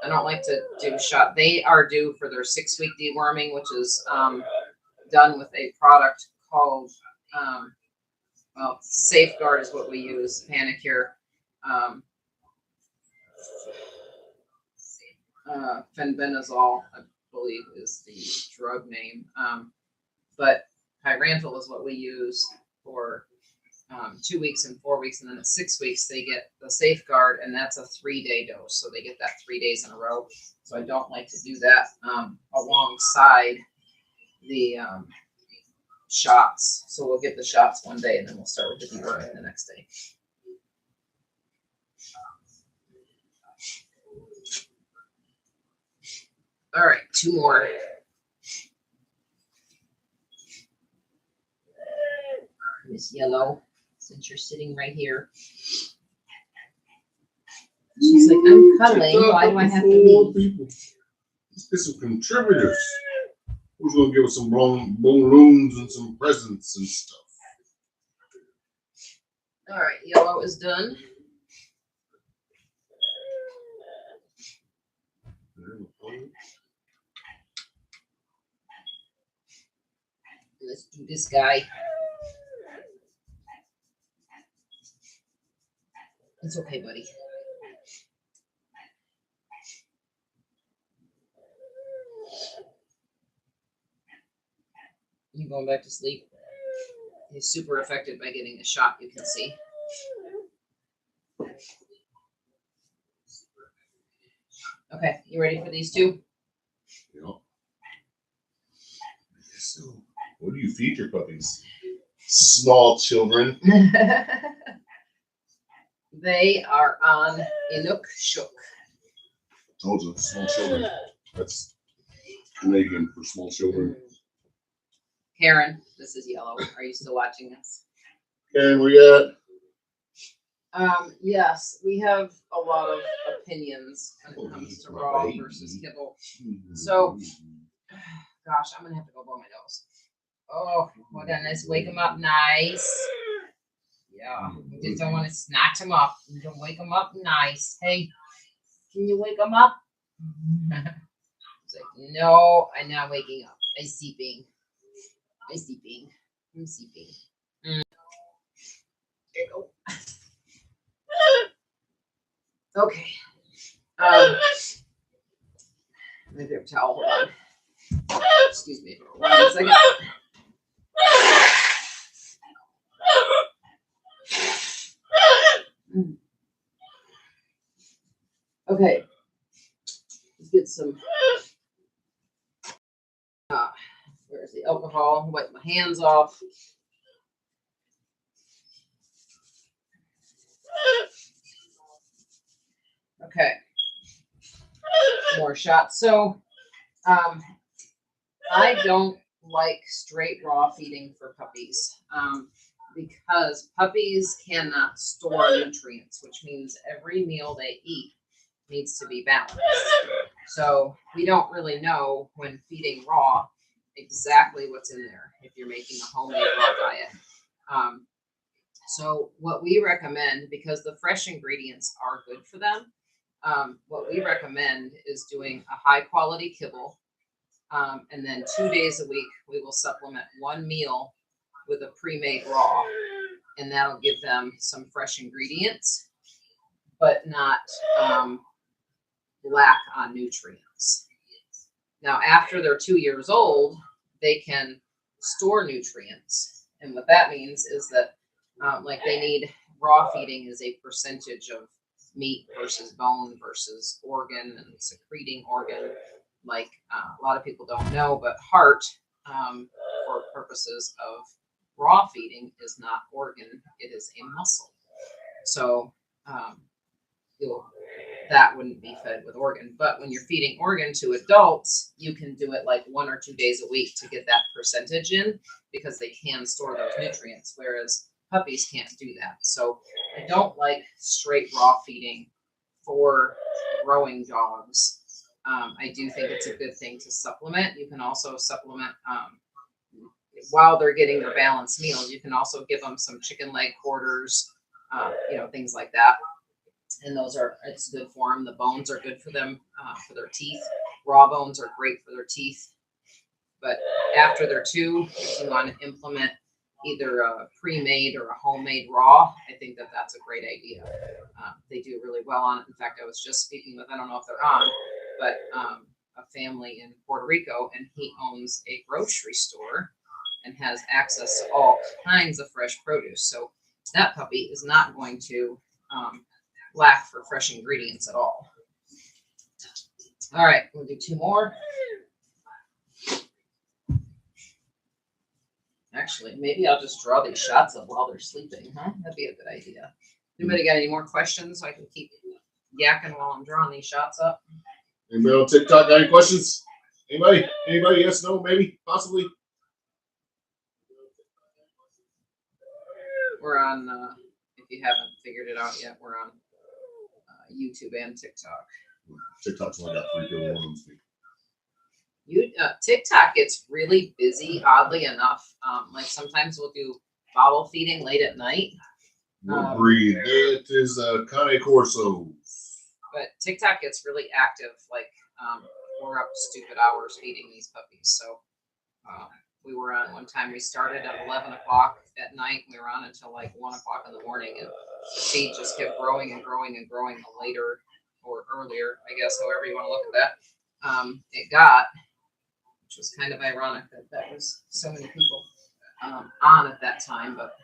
I don't like to do shot. They are due for their 6-week deworming, which is done with a product called well, Safeguard is what we use. Panicure. Fenbendazole, I believe, is the drug name. But Pyrantel is what we use for 2 weeks and 4 weeks, and then at 6 weeks they get the Safeguard, and that's a 3-day dose, so they get that 3 days in a row. So I don't like to do that alongside the shots. So we'll get the shots one day, and then we'll start with the deworming the next day. All right, 2 more. Miss Yellow, since you're sitting right here. She's like, I'm cuddling. Why do I have to leave?
People. Let's get some contributors. Who's going to give us some balloons and some presents and stuff?
All right, Yellow is done. Let's do this guy. It's okay, buddy. You going back to sleep? He's super affected by getting a shot, you can see. Okay, you ready for these 2?
Yep. So, what do you feed your puppies? Small children.
They are on Inuk Shook.
Told you, small children. That's Canadian for small children.
Karen, this is Yellow. Are you still watching this?
And we got
Yes, we have a lot of opinions when it comes to raw versus kibble. So, gosh, I'm gonna have to go blow my nose. Oh, well then let's wake him up nice. Yeah, you just don't want to snatch him up. You can wake him up nice. Hey, can you wake him up? He's like, no, I'm not waking up. I'm sleeping. I'm sleeping. I'm sleeping. There you go. Okay. Maybe a towel. Hold on. Excuse me. 1 second. Okay. Let's get some. Where's the alcohol? Wipe my hands off. Okay. More shots. So, I don't like straight raw feeding for puppies because puppies cannot store nutrients, which means every meal they eat needs to be balanced. So we don't really know when feeding raw exactly what's in there if you're making a homemade raw diet. So what we recommend, because the fresh ingredients are good for them, what we recommend is doing a high quality kibble. And then 2 days a week, we will supplement one meal with a pre-made raw. And that'll give them some fresh ingredients, but not lack on nutrients. Now, after they're 2 years old, they can store nutrients. And what that means is that like they need raw feeding is a percentage of meat versus bone versus organ and secreting organ. Like a lot of people don't know, but heart, for purposes of raw feeding, is not organ, it is a muscle. So that wouldn't be fed with organ. But when you're feeding organ to adults, you can do it like 1 or 2 days a week to get that percentage in, because they can store those nutrients, whereas puppies can't do that. So I don't like straight raw feeding for growing dogs. I do think it's a good thing to supplement. You can also supplement while they're getting their balanced meals. You can also give them some chicken leg quarters, things like that. And it's good for them. The bones are good for them, for their teeth. Raw bones are great for their teeth. But after they're 2, if you want to implement either a pre-made or a homemade raw, I think that's a great idea. They do really well on it. In fact, I was just speaking with, I don't know if they're on, but a family in Puerto Rico, and he owns a grocery store and has access to all kinds of fresh produce. So that puppy is not going to lack for fresh ingredients at all. All right, we'll do 2 more. Actually, maybe I'll just draw these shots up while they're sleeping, huh? That'd be a good idea. Anybody got any more questions so I can keep yakking while I'm drawing these shots up?
Anybody on TikTok got any questions? Anybody? Anybody? Yes, no, maybe, possibly?
We're on, if you haven't figured it out yet, we're on YouTube and TikTok.
TikTok's only got 3 billion ones.
TikTok gets really busy, oddly enough. Like sometimes we'll do bottle feeding late at night.
What breed? It is Cane Corso.
But TikTok gets really active. Like we're up stupid hours feeding these puppies. So we were on one time. We started at 11 o'clock at night. We were on until like 1 o'clock in the morning, and the feed just kept growing and growing and growing. The later or earlier, I guess, however you want to look at that, it got. Which was kind of ironic that was so many people on at that time, but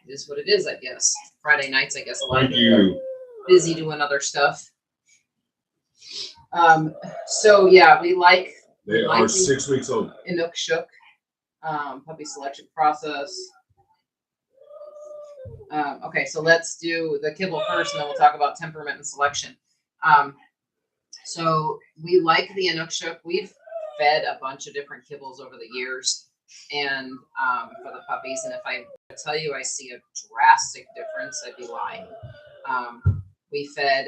it is what it is, I guess. Friday nights, I guess a lot of people are busy doing other stuff. So yeah, we like.
They are 6 weeks old.
Inukshuk, puppy selection process. Okay, so let's do the kibble first, and then we'll talk about temperament and selection. So we like the Inukshuk. We've fed a bunch of different kibbles over the years, and for the puppies. And if I tell you I see a drastic difference, I'd be lying. We fed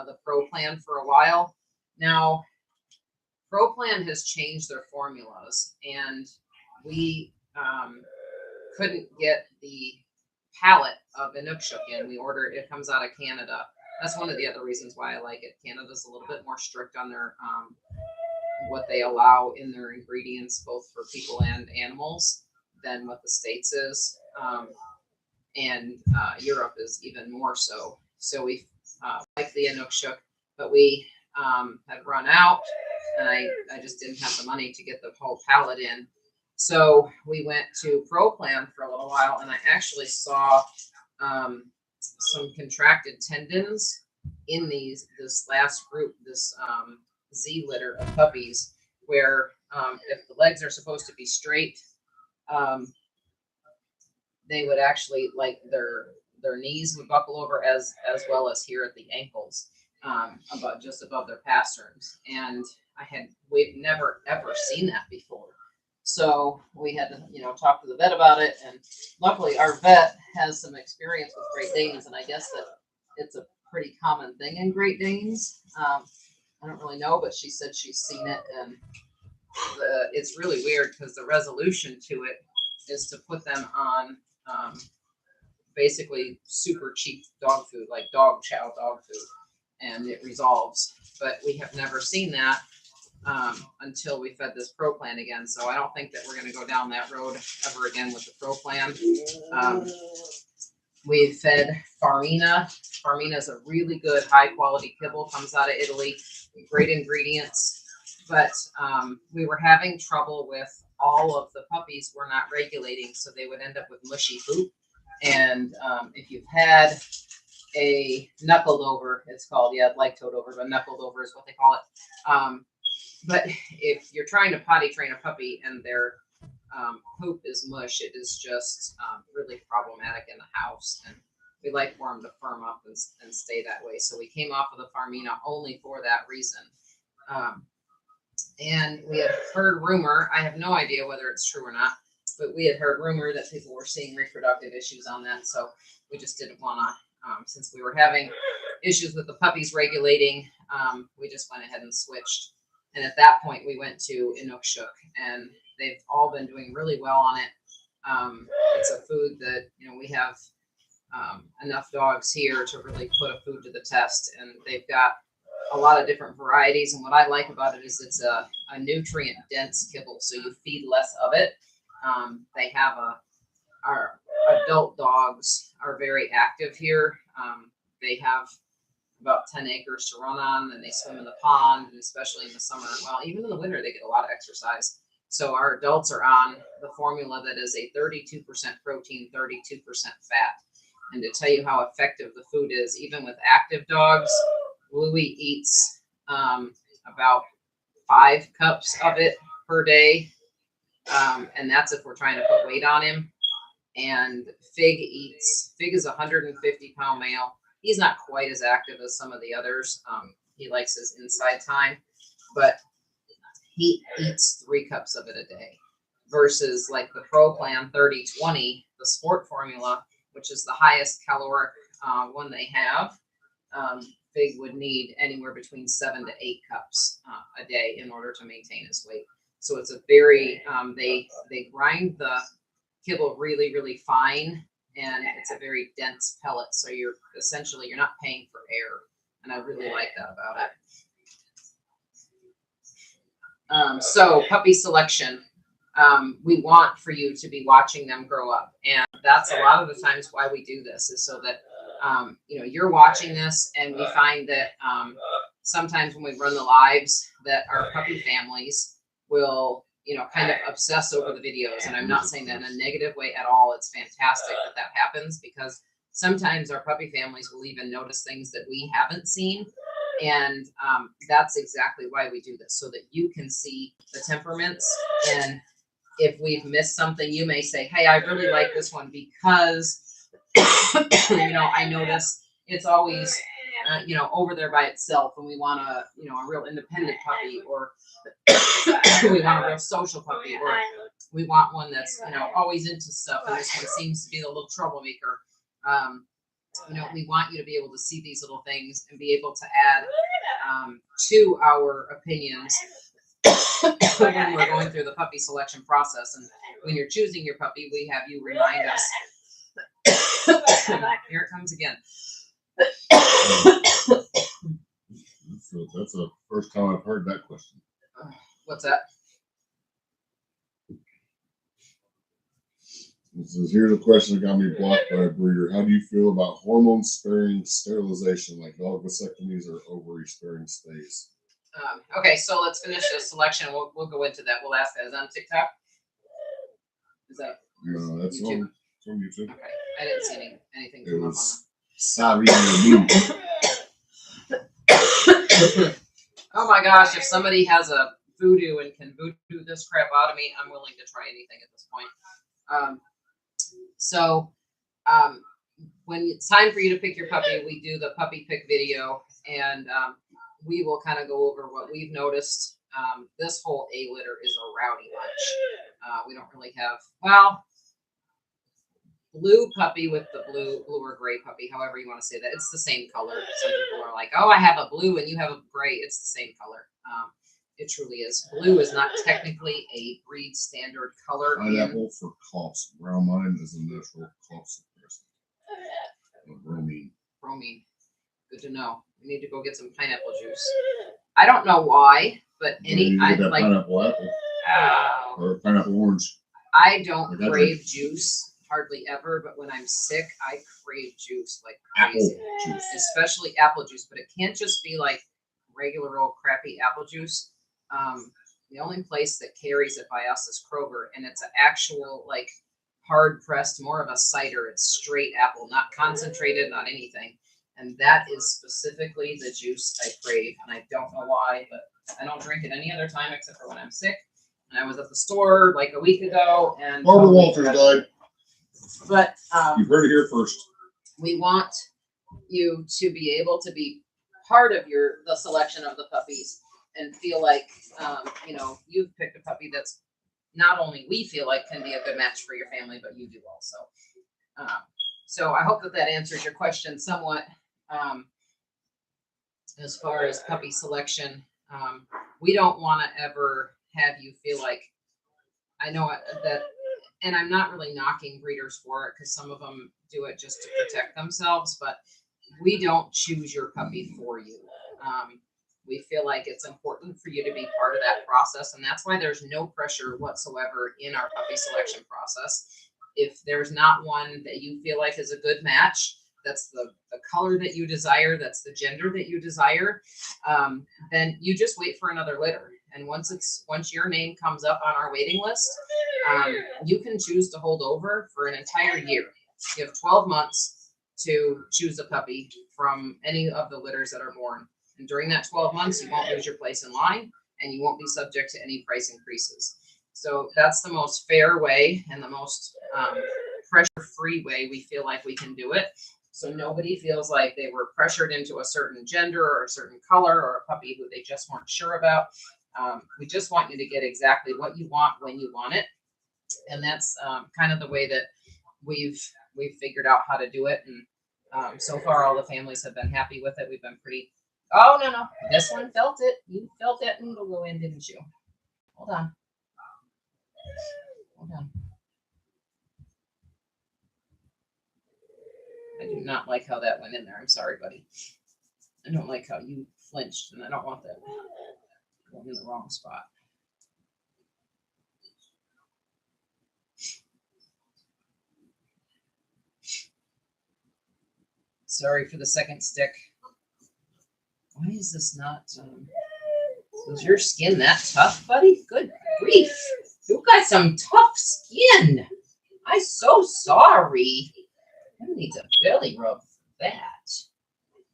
the Pro Plan for a while. Now, Pro Plan has changed their formulas, and we couldn't get the palette of Inukshuk in. We ordered it comes out of Canada. That's one of the other reasons why I like it. Canada's a little bit more strict on their what they allow in their ingredients, both for people and animals, than what the States is. And Europe is even more so. So we like the Inukshuk, but we had run out, and I just didn't have the money to get the whole pallet in. So we went to Pro Plan for a little while, and I actually saw some contracted tendons in this last group, this Z litter of puppies, where if the legs are supposed to be straight, they would actually, like, their knees would buckle over as well as here at the ankles, just above their pasterns. And we've never ever seen that before. So we had to, talk to the vet about it. And luckily our vet has some experience with Great Danes, and I guess that it's a pretty common thing in Great Danes. I don't really know, but she said she's seen it, and it's really weird because the resolution to it is to put them on basically super cheap dog food, like dog chow dog food. and it resolves. But we have never seen that until we fed this Pro Plan again. So I don't think that we're going to go down that road ever again with the Pro Plan. We've fed Farmina. Farmina is a really good high quality kibble, comes out of Italy, great ingredients. But we were having trouble with all of the puppies were not regulating, so they would end up with mushy poop. And if you've had a knuckled over, it's called, like toed over, but knuckled over is what they call it. But if you're trying to potty train a puppy and their poop is mush, it is just really problematic in the house. And we like for them to firm up and stay that way. So we came off of the Farmina only for that reason. And we had heard rumor, I have no idea whether it's true or not, but we had heard rumor that people were seeing reproductive issues on that. So we just didn't want to, since we were having issues with the puppies regulating, we just went ahead and switched. And at that point, we went to Inukshuk, and they've all been doing really well on it. It's a food that, we have enough dogs here to really put a food to the test, and they've got a lot of different varieties. And what I like about it is it's a nutrient dense kibble, so you feed less of it. They have our adult dogs are very active here. They have about 10 acres to run on, and they swim in the pond, and especially in the summer, well, even in the winter, they get a lot of exercise. So our adults are on the formula that is a 32% protein, 32% fat. And to tell you how effective the food is, even with active dogs, Louie eats about 5 cups of it per day. And that's if we're trying to put weight on him. And Fig is a 150-pound male. He's not quite as active as some of the others. He likes his inside time, but he eats 3 cups of it a day versus like the Pro Plan 30-20, the sport formula, which is the highest caloric one they have. Fig would need anywhere between 7 to 8 cups a day in order to maintain his weight. So it's a very, they grind the kibble really, really fine, and it's a very dense pellet. So you're not paying for air. And I really like that about it. So puppy selection, we want for you to be watching them grow up. And that's a lot of the times why we do this, is so that, you're watching this, and we find that sometimes when we run the lives that our puppy families will, kind of obsess over the videos. And I'm not saying that in a negative way at all. It's fantastic that happens, because sometimes our puppy families will even notice things that we haven't seen. And that's exactly why we do this, so that you can see the temperaments. And if we've missed something, you may say, hey, I really like this one because, I notice it's always, over there by itself, and we want a real independent puppy, or we want a real social puppy, or we want one that's, always into stuff, and this one seems to be a little troublemaker. We want you to be able to see these little things and be able to add to our opinions when we're going through the puppy selection process. And when you're choosing your puppy, we have you remind us. Here it comes again.
That's the first time I've heard that question.
What's that?
It says, here's a question that got me blocked by a breeder. How do you feel about hormone-sparing sterilization, like dog vasectomies or ovary-sparing stays?
Okay, so let's finish this selection. We'll go into that. We'll ask that. Is that on TikTok? Is that?
No, that's
YouTube?
on YouTube.
Okay, I didn't see anything
It
come
was
up on Oh my gosh, if somebody has a voodoo and can voodoo this crap out of me, I'm willing to try anything at this point. When it's time for you to pick your puppy, we do the puppy pick video, and we will kind of go over what we've noticed. This whole A litter is a rowdy bunch. We don't really have, blue puppy with the blue or gray puppy, however you want to say that. It's the same color. Some people are like, oh, I have a blue and you have a gray. It's the same color. It truly is. Blue is not technically a breed standard color.
Pineapple for coughs. Brown mine is a natural cough suppressant. Bromine.
Bromine.
Good to know. We need to go get some pineapple juice. I don't know why, but I
that
like
pineapple apple or pineapple orange.
I don't
Like I
crave juice hardly ever, but when I'm sick, I crave juice like crazy.
Apple juice.
Especially apple juice, but it can't just be like regular old crappy apple juice. The only place that carries it by us is Kroger, and it's an actual like hard pressed, more of a cider. It's straight apple, not concentrated, not anything. And that is specifically the juice I crave, and I don't know why, but I don't drink it any other time except for when I'm sick. And I was at the store like a week ago, and
Barbara Walters died.
But
You've heard it here first.
we want you to be able to be part of the selection of the puppies and feel like you know, you've picked a puppy that's not only we feel like can be a good match for your family, but you do also. So I hope that answers your question somewhat. As far as puppy selection, we don't want to ever have you feel like, I know that, and I'm not really knocking breeders for it because some of them do it just to protect themselves, but we don't choose your puppy for you. We feel like it's important for you to be part of that process, and that's why there's no pressure whatsoever in our puppy selection process. If there's not one that you feel like is a good match, that's the color that you desire, that's the gender that you desire, then you just wait for another litter. And once your name comes up on our waiting list, you can choose to hold over for an entire year. You have 12 months to choose a puppy from any of the litters that are born. And during that 12 months, you won't lose your place in line, and you won't be subject to any price increases. So that's the most fair way and the most pressure-free way we feel like we can do it. So nobody feels like they were pressured into a certain gender or a certain color or a puppy who they just weren't sure about. We just want you to get exactly what you want when you want it. And that's kind of the way that we've figured out how to do it. And so far, all the families have been happy with it. We've been pretty, oh, no. This one felt it. You felt that noodle go in, didn't you? Hold on. I do not like how that went in there. I'm sorry, buddy. I don't like how you flinched, and I don't want that going in the wrong spot. Sorry for the second stick. Why is this not? Was your skin that tough, buddy? Good grief. You got some tough skin. I'm so sorry. I need a belly rub for that.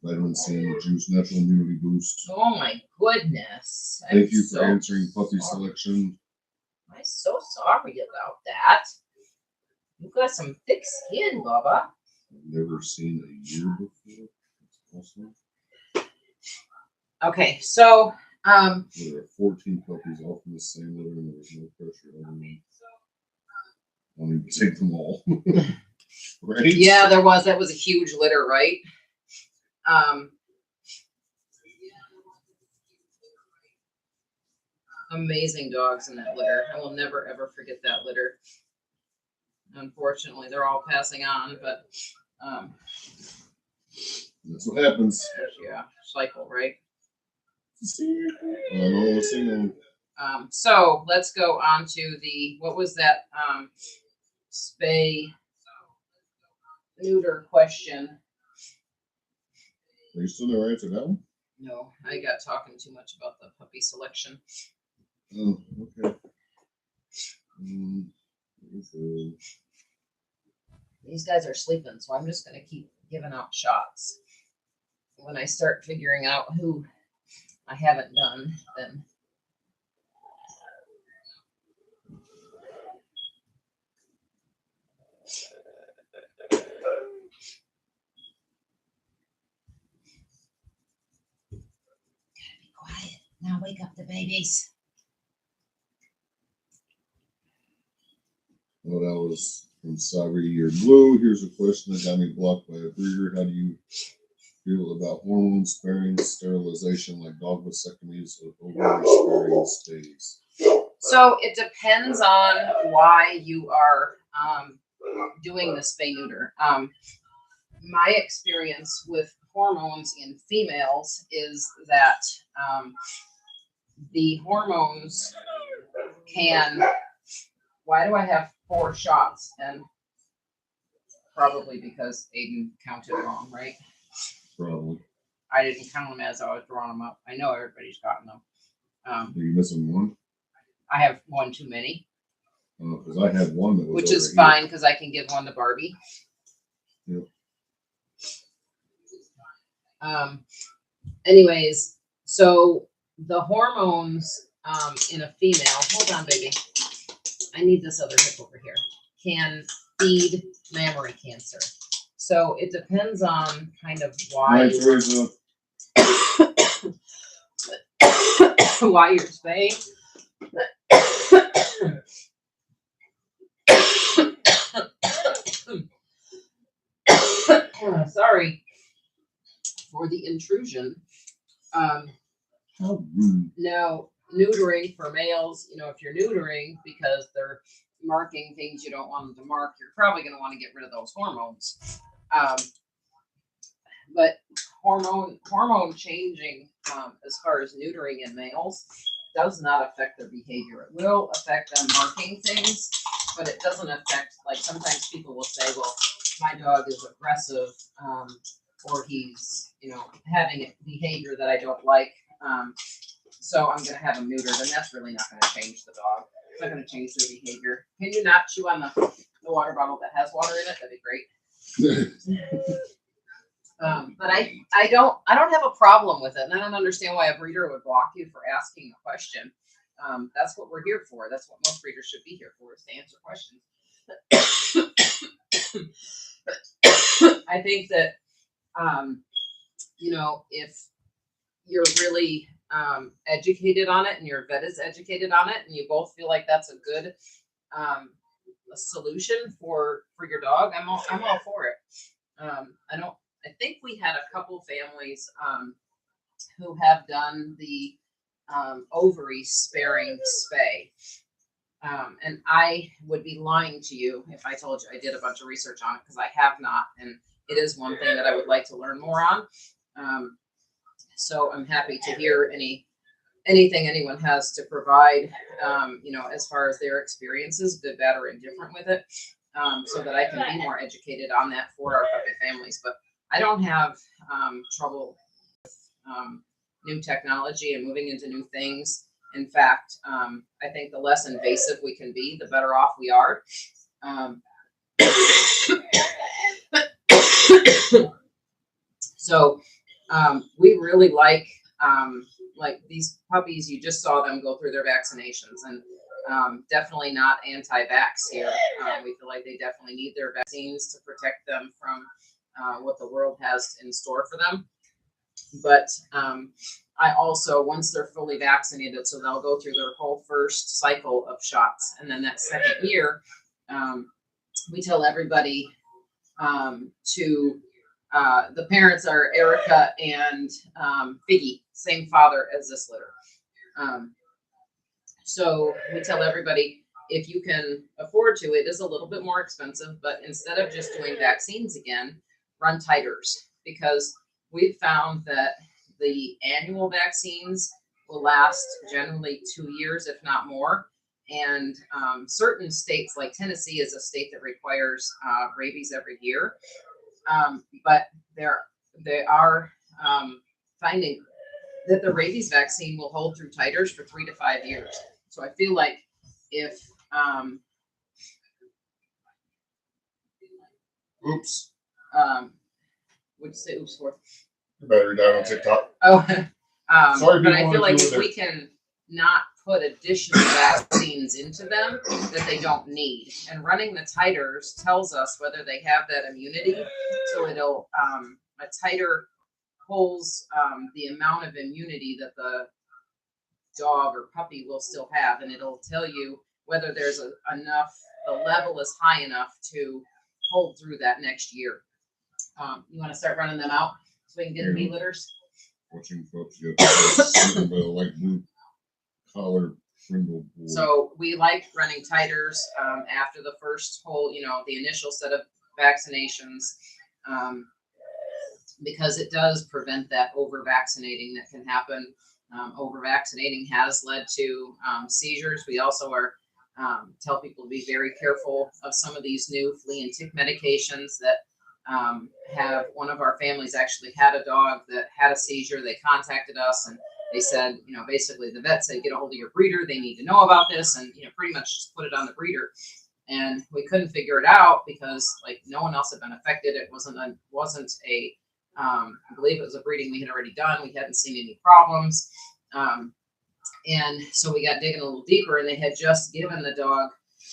Vitamin C and the juice, natural immunity boost.
Oh my goodness.
Thank you for answering puppy selection.
I'm so sorry about that. You got some thick skin, Bubba.
I've never seen a year before. That's awesome.
Okay, so
there are 14 puppies all from the same litter, and there was no pressure on me. I don't even take them all. Right?
yeah, that was a huge litter, right? Amazing dogs in that litter. I will never ever forget that litter. Unfortunately, they're all passing on, but
that's what happens.
Yeah, cycle, right? So let's go on to what was that spay neuter question?
Are you still never answered that one?
No, I got talking too much about the puppy selection.
Oh, okay.
These guys are sleeping, so I'm just going to keep giving out shots. When I start figuring out who I haven't done, then be quiet. Now wake up the babies.
Well, that was from Sabri Year Blue. Here's a question that got me blocked by a breeder. How do you feel about hormone sparing sterilization like dog vasectomies or ovary sparing stays?
So it depends on why you are doing the spay neuter. My experience with
hormones in females is that the hormones can. Why do I have 4 shots? And probably because Aiden counted wrong, right?
Probably.
I didn't count them as I was drawing them up. I know everybody's gotten them.
Are you missing one?
I have 1 too many,
Because I had one that was
which
over
is
here.
fine because I can give one to Barbie.
Yep.
Anyways, so the hormones in a female, hold on, baby. I need this other hip over here, can feed mammary cancer. So it depends on kind of why
Nice, Teresa.
why you're spaying. Sorry for the intrusion.
How rude.
Now, neutering for males, you know, if you're neutering because they're marking things you don't want them to mark, you're probably going to want to get rid of those hormones. But hormone changing as far as neutering in males does not affect their behavior. It will affect them marking things, but it doesn't affect, like sometimes people will say, well, my dog is aggressive or he's, you know, having a behavior that I don't like. So I'm going to have him neutered, and that's really not going to change the dog. It's not going to change their behavior. Can you not chew on the water bottle that has water in it? That'd be great. But I don't have a problem with it, and I don't understand why a breeder would block you for asking a question. That's what we're here for. That's what most breeders should be here for, is to answer questions. I think that you know, if you're really educated on it and your vet is educated on it and you both feel like that's a good a solution for your dog, I'm all for it. I think we had a couple families who have done the ovary sparing spay. And I would be lying to you if I told you I did a bunch of research on it, because I have not, and it is one thing that I would like to learn more on. So I'm happy to hear anything anyone has to provide, you know, as far as their experiences, good, bad, or indifferent with it, so that I can be more educated on that for our puppy families. But I don't have trouble with new technology and moving into new things. In fact, I think the less invasive we can be, the better off we are. So we really like these puppies. You just saw them go through their vaccinations, and definitely not anti-vax here. We feel like they definitely need their vaccines to protect them from what the world has in store for them. But I also, once they're fully vaccinated, so they'll go through their whole first cycle of shots, and then that second year, we tell everybody to the parents are Erica and Figgy, same father as this litter. So we tell everybody, if you can afford to, it is a little bit more expensive, but instead of just doing vaccines again, run titers, because we've found that the annual vaccines will last generally 2 years, if not more. And certain states, like Tennessee is a state that requires rabies every year. But they are finding that the rabies vaccine will hold through titers for 3 to 5 years. So I feel like if
Oops.
what'd you say oops for?
The battery died on TikTok.
Oh,
Sorry,
but I feel like if
there.
we can not put additional vaccines into them that they don't need, and running the titers tells us whether they have that immunity. So it'll a titer holds the amount of immunity that the dog or puppy will still have, and it'll tell you whether there's enough, the level is high enough to hold through that next year. You want to start running them out so we can get the bee litters?
Watching folks get the light blue collar brindle board.
So we like running titers after the first whole, you know, the initial set of vaccinations. because it does prevent that over vaccinating that can happen. Over vaccinating has led to seizures. We also are tell people to be very careful of some of these new flea and tick medications that have. One of our families actually had a dog that had a seizure. They contacted us and they said, you know, basically the vet said, get a hold of your breeder. They need to know about this, and you know, pretty much just put it on the breeder. And we couldn't figure it out because like no one else had been affected. It wasn't a I believe it was a breeding we had already done. We hadn't seen any problems. And so we got digging a little deeper, and they had just given the dog,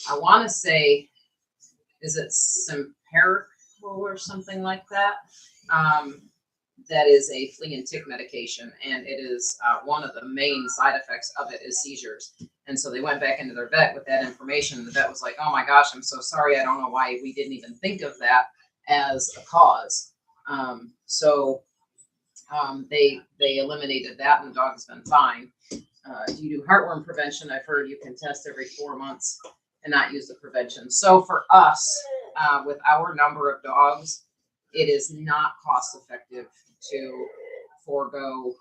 I want to say, is it Simparico or something like that? That is a flea and tick medication, and it is one of the main side effects of it is seizures. And so they went back into their vet with that information, and the vet was like, oh my gosh, I'm so sorry. I don't know why we didn't even think of that as a cause. They eliminated that, and the dog has been fine. Do you do heartworm prevention? I've heard you can test every 4 months and not use the prevention. So for us, with our number of dogs, it is not cost effective to forego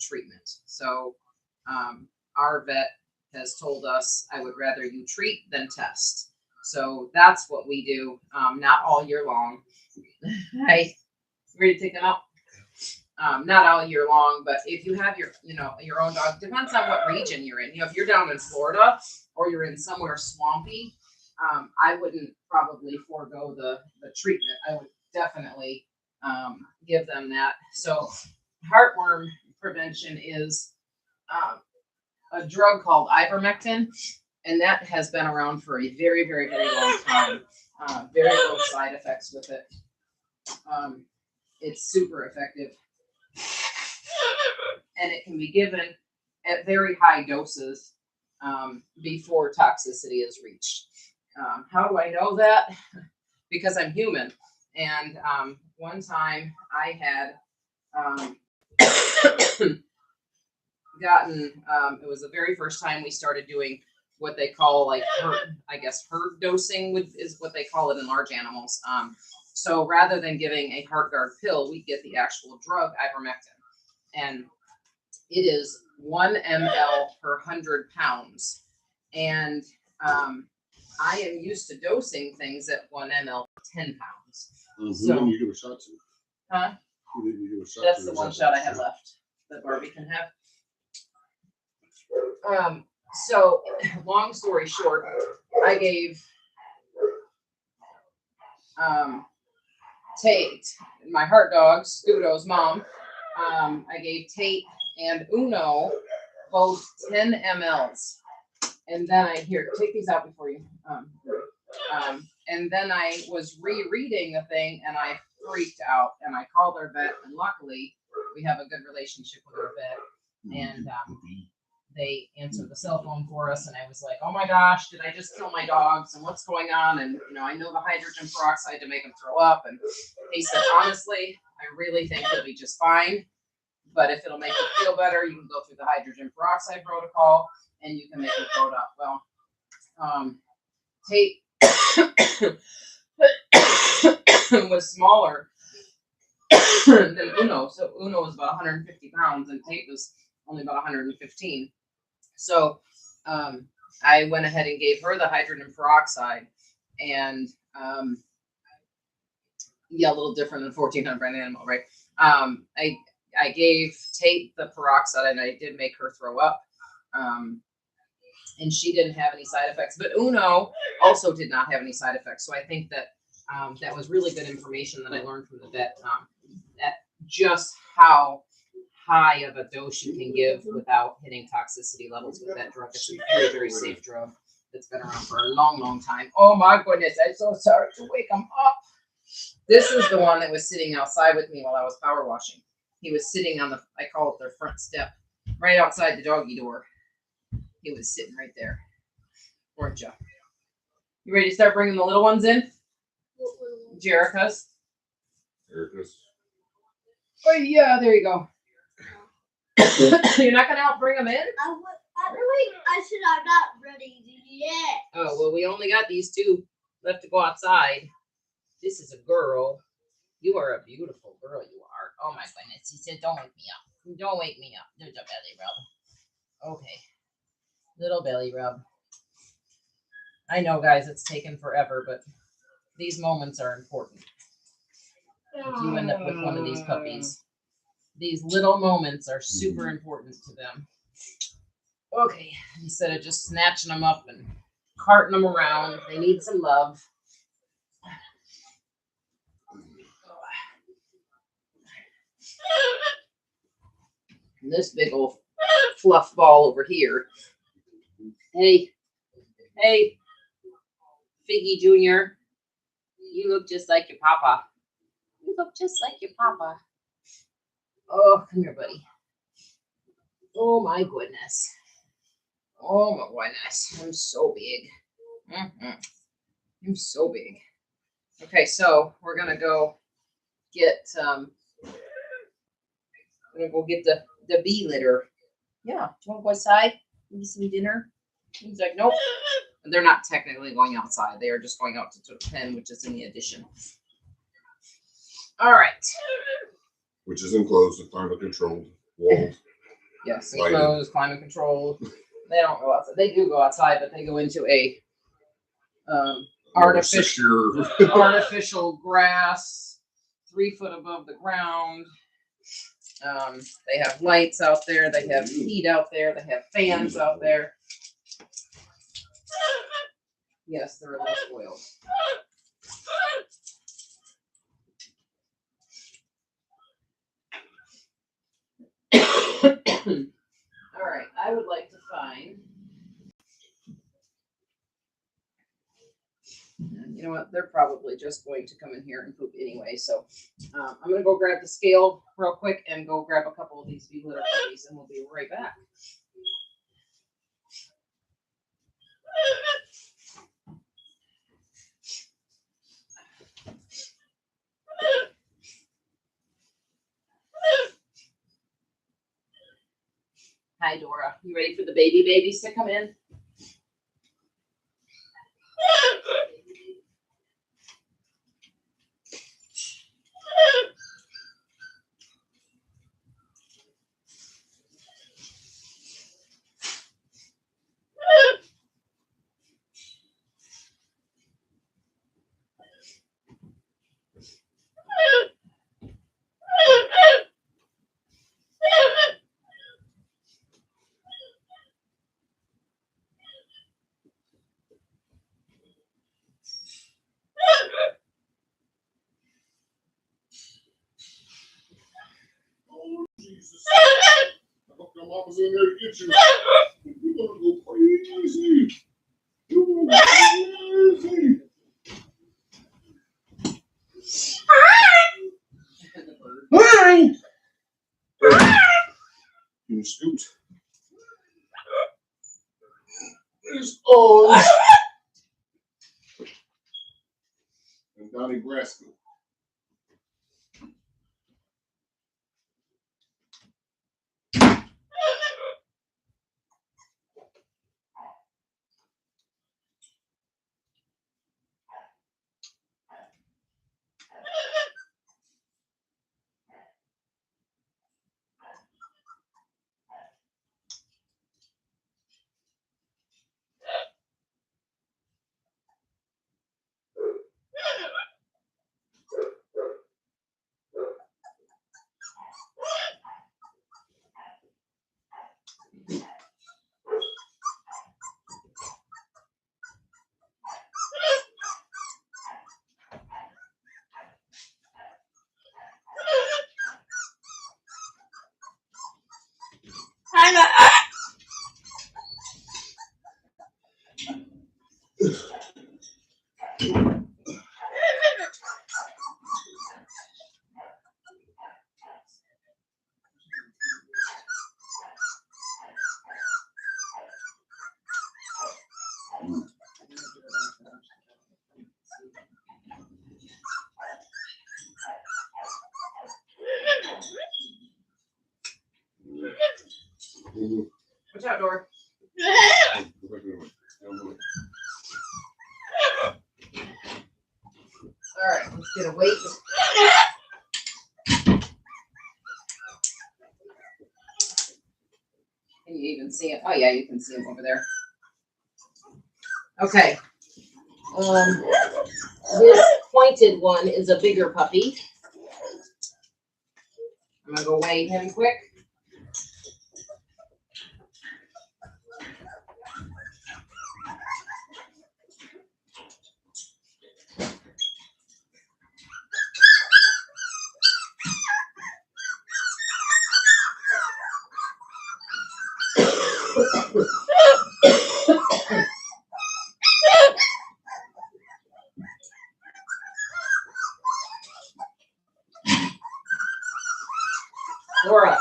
treatment. So our vet has told us, I would rather you treat than test. So that's what we do, not all year long. Hey, ready to take them out? Not all year long, but if you have your own dog, depends on what region you're in. You know, if you're down in Florida or you're in somewhere swampy, I wouldn't probably forego the treatment. I would definitely give them that. So heartworm prevention is a drug called ivermectin, and that has been around for a very, very, very long time. Very low side effects with it. It's super effective. And it can be given at very high doses before toxicity is reached. How do I know that? Because I'm human. And one time I had gotten, it was the very first time we started doing what they call like herd dosing is what they call it in large animals. So rather than giving a HeartGuard pill, we get the actual drug ivermectin. And it is 1 ml per 100 pounds. And I am used to dosing things at 1 ml per 10 pounds.
Mm-hmm.
So,
you give a shot to?
Huh?
You give a shot
That's
to,
the one shot I have left that Barbie can have. So long story short, I gave Tate, my heart dog, Scudo's mom, I gave Tate and Uno both 10 mLs. And then take these out before you. And then I was rereading the thing and I freaked out and I called our vet, and luckily we have a good relationship with our vet, and they answered the cell phone for us, and I was like, oh my gosh, did I just kill my dogs, and what's going on? And I know the hydrogen peroxide to make them throw up, and he said, honestly, I really think he'll be just fine, but if it'll make you feel better, you can go through the hydrogen peroxide protocol and you can make it float up. Well, Tate was smaller than Uno. So Uno was about 150 pounds and Tate was only about 115. So I went ahead and gave her the hydrogen peroxide, and yeah, a little different than 1400 brand animal, right? I gave Tate the peroxide and I did make her throw up. And she didn't have any side effects, but Uno also did not have any side effects. So I think that that was really good information that I learned from the vet, at just how high of a dose you can give without hitting toxicity levels with that drug. It's a very, very safe drug that's been around for a long, long time. Oh my goodness, I'm so sorry to wake him up. This is the one that was sitting outside with me while I was power washing. He was sitting on I call it their front step, right outside the doggy door. He was sitting right there. Weren't you? You ready to start bringing the little ones in? Jerica's.
Erica's.
Oh yeah, there you go. You're not gonna help bring them in?
Really? I said I'm not ready yet.
Oh well, we only got these two left to go outside. This is a girl.
You are a beautiful girl, you are. Oh my goodness. He said, don't wake me up. Don't wake me up. There's a belly rub. Okay. Little belly rub. I know, guys, it's taken forever, but these moments are important. If you end up with one of these puppies, these little moments are super important to them. Okay, instead of just snatching them up and carting them around, they need some love. And this big old fluff ball over here. Hey, Figgy Jr., you look just like your papa. You look just like your papa. Oh, come here, buddy. Oh my goodness. Oh my goodness. I'm so big. I'm so big. Okay, so we're gonna go get the bee litter. Yeah, do you want to go outside? Get some dinner? He's like, nope. They're not technically going outside. They are just going out to the pen, which is in the addition. All right.
Which is enclosed and climate controlled, walled.
Yes, enclosed, climate controlled. They don't go outside. They do go outside, but they go into a artificial grass, 3 foot above the ground. They have lights out there. They have heat out there. They have fans out there. Yes, they're a little spoiled. All right, I would like to find. You know what? They're probably just going to come in here and poop anyway. So I'm going to go grab the scale real quick and go grab a couple of these bee litter puppies, and we'll be right back. Hi, Dora. You ready for the babies to come in?
Jesus. I hope your mama's in there to get you. You're gonna go crazy. You're gonna go crazy. Hi. Can you scoot? There's Oz. And Donnie Brasco.
Watch out, Dora.
All right, let's get a weight.
Can you even see it? Oh yeah, you can see him over there. Okay. This pointed one is a bigger puppy. I'm gonna go weigh him quick. Laura.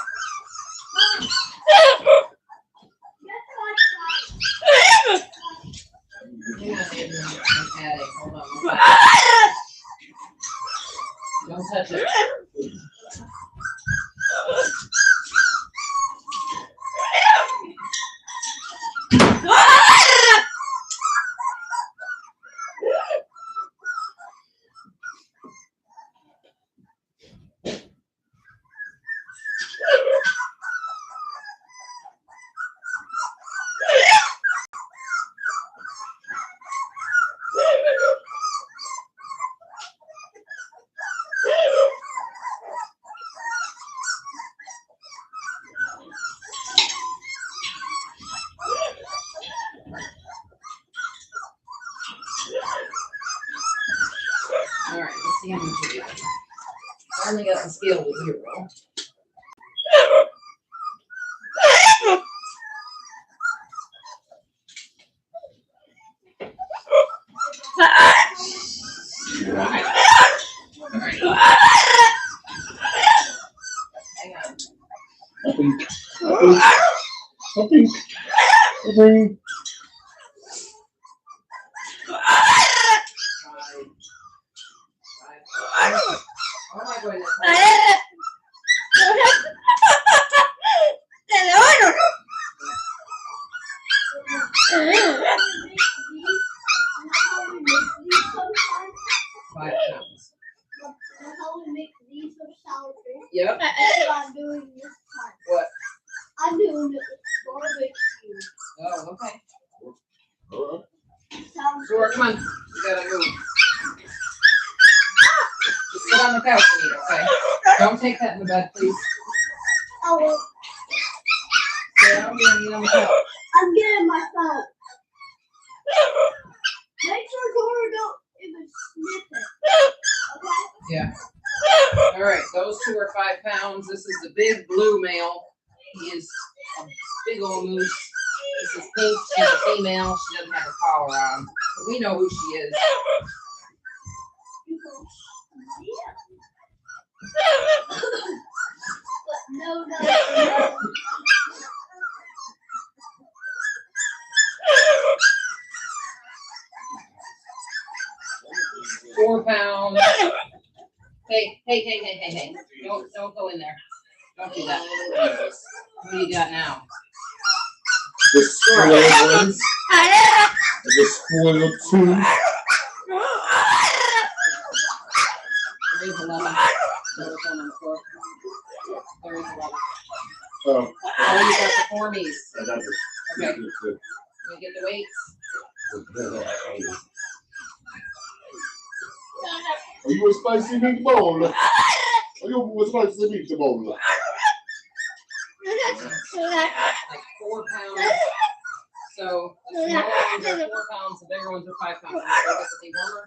Hold on. Don't touch it. All right, let's see how much you got. I only got the scale with 0. Hang on.
Puppy.
Oh my goodness. Yep.
That's what I'm doing this time.
What?
I'm doing it with barbecue.
Oh, okay.
Sounds
Dora, come on. You gotta move. Just sit on the couch and eat, okay? Don't take that in the bed, please.
Oh, well,
Sit down here and eat on the couch.
I'm getting my phone. Make sure Dora don't even sniff it. Okay?
Yeah. All right, those 2 are 5 pounds. This is the big blue male. He is a big old moose. This is Pink. She's a female. She doesn't have a collar on. But we know who she is.
You go, yeah. But no.
4 pounds. Hey. Don't go in there. Don't do that. What do you got now?
The spoiled ones. The spoiled 2.
There is 11. There was one on the floor. There is 11.
Oh,
Oh, you got the formies.
I got this.
Okay. Let me get the weights.
Are you a spicy meatball? Are you a spicy meatball?
Like 4 pounds. So the smaller ones are 4 pounds, the bigger ones are 5 pounds. Look at the dewormer.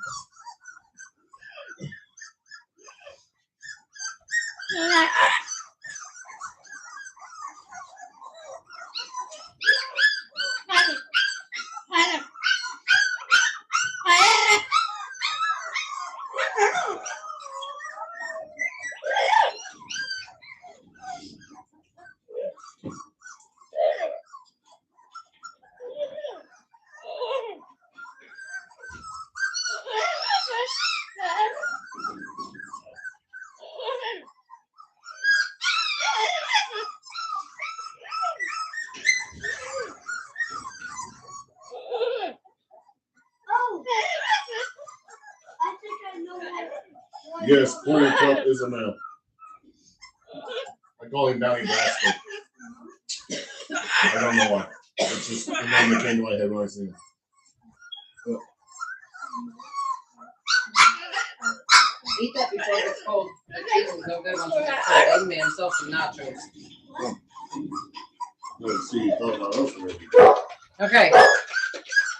Oh, I think I know what.
Yes, Corn Cup is a man. I call him Donnie Brasco. I don't know why. It's just the name that came to my head when I seen it.
Eat that before it gets cold. The cheese is no good once it gets cold. I made himself some nachos.
Let's see, you thought about us already.
Okay.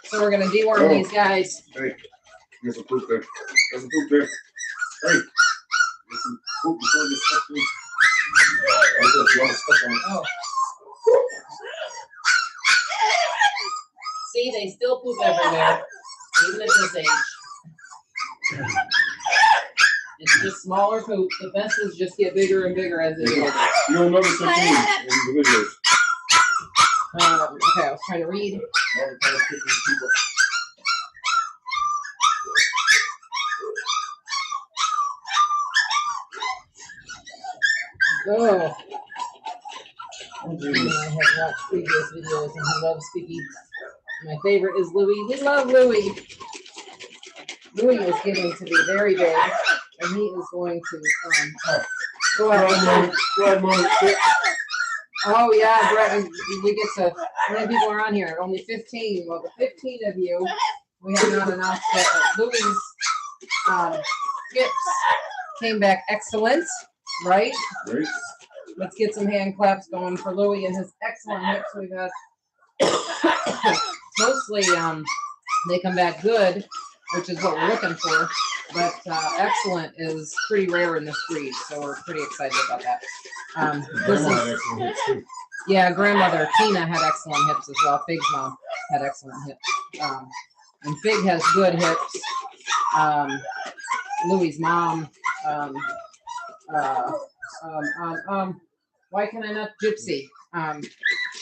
So we're gonna deworm these guys.
Hey, there's some poop there. There's some poop there. Hey, there's some poop before this stuff through. There's a lot of stuff on it.
Oh. See, they still poop everywhere, even at this age. It's just smaller poop. The best is just get bigger and bigger as they get older.
You'll notice something in the videos.
Okay, I was trying to read. Oh. I have watched previous videos and he loves Piggy. My favorite is Louie. We love Louie. Louie is getting to be very big, and he is going to go out. Oh yeah, Brett, we get to. How many people are on here? Only 15. Well, the 15 of you, we have not announced that Louie's hips came back excellent, right?
Great.
Let's get some hand claps going for Louie and his excellent hips. We've had mostly they come back good, which is what we're looking for. But excellent is pretty rare in this breed, so we're pretty excited about that. Yeah, grandmother Tina had excellent hips as well. Fig's mom had excellent hips, and Fig has good hips. Louie's mom. Why can I not Gypsy?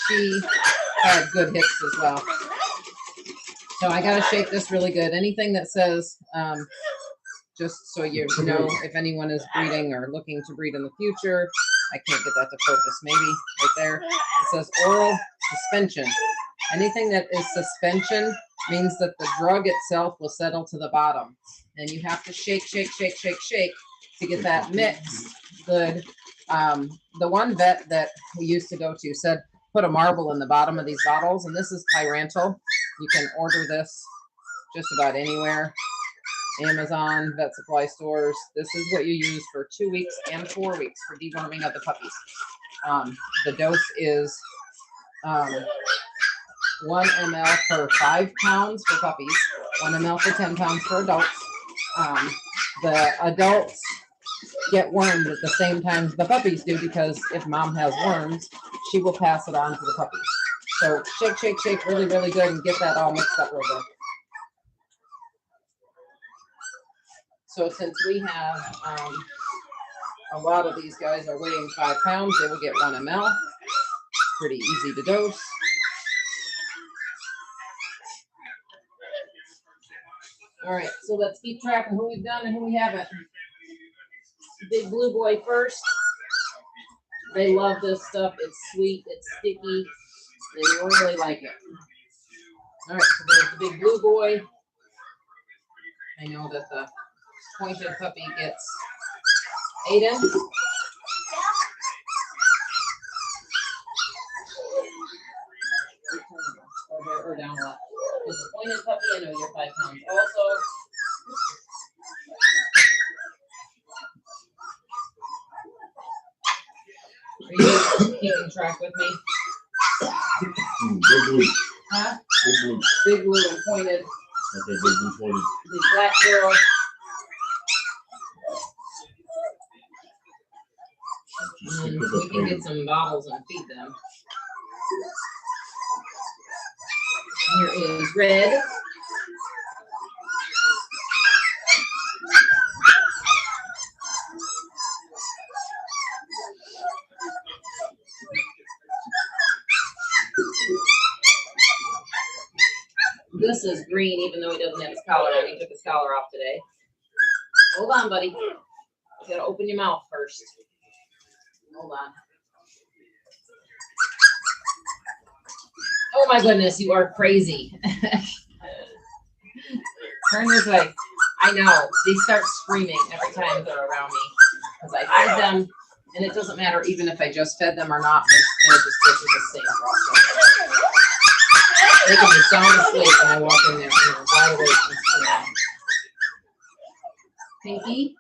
She had good hips as well. So I gotta shake this really good. Anything that says, just so you know, if anyone is breeding or looking to breed in the future, I can't get that to focus. Maybe right there. It says oral suspension. Anything that is suspension means that the drug itself will settle to the bottom, and you have to shake, shake, shake, shake, shake to get that mix good. The one vet that we used to go to said put a marble in the bottom of these bottles, and this is Pyrantel. You can order this just about anywhere. Amazon, vet supply stores. This is what you use for 2 weeks and 4 weeks for deworming of the puppies. The dose is 1 ml per 5 pounds for puppies, 1 ml for 10 pounds for adults. The adults get wormed at the same time the puppies do, because if mom has worms, she will pass it on to the puppies. So shake, shake, shake really, really good and get that all mixed up real good. So since we have a lot of these guys are weighing 5 pounds, they will get 1 ml. Pretty easy to dose. All right, so let's keep track of who we've done and who we haven't. Big Blue Boy first. They love this stuff. It's sweet. It's sticky. They really like it. All right, so there's the Big Blue Boy. I know that the pointed puppy gets Aiden. Or down a lot. There's a pointed puppy. I know you're 5 pounds also. Are you keeping track with me?
Big blue.
Huh?
Big blue.
Big Blue and pointed.
Okay, big blue pointed.
The black girl. And we can get some bottles and feed them. Here is Red. This is Green, even though he doesn't have his collar on. He took his collar off today. Hold on, buddy. You gotta open your mouth first. Hold on. Oh my goodness, you are crazy. Turn this way. I know. They start screaming every time they're around me because I feed them And it doesn't matter even if I just fed them or not, they're still just go through the same process. They can be sound asleep when I walk in there and they're wide awake and sleeping. Pinky?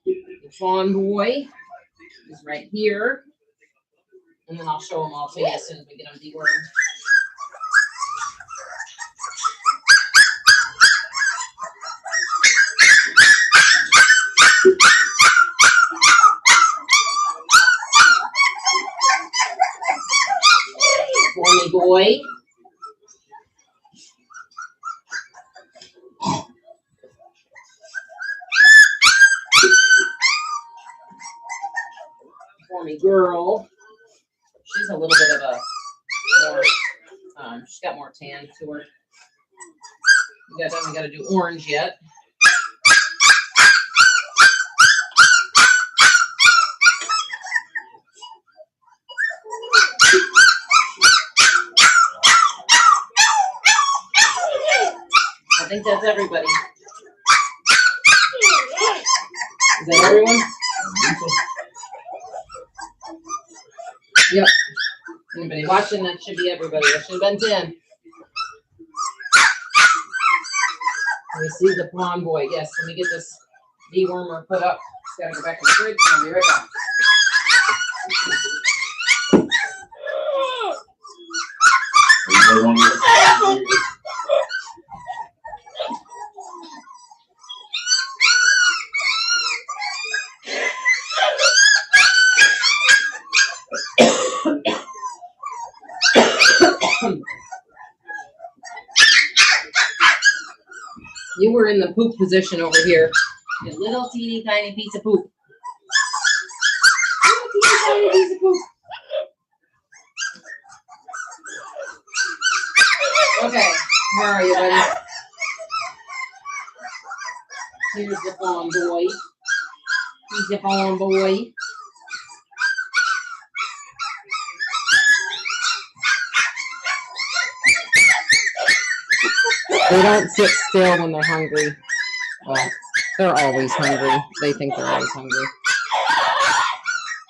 The fawn boy is right here. And then I'll show them all to you as soon as we get them dewormed. Horny boy. Horny girl. She's a little bit of a more, she's got more tan to her. We haven't got to do orange yet. I think that's everybody. Is that everyone? Yep. Anybody watching, that should be everybody. That should have been 10. We see the blonde boy. Yes, let me get this dewormer put up. Just gotta go back in the fridge and I'll be right back. You were in the poop position over here. You little teeny tiny piece of poop. Little teeny tiny piece of poop. Okay, where are you, buddy? Here's the fawn boy. He's the fawn boy. They don't sit still when they're hungry. Well, they're always hungry. They think they're always hungry.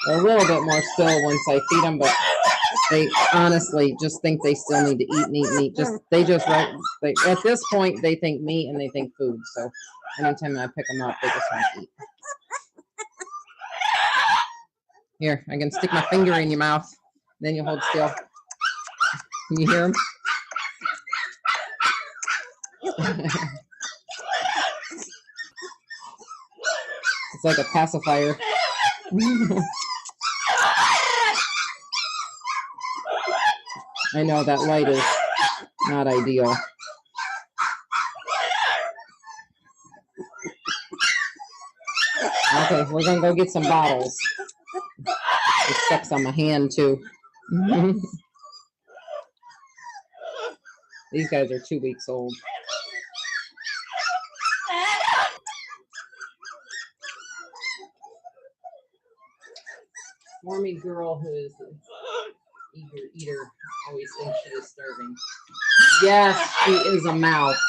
They're a little bit more still once I feed them, but they honestly just think they still need to eat and eat and eat. At this point, they think meat and they think food. So anytime I pick them up, they just want to eat. Here, I can stick my finger in your mouth. Then you hold still. Can you hear them? It's like a pacifier. I know that light is not ideal. Okay, we're gonna go get some bottles. It sucks on my hand too. These guys are 2 weeks old. Wormy girl who is an eager eater always thinks she is starving. Yes, she is a mouse.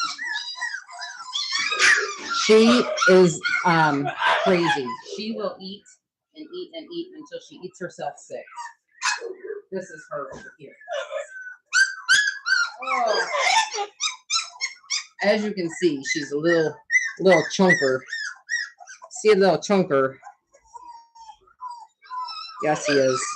She is crazy. She will eat and eat and eat until she eats herself sick. This is her over here. Oh. As you can see, she's a little chunker. See a little chunker. Yes, he is.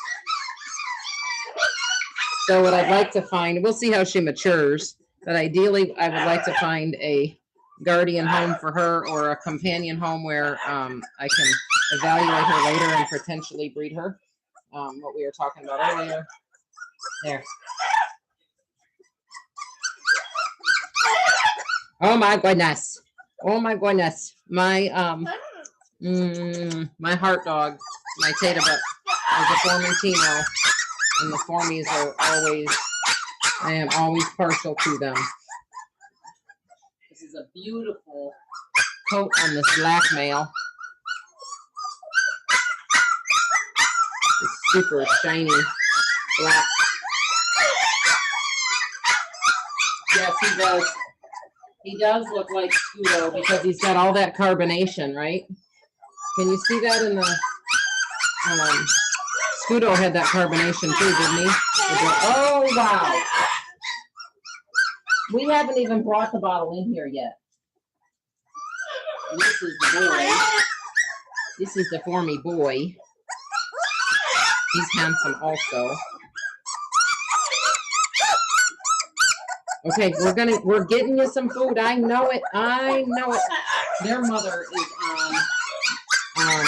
So what I'd like to find, we'll see how she matures, but ideally I would like to find a guardian home for her or a companion home where I can evaluate her later and potentially breed her. What we were talking about earlier. There. Oh my goodness. Oh my goodness. My my heart dog, my Tata Butt, is a Formentino, and the Formies are always, I am always partial to them. This is a beautiful coat on this black male. It's super shiny black. Yes, he does. He does look like Scudo because he's got all that carbonation, right? Can you see that in the Scudo had that carbonation too, didn't he? Oh wow. We haven't even brought the bottle in here yet. This is the boy. This is the Formy boy. He's handsome also. Okay, we're getting you some food. I know it. I know it. Their mother is on.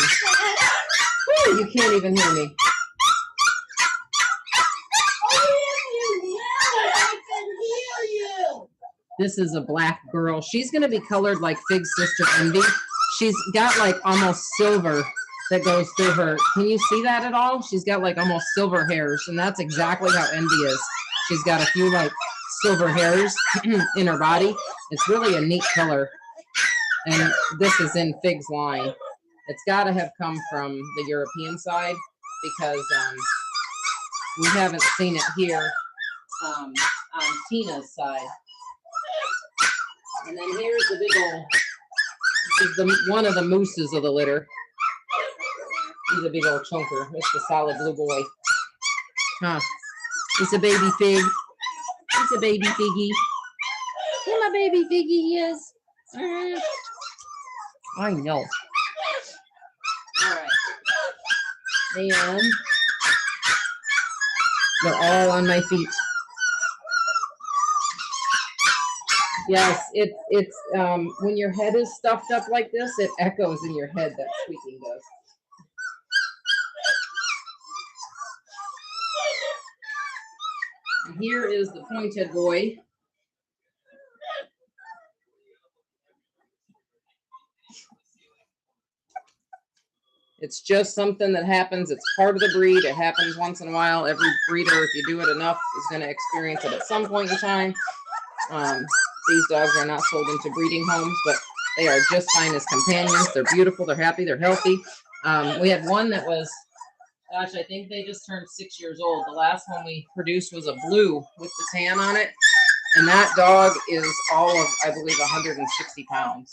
Whew, you can't even hear me. This is a black girl. She's gonna be colored like Fig's sister Envy. She's got like almost silver that goes through her. Can you see that at all? She's got like almost silver hairs, and that's exactly how Envy is. She's got a few like silver hairs in her body. It's really a neat color. And this is in Fig's line. It's got to have come from the European side because we haven't seen it here on Tina's side. And then here's the big old, this is one of the mooses of the litter. He's a big old chunker. It's the solid blue boy. Huh. It's a baby fig. It's a baby figgy. Where my baby figgy is. I know. All right. And they're all on my feet. Yes, it's when your head is stuffed up like this, it echoes in your head. That squeaking does. And here is the pointed boy. It's just something that happens. It's part of the breed. It happens once in a while. Every breeder, if you do it enough, is going to experience it at some point in time. These dogs are not sold into breeding homes, but they are just fine as companions. They're beautiful. They're happy. They're healthy. We had one that was, gosh, I think they just turned 6 years old. The last one we produced was a blue with the tan on it. And that dog is all of, I believe, 160 pounds.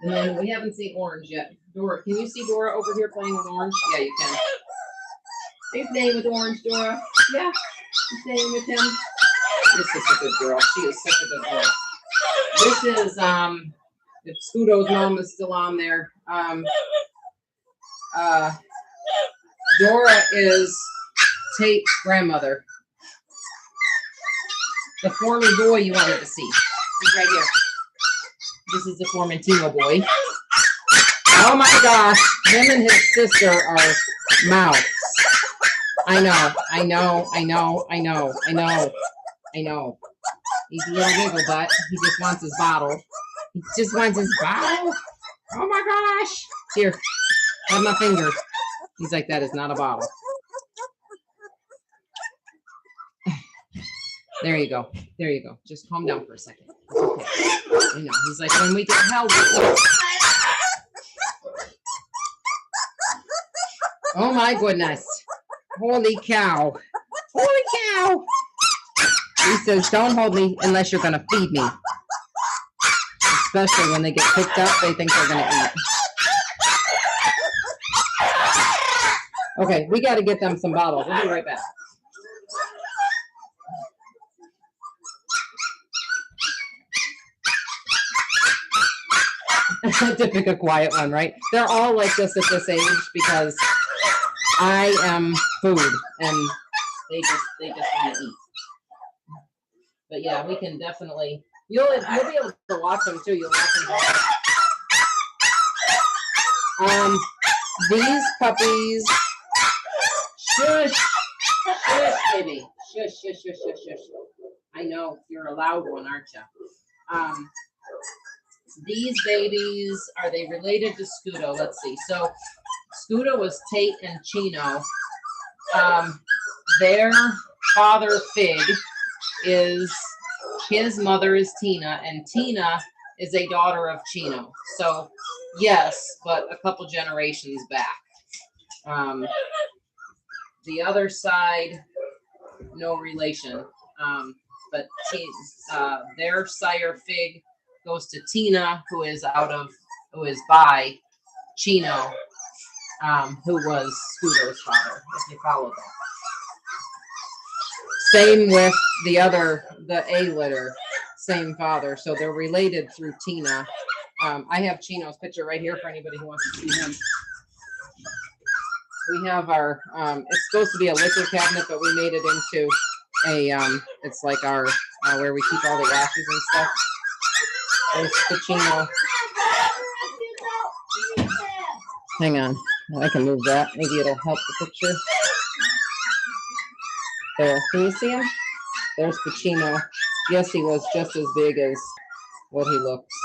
And then we haven't seen Orange yet. Dora, can you see Dora over here playing with Orange? Yeah, you can. Are you playing with Orange, Dora? Yeah. You playing with him? This is such a good girl. She is such a good girl. This is, if Scudo's mom is still on there, Dora is Tate's grandmother. The Formy boy you wanted to see. He's right here. This is the Formentino boy. Oh my gosh, him and his sister are mouths. I know. He's a little wiggle butt. He just wants his bottle. He just wants his bottle. Oh my gosh. Here, have my finger. He's like, that is not a bottle. There you go. There you go. Just calm down for a second. It's okay. I know. He's like, when we get held. Oh my goodness. Holy cow. Holy cow. He says, don't hold me unless you're going to feed me. Especially when they get picked up, they think they're going to eat. Okay, we got to get them some bottles. We'll be right back. To pick a quiet one, right? They're all like this at this age because I am food and they just want to eat. But yeah, we can definitely you'll be able to watch them too. You'll watch them. These puppies. Shush, shush, baby, shush, shush, shush, shush, shush. I know you're a loud one, aren't you? These babies, are they related to Scudo? Let's see. So Scudo was Tate and Chino. Their father, Fig, is, his mother is Tina, and Tina is a daughter of Chino. So yes, but a couple generations back. The other side, no relation. But their sire Fig goes to Tina, who is by Chino, who was Scudo's father, if you follow that. Same with the A litter, same father. So they're related through Tina. I have Chino's picture right here for anybody who wants to see him. We have our, it's supposed to be a liquor cabinet, but we made it into a, it's like our, where we keep all the ashes and stuff. There's the Chino. Hang on, I can move that. Maybe it'll help the picture. There, can you see him? There's Pacino. Yes, he was just as big as what he looks.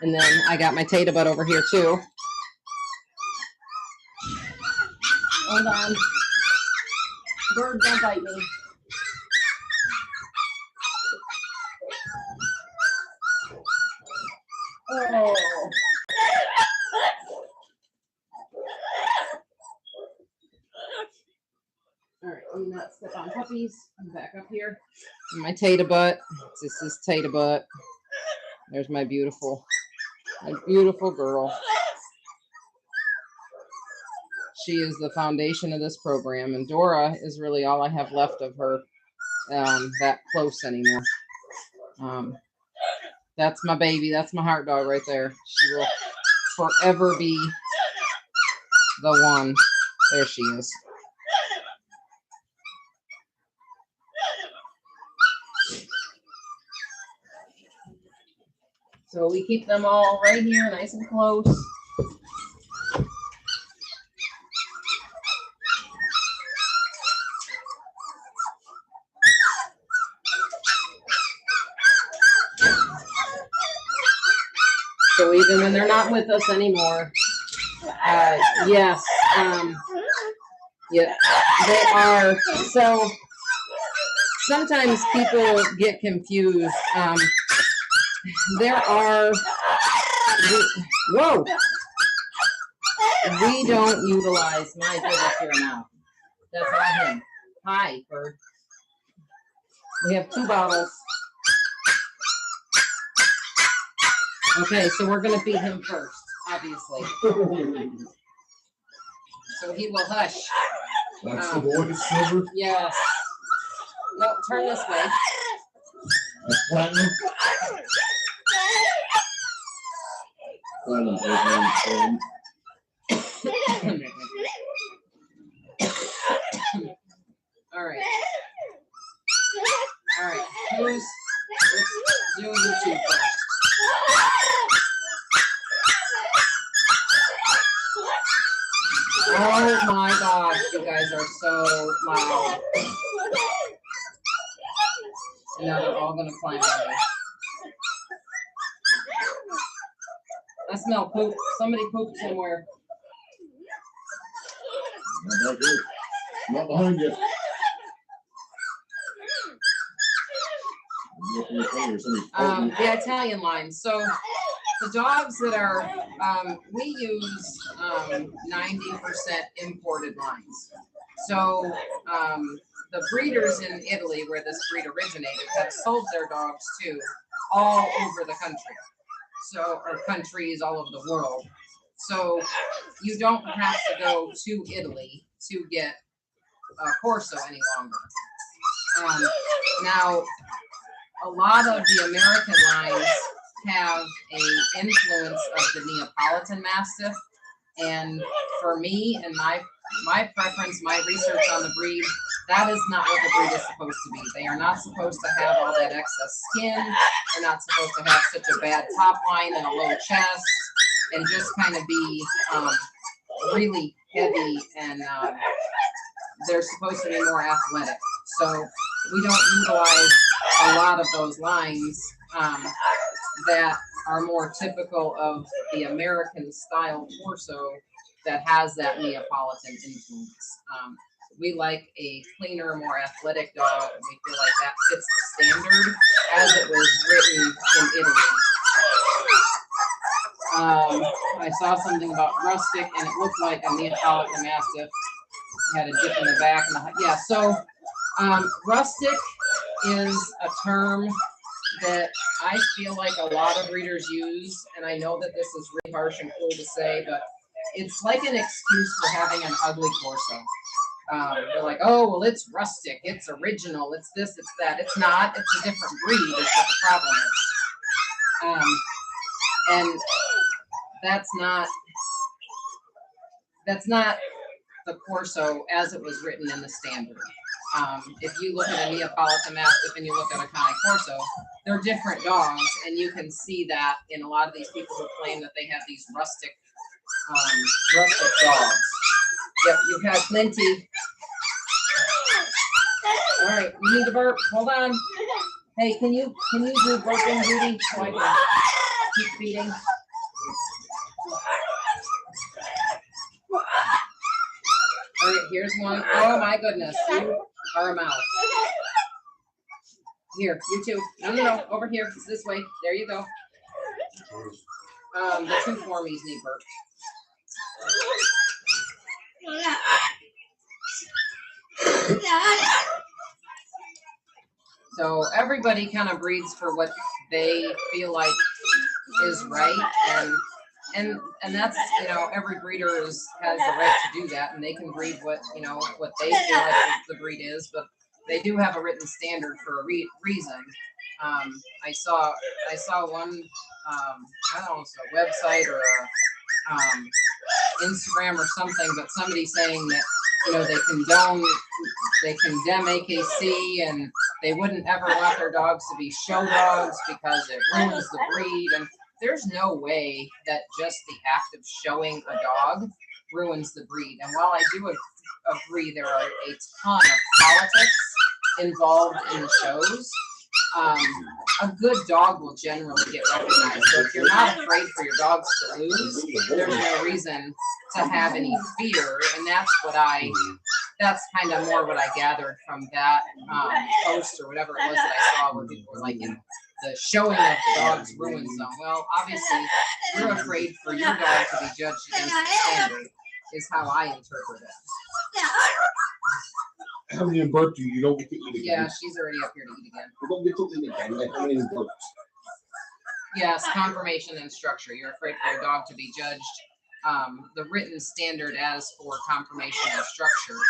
And then I got my Tata Butt over here too. Hold on. Bird, don't bite me. Oh. All right, let me not step on puppies. I'm back up here. And my Tata Butt. This is Tata Butt. There's my beautiful girl. She is the foundation of this program, and Dora is really all I have left of her that close anymore. That's my baby. That's my heart dog right there. She will forever be the one. There she is. So we keep them all right here, nice and close. So even when they're not with us anymore, yes, yeah, they are. So sometimes people get confused. There are, whoa, we don't utilize, my goodness, here now. That's not him. Hi, bird. We have 2 bottles. Okay, so we're going to feed him first, obviously. So he will hush.
That's the boy, Silver?
Yes. No, turn this way.
That's Platinum? Platinum.
All right. All right. Let's do the 2 first. Oh my gosh, you guys are so loud. And now they're all going to climb on me. I smell poop. Somebody pooped somewhere.
Not good. Not behind you.
The Italian line. So the dogs that are, we use 90% imported lines. So the breeders in Italy, where this breed originated, have sold their dogs to all over the country. So, or countries all over the world. So you don't have to go to Italy to get a Corso any longer. Now, a lot of the American lines have an influence of the Neapolitan Mastiff, and for me and my preference, my research on the breed, that is not what the breed is supposed to be. They are not supposed to have all that excess skin. They're not supposed to have such a bad top line and a low chest, and just kind of be really heavy, and they're supposed to be more athletic. So we don't utilize a lot of those lines that are more typical of the American style Corso that has that Neapolitan influence. We like a cleaner, more athletic dog, and we feel like that fits the standard as it was written in Italy. I saw something about rustic, and it looked like a Neapolitan Mastiff. had a dip in the back. And yeah, so rustic is a term that I feel like a lot of breeders use, and I know that this is really harsh and cruel to say, but it's like an excuse for having an ugly Corso. They're like, oh, well, it's rustic, it's original, it's this, it's that. It's not. It's a different breed is what the problem is. And that's not the Corso as it was written in the standard. If you look at a Neapolitan Mastiff and you look at a Cane Corso, they're different dogs, and you can see that in a lot of these people who claim that they have these rustic dogs. Yep, you've had plenty. All right, you need to burp. Hold on. Hey, can you do burping duty so I can keep feeding? All right, here's one. Oh my goodness, you are a mouse. Here, you too. No, over here. It's this way. There you go. The two formies need burp. So everybody kind of breeds for what they feel like is right, and that's, you know, every breeder has the right to do that, and they can breed what, you know, what they feel like the breed is, but they do have a written standard for a reason. I saw one, I don't know, it's a website or a Instagram or something, but somebody saying that, you know, they condemn AKC, and they wouldn't ever want their dogs to be show dogs because it ruins the breed. And there's no way that just the act of showing a dog ruins the breed. And while I do agree there are a ton of politics involved in the shows, a good dog will generally get recognized. So if you're not afraid for your dogs to lose, there's no reason to have any fear. And that's kind of more what I gathered from that post or whatever it was that I saw, where people were like, you know, the showing of the dogs ruins them. Well, obviously, you're afraid for your dog to be judged against the standard, is how I interpret it.
How many burped you? You don't get to eat again.
Yeah, she's already up here to eat again.
You don't get to eat again. Like, how many burped?
Yes, confirmation and structure. You're afraid for your dog to be judged. The written standard as for confirmation and structure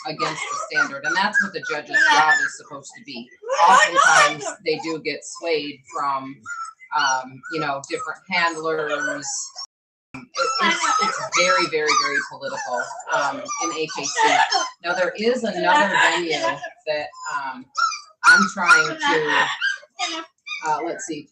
against the standard. And that's what the judge's job is supposed to be. Oftentimes they do get swayed from, you know, different handlers. It's very, very, very political in AKC. Now there is another venue that I'm trying to, let's see.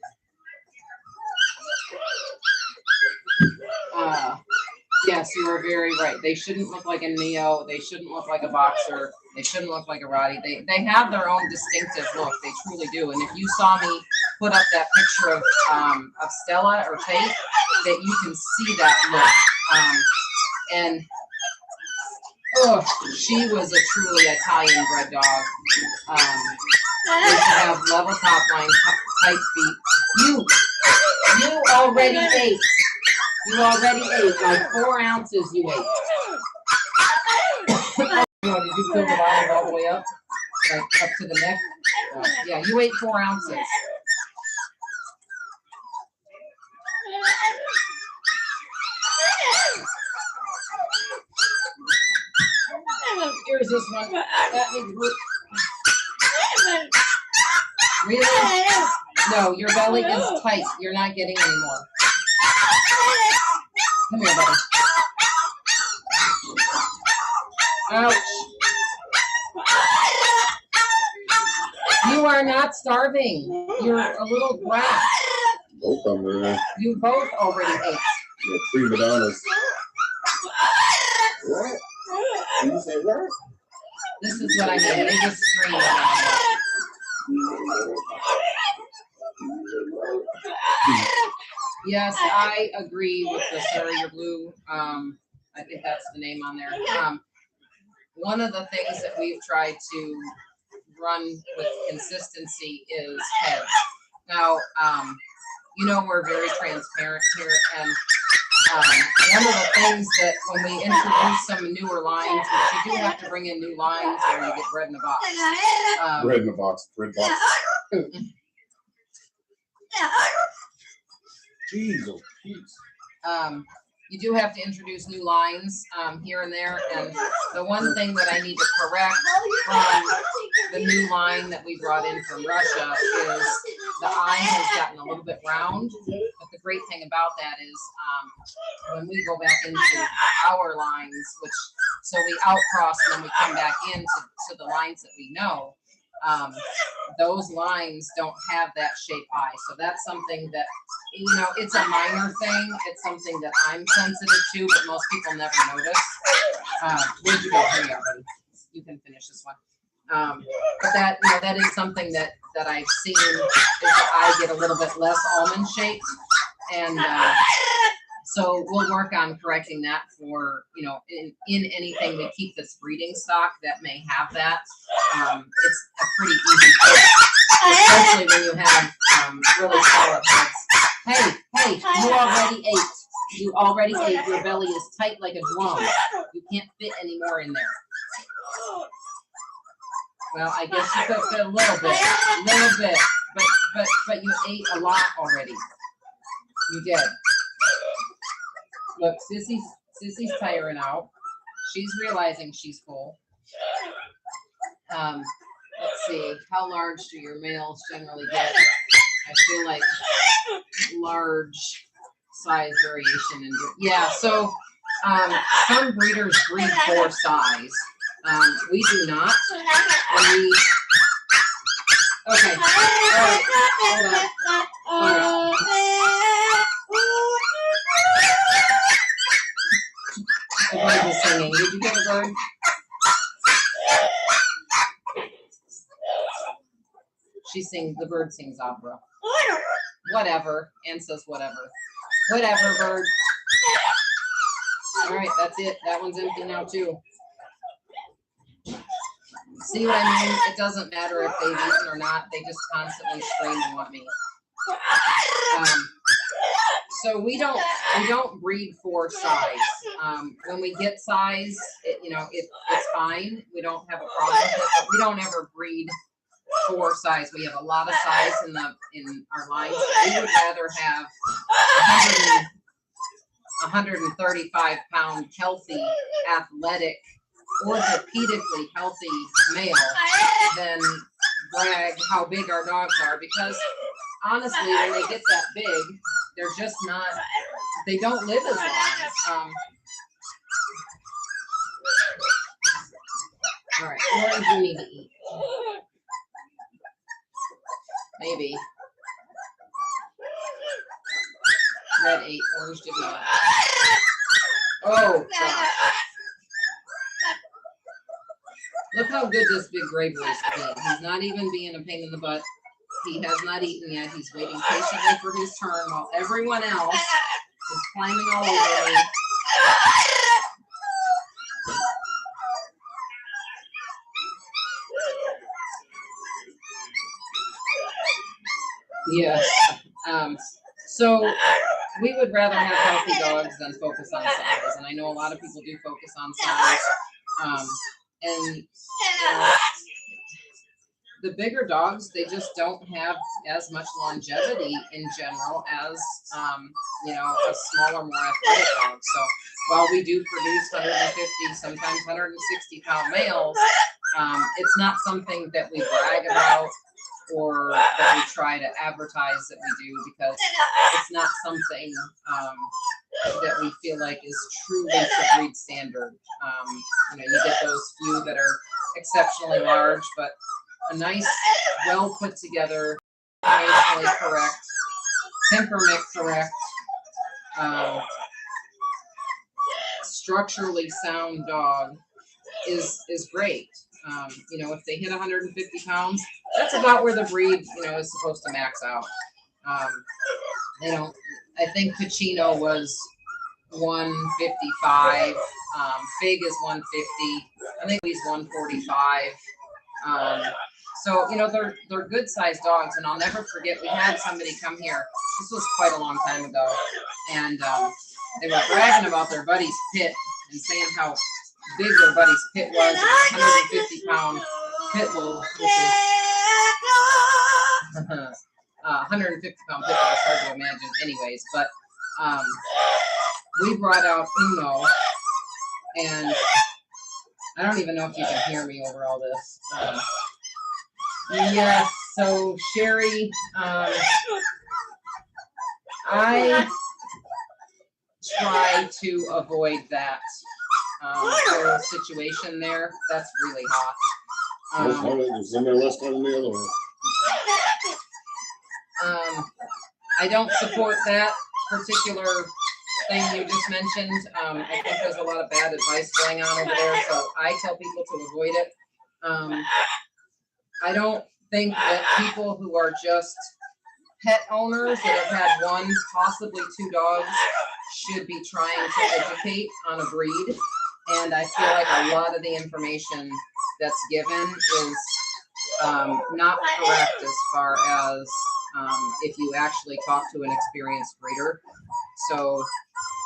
Yes, you are very right. They shouldn't look like a Neo. They shouldn't look like a Boxer. They shouldn't look like a Roddy. They have their own distinctive look. They truly do. And if you saw me put up that picture of Stella or Tate, that you can see that look. And she was a truly Italian bred dog. They have level top line, tight feet. You already ate. You already ate like 4 ounces. You ate. Did you fill the bottle all the way up, like up to the neck? Yeah, you ate 4 ounces. Here's this one. That needs work. Really? No, your belly is tight. You're not getting any more. Come here, buddy. Ouch. You are not starving. You're a little brat.
Both of them, man.
You both already ate.
You're prima donnas. What? You say what?
This is what I mean. They just scream. Yes, I agree with the Surrey Blue. I think that's the name on there. One of the things that we've tried to run with consistency is heads. Now, you know, we're very transparent here, and One of the things that when we introduce some newer lines, which you do have to bring in new lines or you get bread in a box.
Bread in a box. Bread box. Jeez, oh, jeez.
You do have to introduce new lines here and there. And the one thing that I need to correct from the new line that we brought in from Russia is the eye has gotten a little bit round. But the great thing about that is when we go back into our lines, so we outcross and then we come back into the lines that we know, those lines don't have that shape eye. So that's something that, you know, it's a minor thing. It's something that I'm sensitive to, but most people never notice. Where'd you go? Here you are, buddy. You can finish this one. But that, you know, that is something that I've seen is that I get a little bit less almond shaped. And so we'll work on correcting that for, you know, in anything we keep this breeding stock that may have that. It's a pretty easy fix, especially when you have really solid heads. Hey, you already ate. You already ate. Your belly is tight like a drum. You can't fit any more in there. Well, I guess you could fit a little bit, but you ate a lot already. You did. Look, Sissy's tiring out. She's realizing she's full. Let's see, how large do your males generally get? I feel like large size variation. Yeah, so some breeders breed for size. We do not. Okay. All right. Hold on. All right. The bird is singing. Did you get a bird? The bird sings opera. Whatever. And says whatever. Whatever, bird. All right, that's it. That one's empty now, too. See what I mean? It doesn't matter if they've eaten or not. They just constantly scream and want me. So we don't breed for size. When we get size, it's fine. We don't have a problem with it. But we don't ever breed for size. We have a lot of size in our lines. We would rather have 135-pound healthy, athletic, orthopedically healthy male than brag how big our dogs are, because honestly, when they get that big, they're just not, they don't live as long. All right, orange you need to eat. Maybe. Red ate, orange did not. Oh, gosh. Look how good this big gray boy's being. He's not even being a pain in the butt. He has not eaten yet. He's waiting patiently for his turn while everyone else is climbing all over me. Yeah. So we would rather have healthy dogs than focus on size. And I know a lot of people do focus on size. And the bigger dogs, they just don't have as much longevity in general as, a smaller, more athletic dog. So while we do produce 150, sometimes 160-pound males, it's not something that we brag about or that we try to advertise that we do, because it's not something that we feel like is truly the breed standard. You get those few that are exceptionally large, but a nice, well put together, emotionally correct, temperament correct, structurally sound dog is great. If they hit 150 pounds, that's about where the breed, is supposed to max out. I think Pacino was 155. Fig is 150. I think he's 145. So they're good sized dogs, and I'll never forget, we had somebody come here. This was quite a long time ago, and they were bragging about their buddy's pit and saying how big their buddy's pit was. It was 150-pound pit bull, which is 150-pound pit bull. It's hard to imagine anyways, but we brought out Uno, and I don't even know if you can hear me over all this. Yeah, so Sherry, I try to avoid that whole situation there. That's really hot.
It's harder. It's in there less hot than the other one.
I don't support that particular thing you just mentioned. I think there's a lot of bad advice going on over there, so I tell people to avoid it. I don't think that people who are just pet owners that have had one, possibly two dogs, should be trying to educate on a breed. And I feel like a lot of the information that's given is not correct as far as if you actually talk to an experienced breeder. So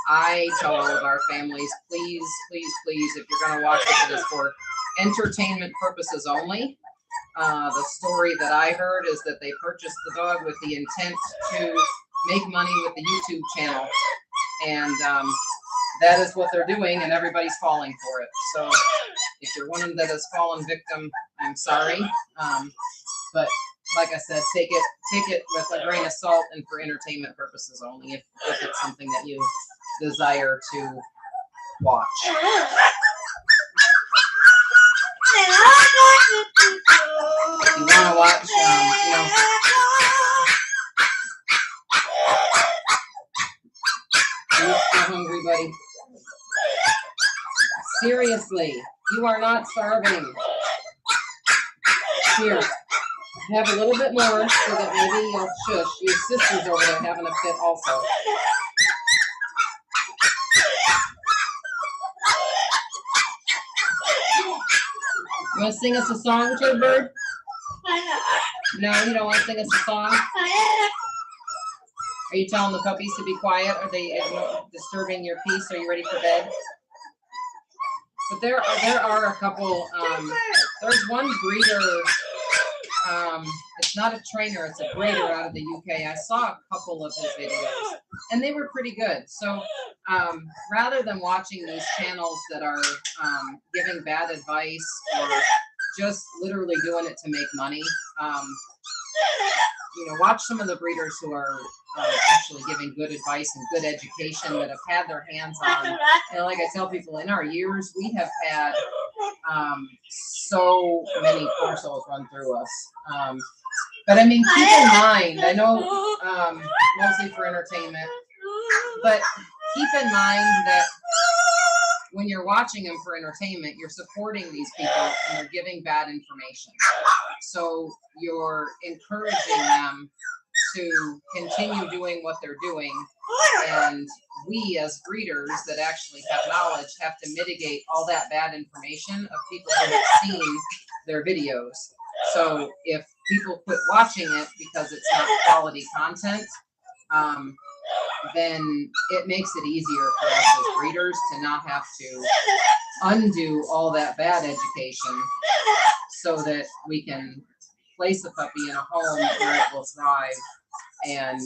I tell all of our families, please, please, please, if you're going to watch it, it is for entertainment purposes only. The story that I heard is that they purchased the dog with the intent to make money with the YouTube channel. And that is what they're doing, and everybody's falling for it. So if you're one of them that has fallen victim, I'm sorry. But like I said, take it with a grain of salt and for entertainment purposes only, if it's something that you desire to watch. If you want to watch, you're hungry, buddy. Seriously, you are not starving. Here, have a little bit more so that maybe you'll shush. Your sister's over there having a fit also. You want to sing us a song, Turd Bird? No, you don't want to sing us a song? Are you telling the puppies to be quiet? Are they disturbing your peace? Are you ready for bed? But there are a couple. There's one breeder. It's not a trainer, it's a breeder out of the UK. I saw a couple of his videos, and they were pretty good. So rather than watching these channels that are giving bad advice or just literally doing it to make money, watch some of the breeders who are actually giving good advice and good education, that have had their hands on. Like I tell people, in our years, we have had so many Corsos run through us. But I mean, keep in mind, I know mostly for entertainment, but keep in mind that when you're watching them for entertainment, you're supporting these people and they're giving bad information. So you're encouraging them to continue doing what they're doing. And we as breeders that actually have knowledge have to mitigate all that bad information of people who have seen their videos. So if people quit watching it because it's not quality content, then it makes it easier for us as breeders to not have to undo all that bad education so that we can place a puppy in a home where it will thrive and,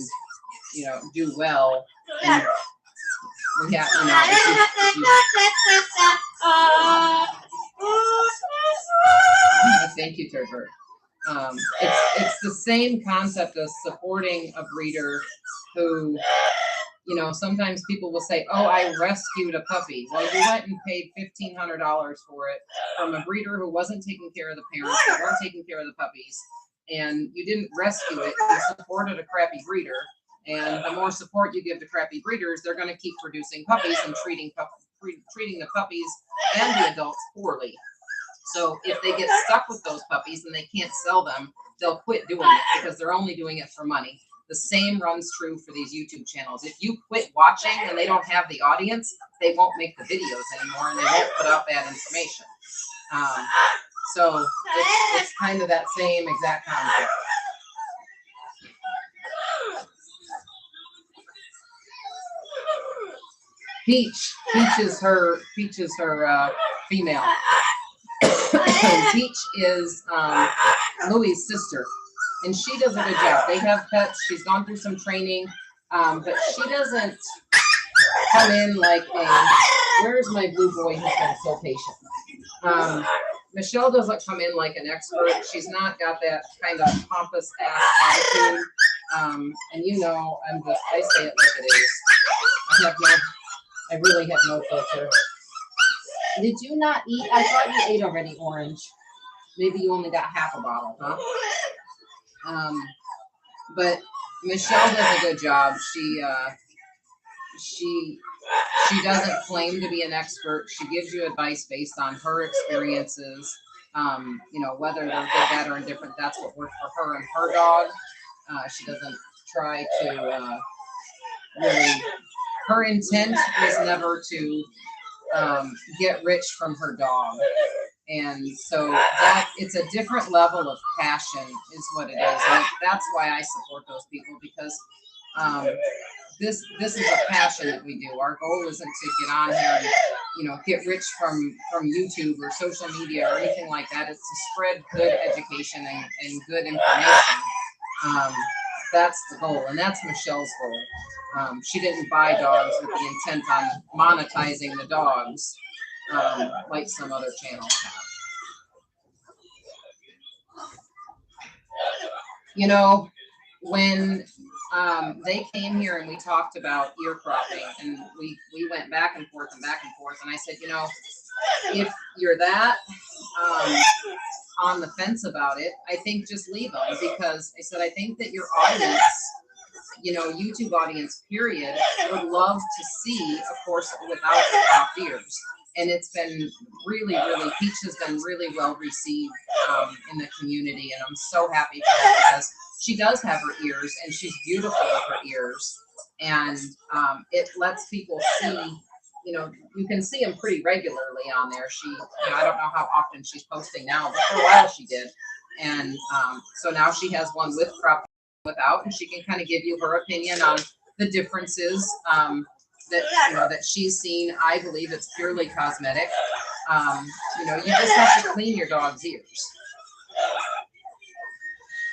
do well. And we have, thank you, Turd. It's the same concept as supporting a breeder who, sometimes people will say, oh, I rescued a puppy. Well, you went and paid $1,500 for it from a breeder who wasn't taking care of the parents, who weren't taking care of the puppies, and you didn't rescue it. You supported a crappy breeder. And the more support you give to crappy breeders, they're going to keep producing puppies and treating the puppies and the adults poorly. So if they get stuck with those puppies and they can't sell them, they'll quit doing it because they're only doing it for money. The same runs true for these YouTube channels. If you quit watching and they don't have the audience, they won't make the videos anymore and they won't put out bad information. So it's kind of that same exact concept. Peach is her female. Peach is Louie's sister, and she does a good job. They have pets. She's gone through some training, but she doesn't come in like a. Where's my blue boy who's been so patient? Michelle doesn't come in like an expert. She's not got that kind of pompous ass attitude. And you know, I say it like it is. I really have no filter. Did you not eat? I thought you ate already, Orange. Maybe you only got half a bottle, huh? But Michelle does a good job. She doesn't claim to be an expert. She gives you advice based on her experiences. You know, whether they're good, bad, or indifferent, that's what worked for her and her dog. She doesn't try to really. Her intent was never to get rich from her dog, and so that it's a different level of passion, is what it is. And that's why I support those people, because this is a passion that we do. Our goal isn't to get on here and get rich from YouTube or social media or anything like that. It's to spread good education and good information. That's the goal, and that's Michelle's goal. She didn't buy dogs with the intent on monetizing the dogs, like some other channels have. When they came here and we talked about ear cropping, and we went back and forth, and I said, if you're that on the fence about it, I think just leave them, because I said, I think that your audience, YouTube audience, period, would love to see a Corso without the cropped ears. And it's been really, Peach has been really well received in the community, and I'm so happy for her, because she does have her ears, and she's beautiful with her ears, and it lets people see. You can see them pretty regularly on there. I don't know how often she's posting now, but for a while she did. And so now she has one with crop, without, and she can kind of give you her opinion on the differences that she's seen. I believe it's purely cosmetic. You just have to clean your dog's ears,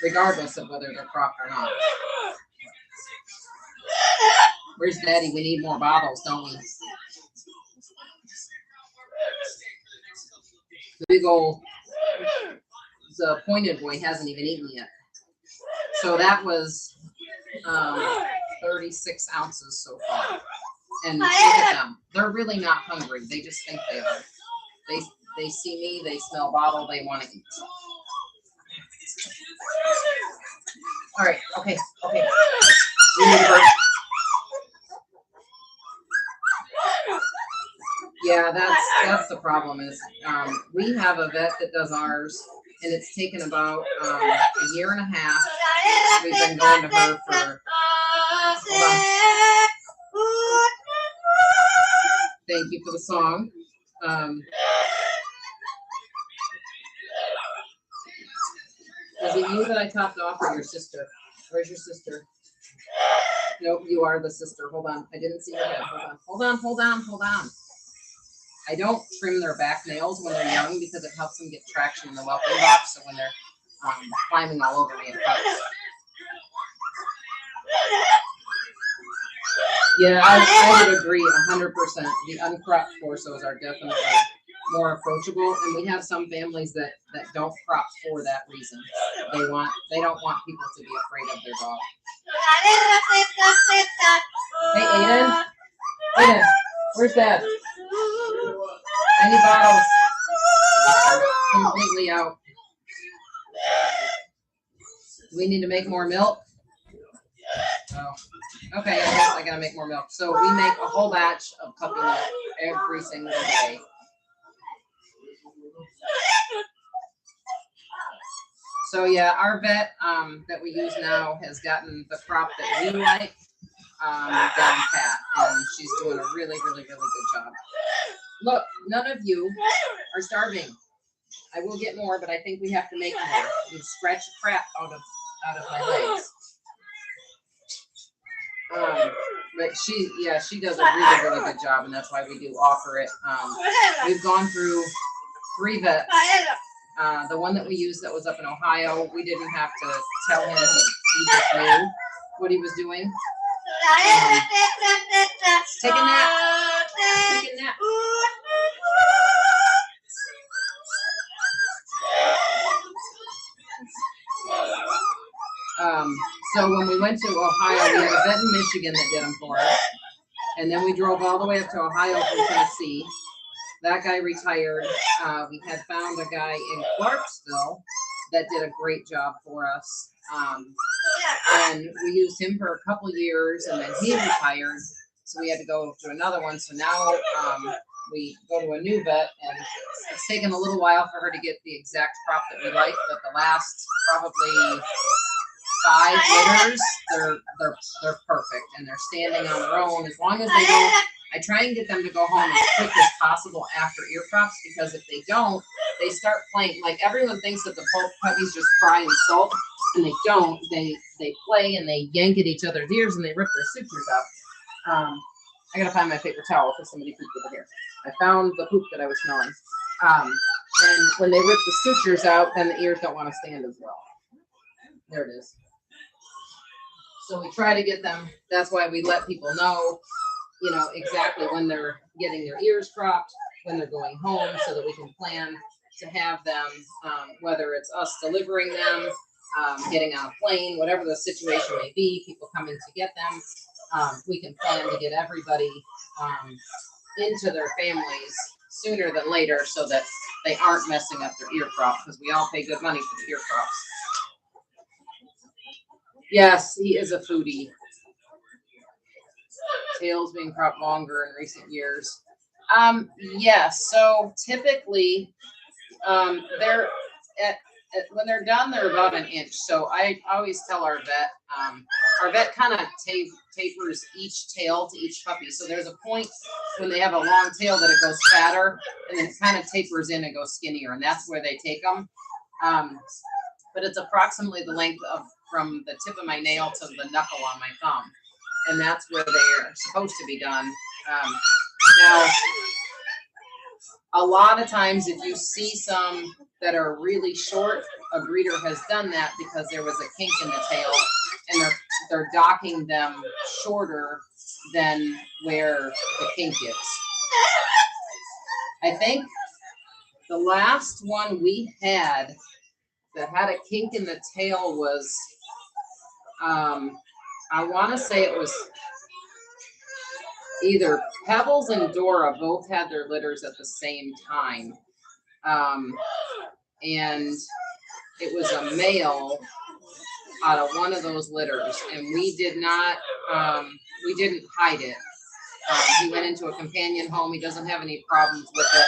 regardless of whether they're cropped or not. Where's Daddy? We need more bottles, don't we? The big old, the pointed boy hasn't even eaten yet. So that was 36 ounces so far. And look at them. They're really not hungry. They just think they are. They see me, they smell bottle, they want to eat. All right, okay. We need a break. Yeah, that's the problem is we have a vet that does ours, and it's taken about a year and a half. We've been going to her for, hold on. Thank you for the song. Was it you that I topped off, or your sister? Where's your sister? Nope, you are the sister. Hold on. I didn't see your head. Hold on. I don't trim their back nails when they're young, because it helps them get traction in the whelping box. So when they're climbing all over me, it hurts. Yeah, I would agree 100%. The uncropped Corsos are definitely more approachable, and we have some families that don't crop for that reason. They don't want people to be afraid of their dog. Hey, Aiden, where's Dad? I need bottles. Completely out. Do we need to make more milk? Oh. Okay, I guess I gotta make more milk. So we make a whole batch of puppy milk every single day. So yeah, our vet that we use now has gotten the crop that we like down pat, and she's doing a really good job. Look, none of you are starving. I will get more, but I think we have to make more. You scratch the crap out of my legs. But she does a really, really good job, and that's why we do offer it. We've gone through 3 vets. The one that we used that was up in Ohio, we didn't have to tell him. He just knew what he was doing. Take a nap. Take a nap. So when we went to Ohio, we had a vet in Michigan that did them for us. And then we drove all the way up to Ohio from Tennessee. That guy retired. We had found a guy in Clarksville that did a great job for us. And we used him for a couple years, and then he retired. So we had to go to another one. So now we go to a new vet, and it's taken a little while for her to get the exact crop that we like. But the last probably 5 litters, they're perfect, and they're standing on their own. As long as they don't, I try and get them to go home as quick as possible after ear crops, because if they don't, they start playing. Like, everyone thinks that the puppies just cry and sulk, and they don't. They play and they yank at each other's ears and they rip their sutures out. I gotta find my paper towel because somebody pooped over here. I found the poop that I was smelling. And when they rip the sutures out, then the ears don't want to stand as well. There it is. So we try to get them. That's why we let people know, you know, exactly when they're getting their ears cropped, when they're going home, so that we can plan to have them, whether it's us delivering them, getting on a plane, whatever the situation may be, people coming to get them. We can plan to get everybody into their families sooner than later, so that they aren't messing up their ear crop, because we all pay good money for the ear crops. Yes, he is a foodie. Tails being cropped longer in recent years. Yes, so typically they're when they're done, they're about 1 inch. So I always tell our vet kind of tapers each tail to each puppy. So there's a point when they have a long tail that it goes fatter, and then it kind of tapers in and goes skinnier, and that's where they take them. But it's approximately the length of from the tip of my nail to the knuckle on my thumb, and that's where they are supposed to be done. Now, a lot of times, if you see some that are really short, a breeder has done that because there was a kink in the tail, and they're docking them shorter than where the kink is. I think the last one we had that had a kink in the tail was, I want to say it was either Pebbles and Dora both had their litters at the same time. And it was a male out of one of those litters, and we didn't hide it. He went into a companion home. He doesn't have any problems with it.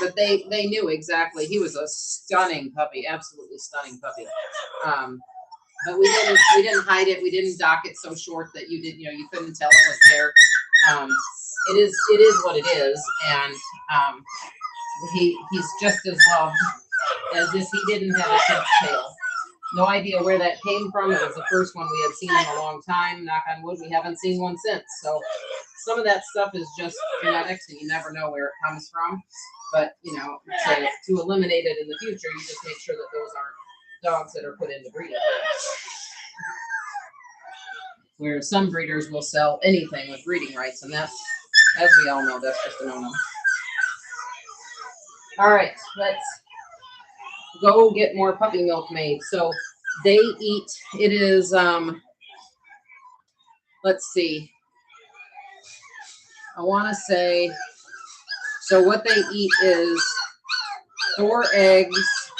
But they knew exactly. He was a stunning puppy, absolutely stunning puppy. But we didn't hide it. We didn't dock it so short that you couldn't tell it was there. It is what it is, and he's just as loved as if he didn't have a kinked tail. No idea where that came from. It was the first one we had seen in a long time. Knock on wood, we haven't seen one since. So some of that stuff is just genetics, and you never know where it comes from. But, to eliminate it in the future, you just make sure that those aren't dogs that are put into breeding. Where some breeders will sell anything with breeding rights, and that's, as we all know, that's just a no-no. All right, let's go get more puppy milk made. So they eat, it is, let's see. I want to say, so what they eat is 4 eggs,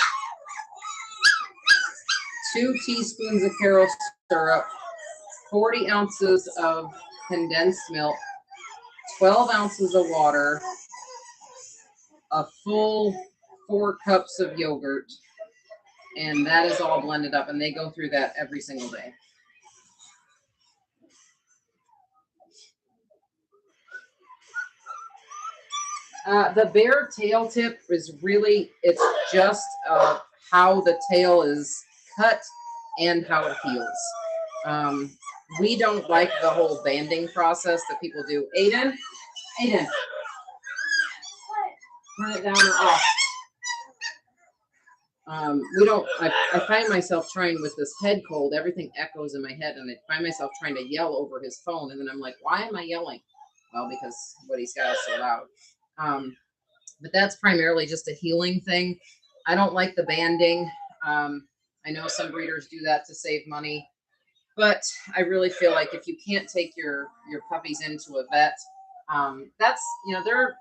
2 teaspoons of Caro syrup, 40 ounces of condensed milk, 12 ounces of water, a full 4 cups of yogurt, and that is all blended up, and they go through that every single day. The bare tail tip is really, it's just how the tail is cut and how it heals. we don't like the whole banding process that people do. Aiden, Aiden, turn it down or off. We don't, I find myself trying with this head cold, everything echoes in my head, and I find myself trying to yell over his phone, and then I'm like, why am I yelling? Well, because what he's got is so loud. But that's primarily just a healing thing. I don't like the banding. I know some breeders do that to save money, but I really feel like if you can't take your puppies into a vet, that's, you know, they're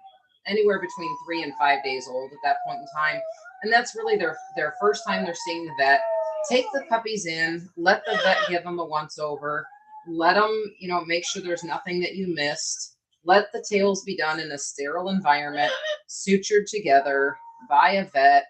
anywhere between 3 and 5 days old at that point in time. And that's really their first time they're seeing the vet. Take the puppies in, let the vet give them a once over, let them, you know, make sure there's nothing that you missed. Let the tails be done in a sterile environment, sutured together by a vet.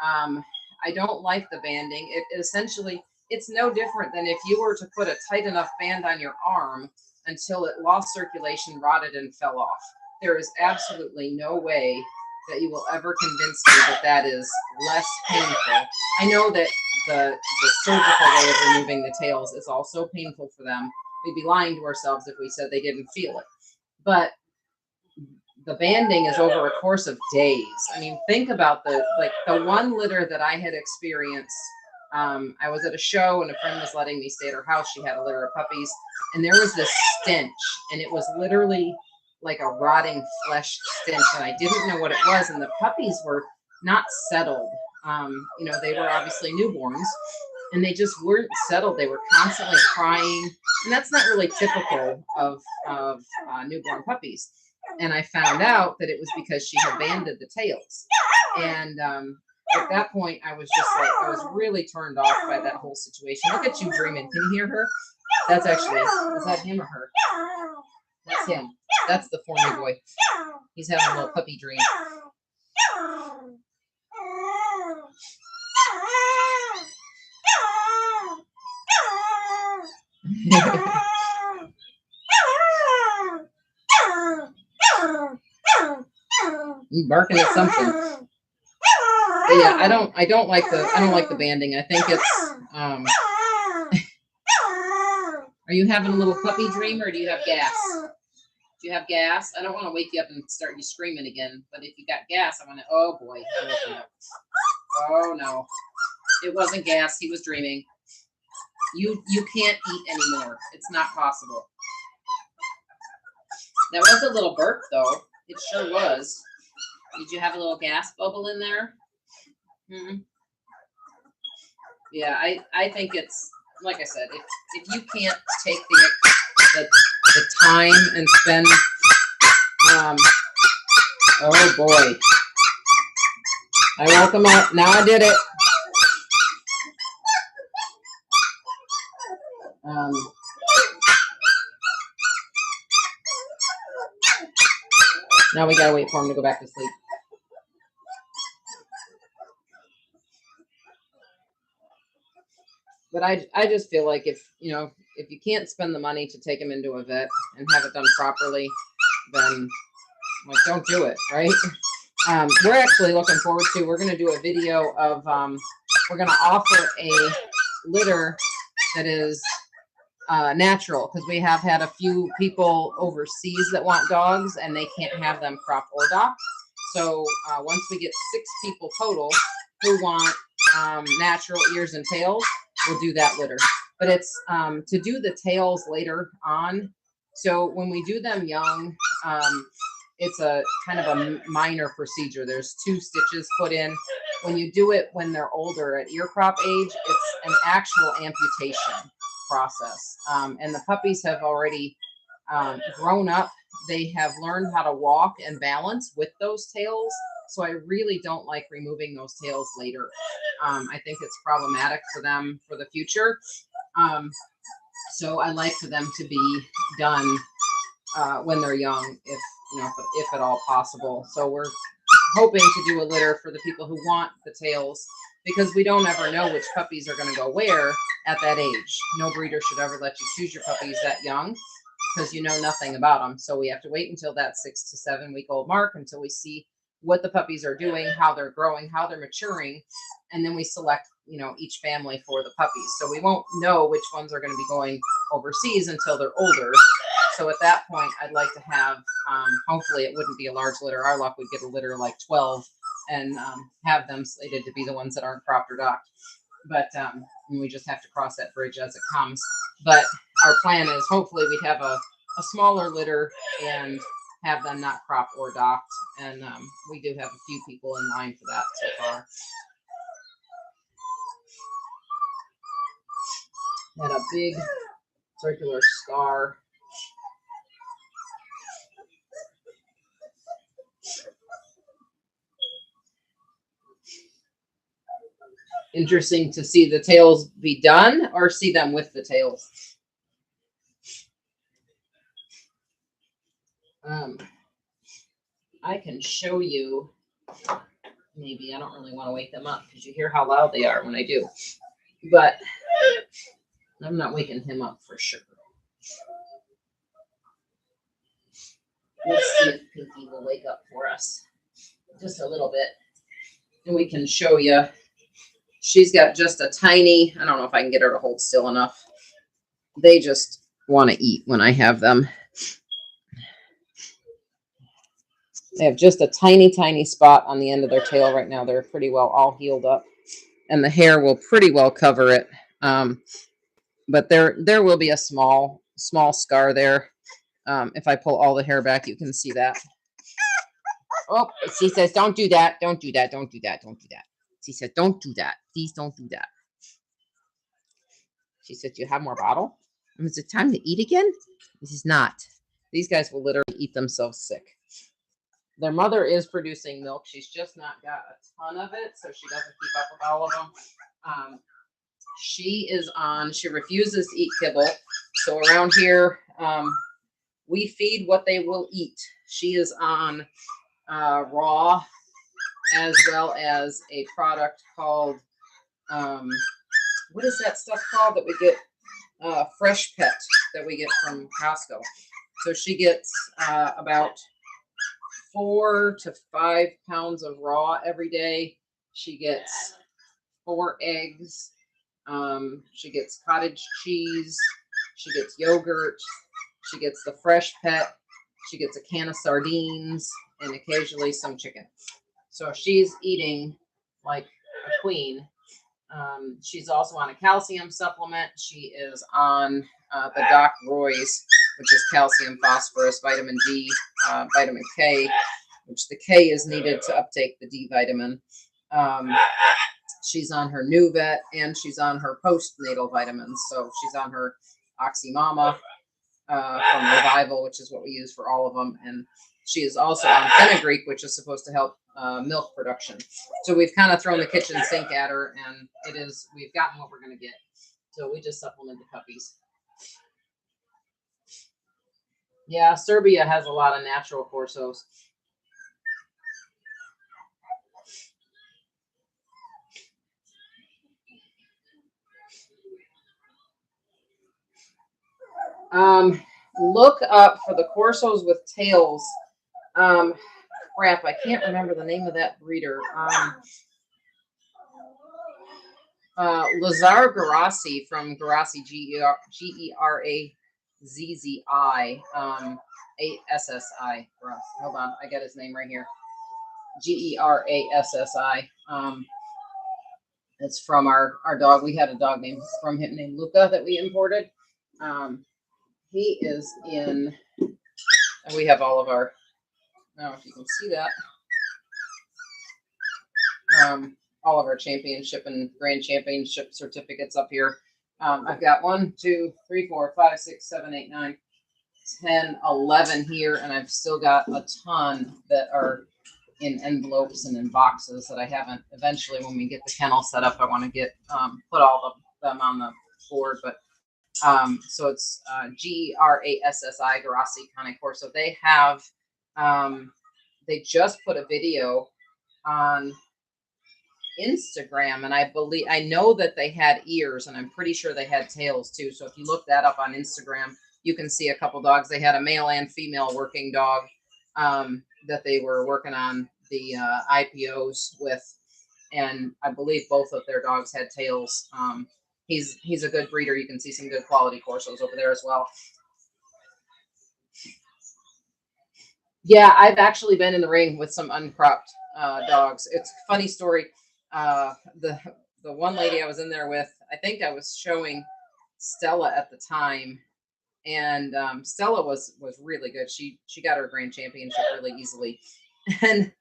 I don't like the banding. It essentially, it's no different than if you were to put a tight enough band on your arm until it lost circulation, rotted, and fell off. There is absolutely no way that you will ever convince me that that is less painful. I know that the surgical way of removing the tails is also painful for them. We'd be lying to ourselves if we said they didn't feel it. But the banding is over a course of days. I mean, think about the one litter that I had experienced. I was at a show and a friend was letting me stay at her house. She had a litter of puppies, and there was this stench, and it was literally like a rotting flesh stench, and I didn't know what it was, and the puppies were not settled. You know, they were obviously newborns, and they just weren't settled. They were constantly crying, and that's not really typical of newborn puppies. And I found out that it was because she had banded the tails. And at that point, I was just like, I was really turned off by that whole situation. Look at you dreaming. Can you hear her? That's actually, is that him or her? That's him. That's the formy boy. He's having a little puppy dream. You barking at something. But yeah, I don't like the banding. I think it's Are you having a little puppy dream, or do you have gas? Do you have gas? I don't want to wake you up and start you screaming again, but if you got gas, I want to, oh boy, I'm waking up. Oh no, it wasn't gas. He was dreaming. You can't eat anymore. It's not possible. That was a little burp though. It sure was. Did you have a little gas bubble in there? Yeah, I think it's, like I said, if you can't take the time and spend, oh boy. I woke him up. Now I did it. Now we gotta wait for him to go back to sleep. But I just feel like if you can't spend the money to take him into a vet and have it done properly, then like don't do it, right? We're actually looking forward to, we're going to do a video of, we're going to offer a litter that is natural, because we have had a few people overseas that want dogs and they can't have them crop or docked. So once we get 6 people total who want natural ears and tails, we'll do that litter. But it's to do the tails later on. So when we do them young, it's a kind of a minor procedure. There's 2 stitches put in. When you do it when they're older at ear crop age, it's an actual amputation process. And the puppies have already grown up. They have learned how to walk and balance with those tails. So I really don't like removing those tails later. I think it's problematic for them for the future. So I like for them to be done when they're young, if at all possible. So we're hoping to do a litter for the people who want the tails, because we don't ever know which puppies are going to go where at that age. No breeder should ever let you choose your puppies that young, because you know nothing about them. So we have to wait until that 6 to 7 week old mark until we see what the puppies are doing, how they're growing, how they're maturing, and then we select you know, each family for the puppies. So we won't know which ones are going to be going overseas until they're older. So at that point, I'd like to have, hopefully it wouldn't be a large litter. Our luck would get a litter like 12 and have them slated to be the ones that aren't cropped or docked. But we just have to cross that bridge as it comes. But our plan is hopefully we'd have a smaller litter and have them not cropped or docked. And we do have a few people in line for that so far. Had a big circular scar. Interesting to see the tails be done or see them with the tails. I can show you, maybe I don't really want to wake them up because you hear how loud they are when I do, but I'm not waking him up for sure. Let's see if Pinky will wake up for us just a little bit and we can show you. She's got just a tiny, I don't know if I can get her to hold still enough. They just want to eat when I have them. They have just a tiny, tiny spot on the end of their tail right now. They're pretty well all healed up. And the hair will pretty well cover it. But there will be a small scar there. If I pull all the hair back, you can see that. Oh, she says, don't do that. Don't do that. Don't do that. Don't do that. She said, don't do that. Please don't do that. She said, do you have more bottle? Is it time to eat again? This is not. These guys will literally eat themselves sick. Their mother is producing milk. She's just not got a ton of it, so she doesn't keep up with all of them. She refuses to eat kibble. So around here, we feed what they will eat. She is on raw, as well as a product called, what is that stuff called that we get? Fresh Pet that we get from Costco. So she gets about 4 to 5 pounds of raw every day. She gets 4 eggs. She gets cottage cheese. She gets yogurt. She gets the Fresh Pet. She gets a can of sardines and occasionally some chicken. So she's eating like a queen. She's also on a calcium supplement. She is on the Doc Roy's, which is calcium, phosphorus, vitamin D, vitamin K, which the K is needed to uptake the D vitamin. She's on her new vet and she's on her postnatal vitamins. So she's on her Oxy Mama from Revival, which is what we use for all of them. And she is also on fenugreek, which is supposed to help milk production. So we've kind of thrown the kitchen sink at her, and we've gotten what we're going to get. So we just supplement the puppies. Yeah, Serbia has a lot of natural Corsos. Look up for the Corsos with tails. Crap, I can't remember the name of that breeder. Lazar Garassi from Garassi, Gerazzi, ASSI. Hold on, I got his name right here. Gerassi. It's from our dog. We had a dog named Luca that we imported. He is in, and we have all of our, I don't know if you can see that. All of our championship and grand championship certificates up here. I've got 1, 2, 3, 4, 5, 6, 7, 8, 9, 10, 11 here, and I've still got a ton that are in envelopes and in boxes that I haven't. Eventually, when we get the kennel set up, I want to get put all of them on the board. But so it's Gerassi, Garassi, Cane Corso. So they have. They just put a video on Instagram, and I know that they had ears, and I'm pretty sure they had tails too. So if you look that up on Instagram, you can see a couple dogs. They had a male and female working dog that they were working on the IPOs with, and I believe both of their dogs had tails. He's a good breeder. You can see some good quality Corsos over there as well. Yeah, I've actually been in the ring with some uncropped dogs. It's a funny story. The one lady I was in there with, I think I was showing Stella at the time, and Stella was really good. She got her grand championship really easily, and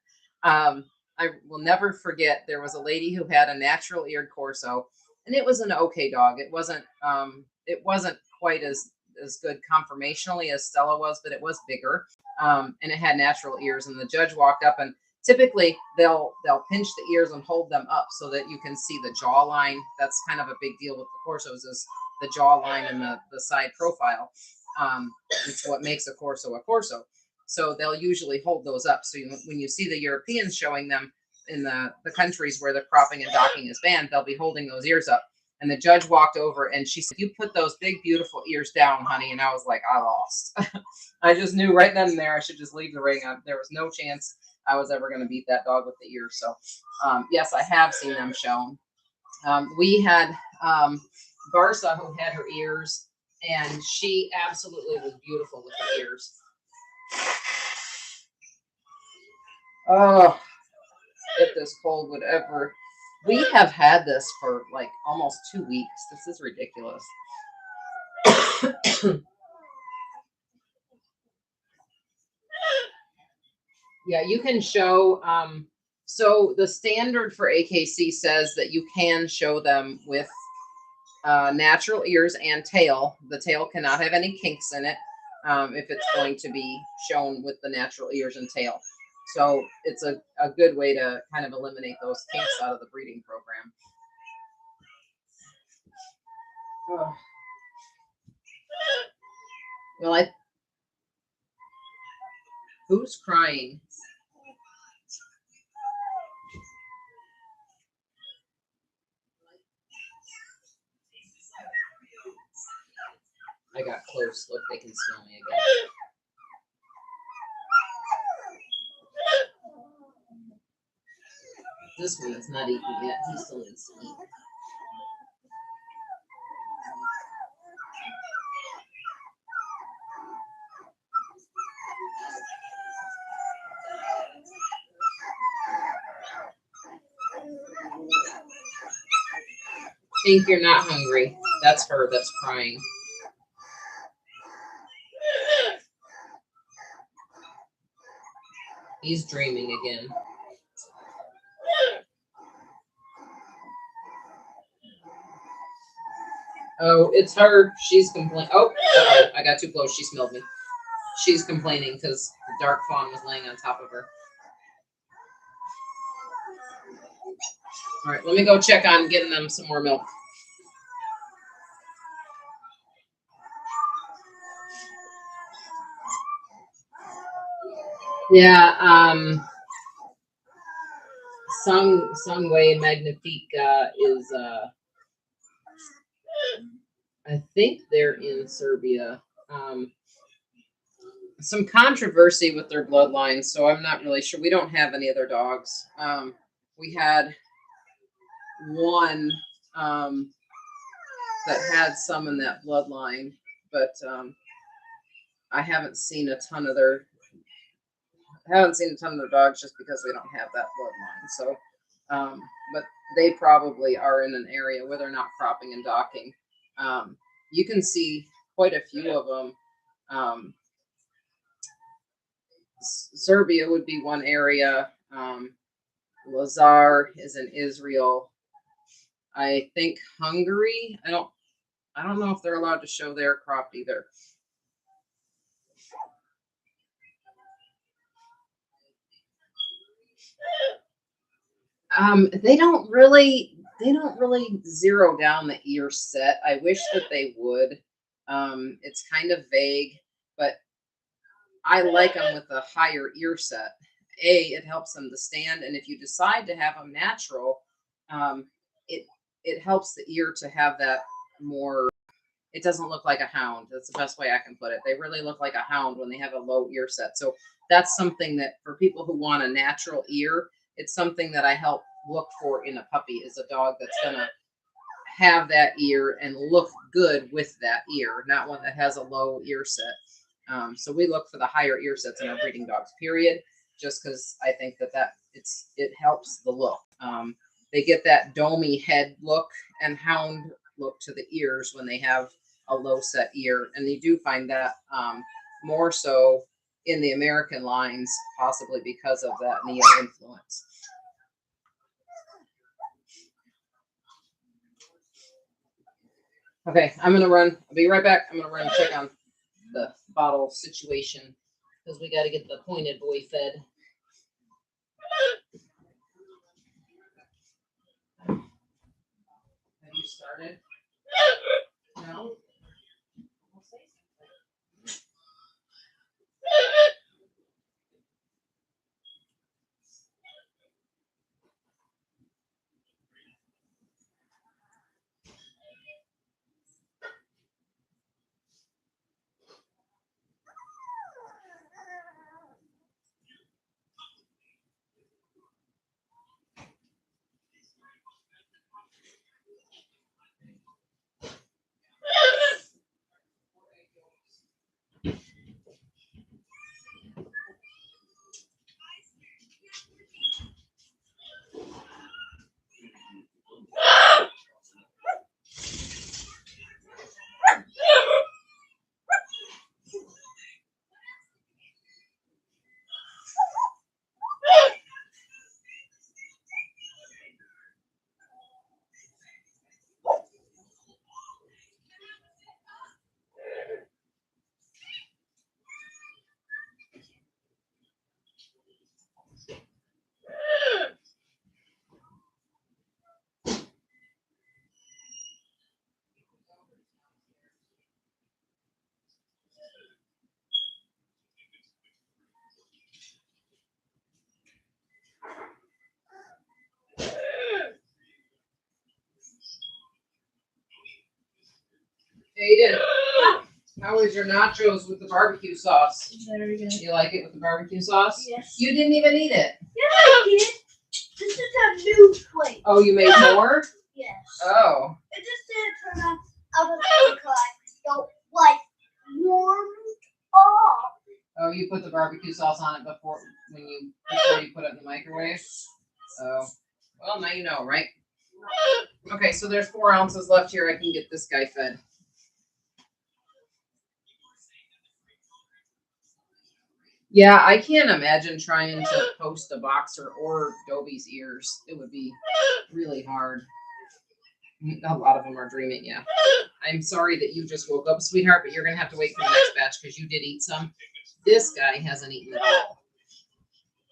I will never forget, there was a lady who had a natural eared Corso, and it was an okay dog. It wasn't quite as good conformationally as Stella was, but it was bigger, and it had natural ears. And the judge walked up, and typically they'll pinch the ears and hold them up so that you can see the jawline. That's kind of a big deal with the Corsos, is the jawline and the side profile. It's what makes a Corso a Corso. So they'll usually hold those up. So when you see the Europeans showing them in the countries where the cropping and docking is banned, they'll be holding those ears up. And the judge walked over and she said, "You put those big, beautiful ears down, honey." And I was like, I lost. I just knew right then and there I should just leave the ring. There was no chance I was ever going to beat that dog with the ears. So yes, I have seen them shown. We had Barsa, who had her ears, and she absolutely was beautiful with her ears. Oh, if this cold would ever. We have had this for like almost 2 weeks. This is ridiculous. Yeah, you can show. So the standard for AKC says that you can show them with natural ears and tail. The tail cannot have any kinks in it if it's going to be shown with the natural ears and tail. So it's a good way to kind of eliminate those kinks out of the breeding program. Oh. Well, who's crying? I got close. Look, they can smell me again. This one is not eating yet. He still needs to eat. Think you're not hungry. That's her that's crying. He's dreaming again. Oh, it's her. She's complaining. Oh, I got too close. She smelled me. She's complaining because the dark fawn was laying on top of her. All right, let me go check on getting them some more milk. Yeah, Sungway Magnifica is I think they're in Serbia. Some controversy with their bloodlines, so I'm not really sure. We don't have any other dogs. We had one that had some in that bloodline, but I haven't seen a ton of their dogs just because we don't have that bloodline. So, but they probably are in an area where they're not cropping and docking. You can see quite a few of them. Serbia would be one area. Lazar is in Israel. I think Hungary. I don't know if they're allowed to show their crop either. They don't really zero down the ear set. I wish that they would. It's kind of vague, but I like them with a higher ear set. It helps them to stand, and if you decide to have them natural, it helps the ear to have that more. It doesn't look like a hound. That's the best way I can put it. They really look like a hound when they have a low ear set. So that's something that for people who want a natural ear, it's something that I help look for in a puppy is a dog that's gonna have that ear and look good with that ear, not one that has a low ear set. So we look for the higher ear sets in our breeding dogs, period, just because I think that it helps the look. They get that domey head look and hound look to the ears when they have a low set ear, and you do find that more so in the American lines, possibly because of that neo influence. Okay, I'm gonna run. I'll be right back. I'm gonna run and check on the bottle situation because we got to get the pointed boy fed. Have you started? No. Aiden, how was your nachos with the barbecue sauce?
Very good.
You like it with the barbecue sauce?
Yes.
You didn't even eat it.
Yes, I did. This is a new plate.
Oh, you made more?
Yes.
Oh.
It just didn't turn out of the so like warmed up.
Oh, you put the barbecue sauce on it before you put it in the microwave? Oh. Well, now you know, right? Okay, so there's 4 ounces left here. I can get this guy fed. Yeah, I can't imagine trying to post a boxer or Dobie's ears. It would be really hard. A lot of them are dreaming, yeah. I'm sorry that you just woke up, sweetheart, but you're going to have to wait for the next batch because you did eat some. This guy hasn't eaten at all.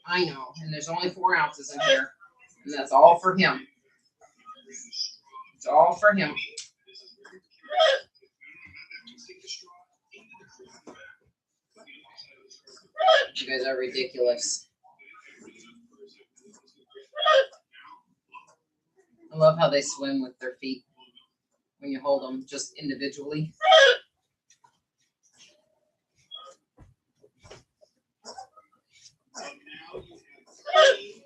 I know, and there's only 4 ounces in here, and that's all for him. It's all for him. You guys are ridiculous. I love how they swim with their feet when you hold them just individually.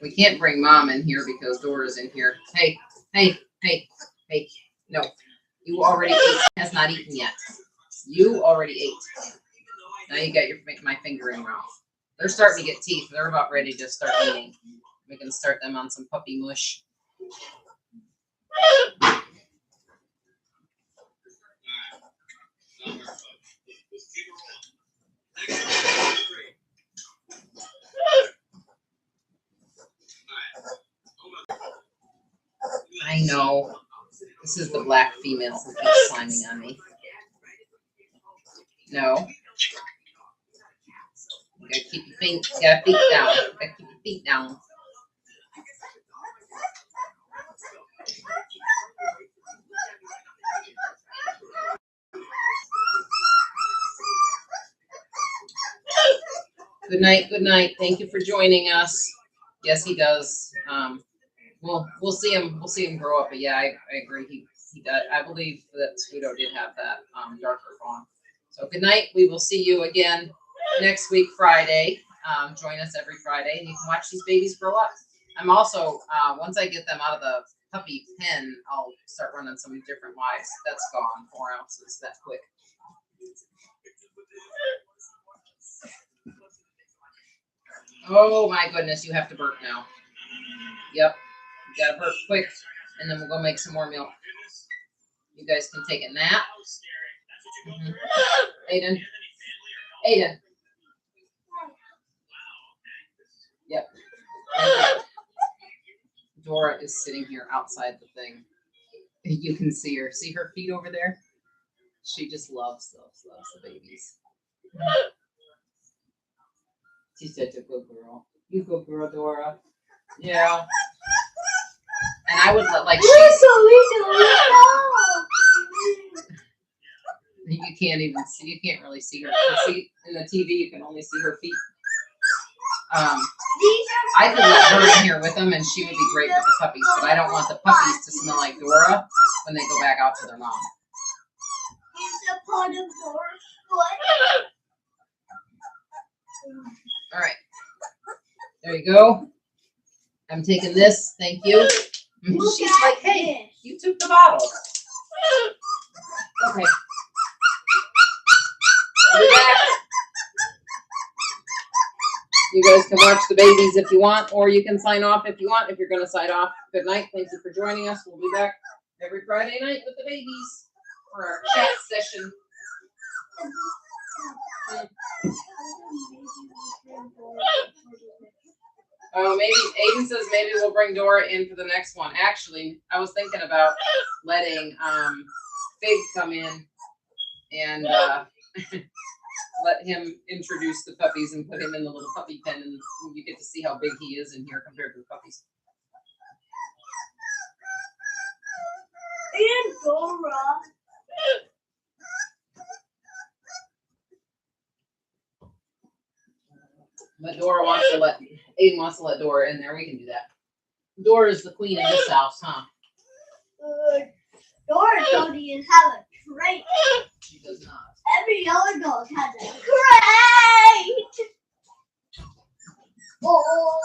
We can't bring Mom in here because Dora's in here. Hey, hey, hey, hey. No, you already ate. Has not eaten yet. You already ate. Now you got my finger in your mouth. They're starting to get teeth. They're about ready to start eating. We can start them on some puppy mush. I know. This is the black female who keeps climbing on me. No. You gotta keep your feet down. You gotta keep your feet down. Good night. Good night. Thank you for joining us. Yes, he does. We'll see him. We'll see him grow up. But yeah, I agree. He does. I believe that Scudo did have that darker fawn. So good night. We will see you again next week, Friday. Join us every Friday, and you can watch these babies grow up. I'm also, once I get them out of the puppy pen, I'll start running some different lives. That's gone 4 ounces that quick. Oh my goodness, you have to burp now. Yep, you gotta burp quick, and then we'll go make some more milk. You guys can take a nap. Aiden. Aiden. Yep. Dora is sitting here outside the thing. You can see her. See her feet over there? She just loves the babies. She's such a good girl. You good girl, Dora. Yeah. And I would let, like, you can't even see, you can't really see her. See, in the TV, you can only see her feet. I could let her in here with them, and she would be great with the puppies, but I don't want the puppies to smell like Dora when they go back out to their mom. All right. There you go. I'm taking this. Thank you. She's like, hey, you took the bottle. Okay. I'll be back. You guys can watch the babies if you want, or you can sign off if you want. If you're going to sign off, good night. Thank you for joining us. We'll be back every Friday night with the babies for our chat session. Oh, maybe Aiden says maybe we'll bring Dora in for the next one. Actually, I was thinking about letting Fig come in and let him introduce the puppies and put him in the little puppy pen, and you get to see how big he is in here compared to the puppies.
And Dora.
But Dora wants to let, Aiden wants to let Dora in there. We can do that. Dora is the queen of this house, huh?
Dora doesn't even have a crate.
She does not.
Every other dog has a crate. Oh.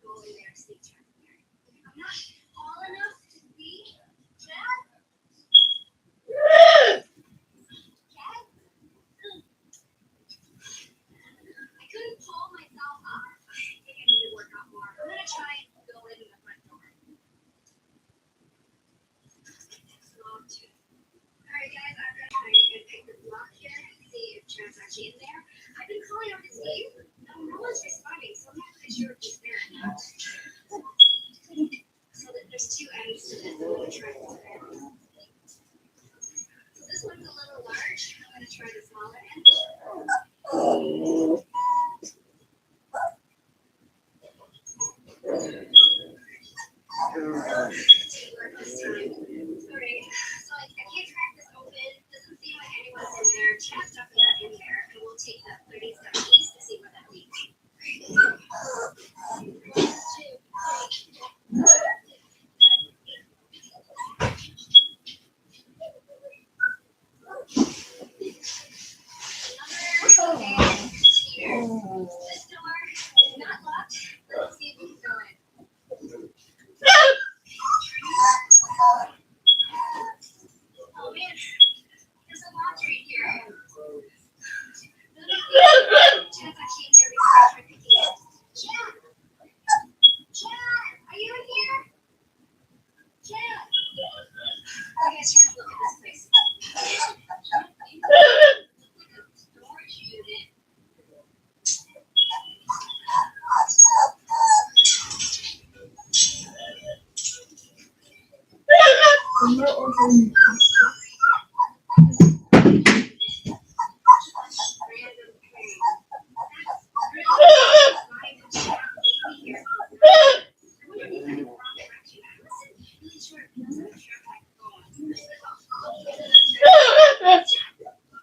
go in there and sleep track. I'm not tall enough to be Chad. Chad? I couldn't pull myself up. I think I need to work out more. I'm gonna try and go in the front door. Alright guys, I'm gonna try and pick the block here and see if Chad's actually in there. I've been calling out his name. No one's responding, so I'm not quite sure if he's there or not. So that there's two ends to this. I'm gonna try this there. So this one's a little large. I'm gonna try the smaller end. This time. Alright, so I can't crack this open. Doesn't seem like anyone's in there. Chad's definitely not in there, and we'll take that 30-step piece to see what that means. 1, 2, 3. This door is not locked. Let's see if we can go in. Oh man, there's a lock right here. Chad's actually in there before I tried picking it. Chad! Chad! Are you in here? Chad! You guys should come look at this place. Storage unit.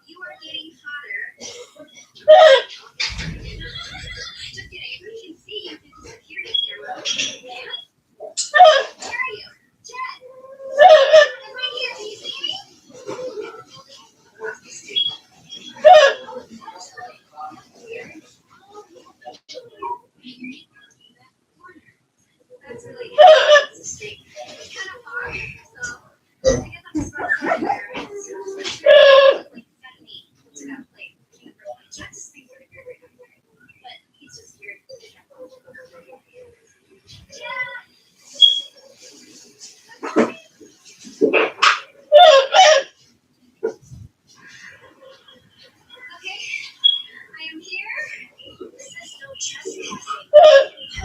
You are getting hotter. Just kidding. If we can see you through the security camera. Yeah? Where are you? Chad! I'm right here. Can you see me? That's really good. It's a street. It's kind of far, so I guess I'm just going to start there. It's like 70 to that plate. Chad's just being really weird right now. But he's just here. Okay, I am here. This is no trespassing.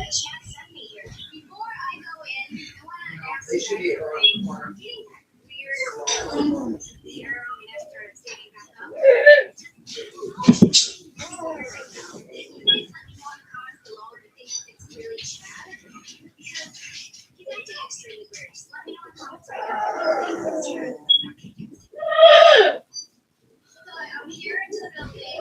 Chad sent me here. Before I go in, I want to ask you guys something. I'm getting that weird to the arrow and I started standing back up. Right now. If you guys let me know in the comments below if you think it's really Chad, because he's acting extremely weird. Just let me know in the comments right now if you think it's Chad. So I'm here into the building.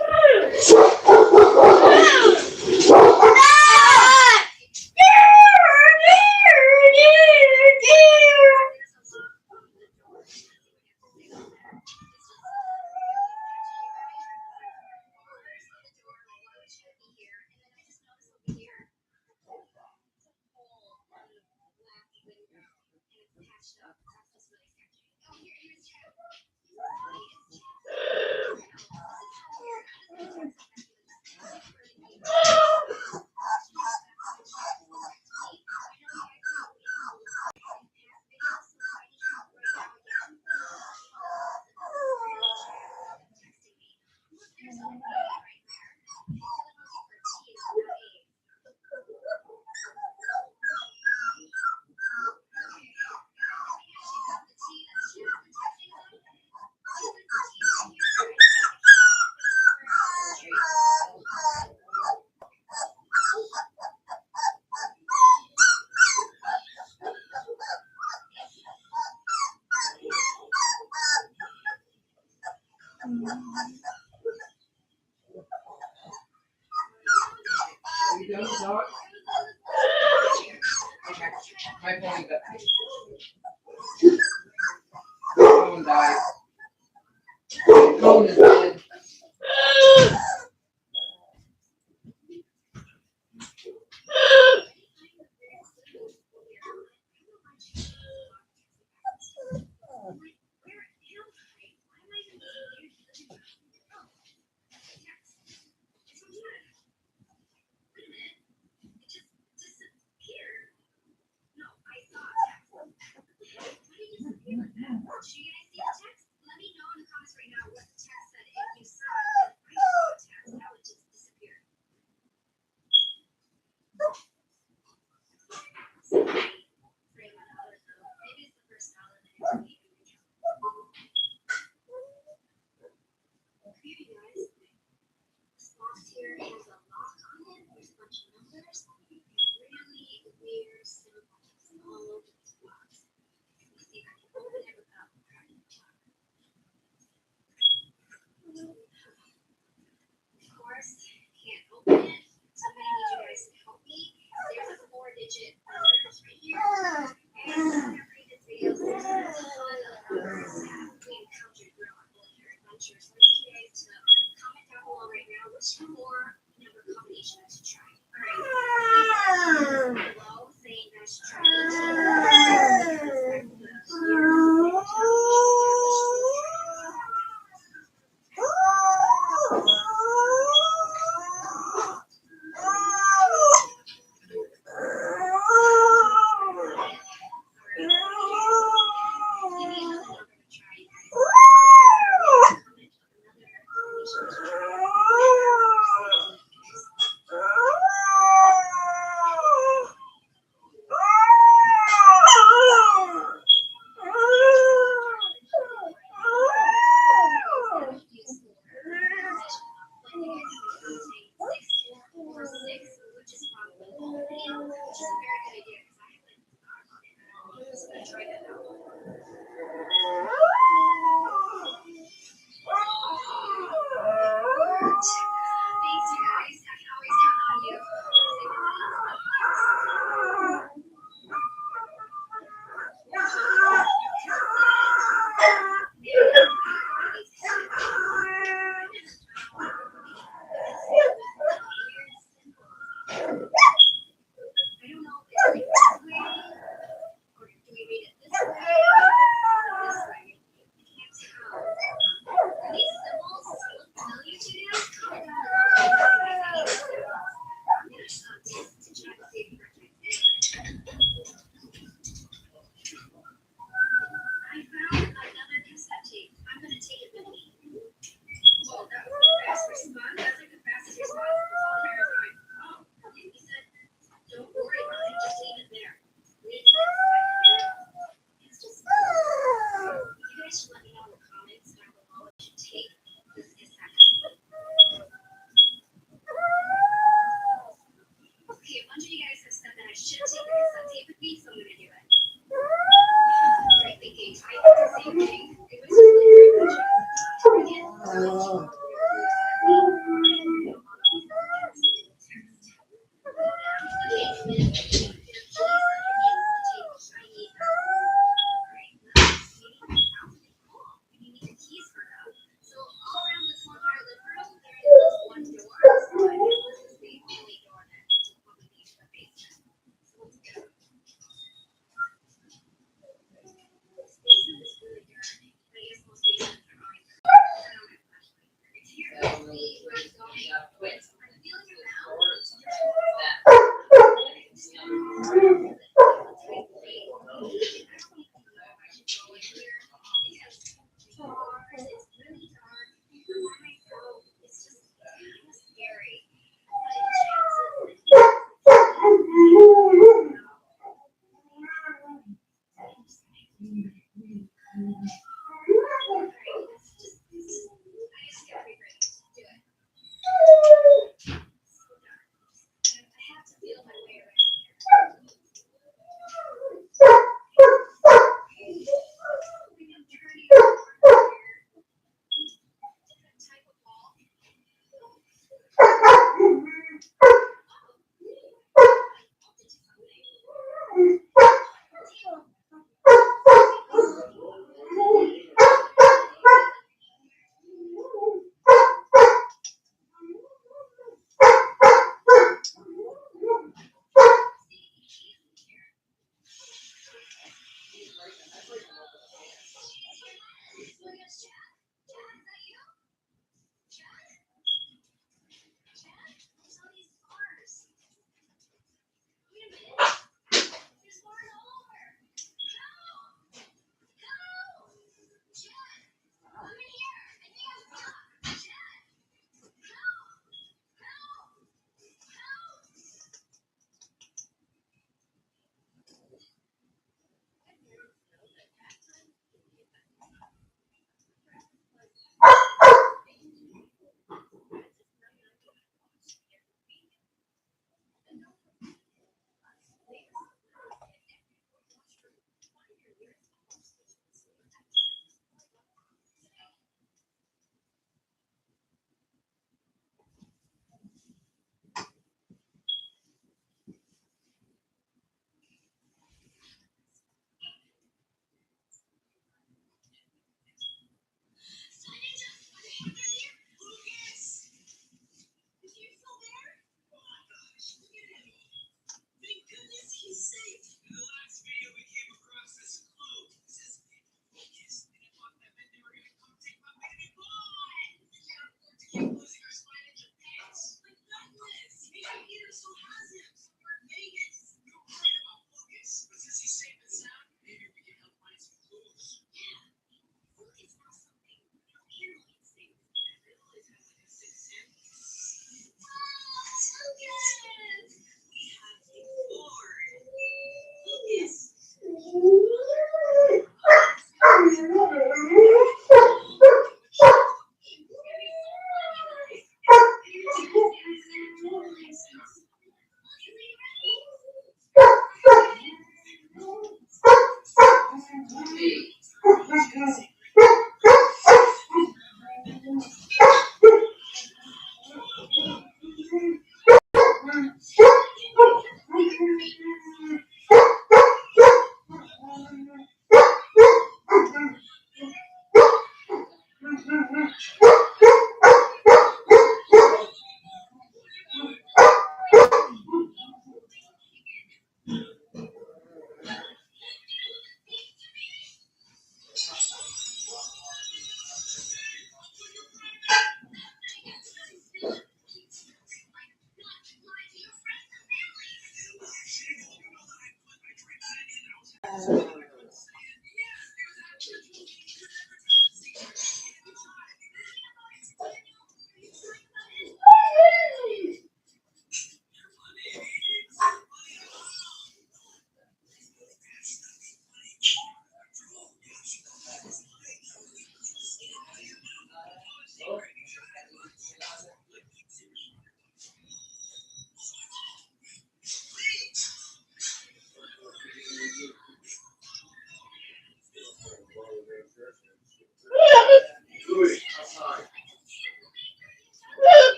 You go, dog. Okay. My phone died. Phone died. Phone is dead.
Very nice. This box here has a lock on it. There's a bunch of numbers. Really weird symbols all over this box. Let me see if I can open it without cracking the lock. Of course, can't open it. So I'm gonna need you guys to help me. There's a 4-digit numbers right here. And in our previous videos, there's a ton of numbers that we encountered throughout our bullet adventure. So I need you guys to comment down below right now which 4 number combination I should try. Alright, below saying I should try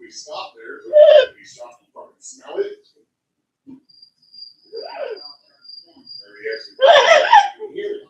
we stop there, but we stop and fucking smell it. Or we actually hear it.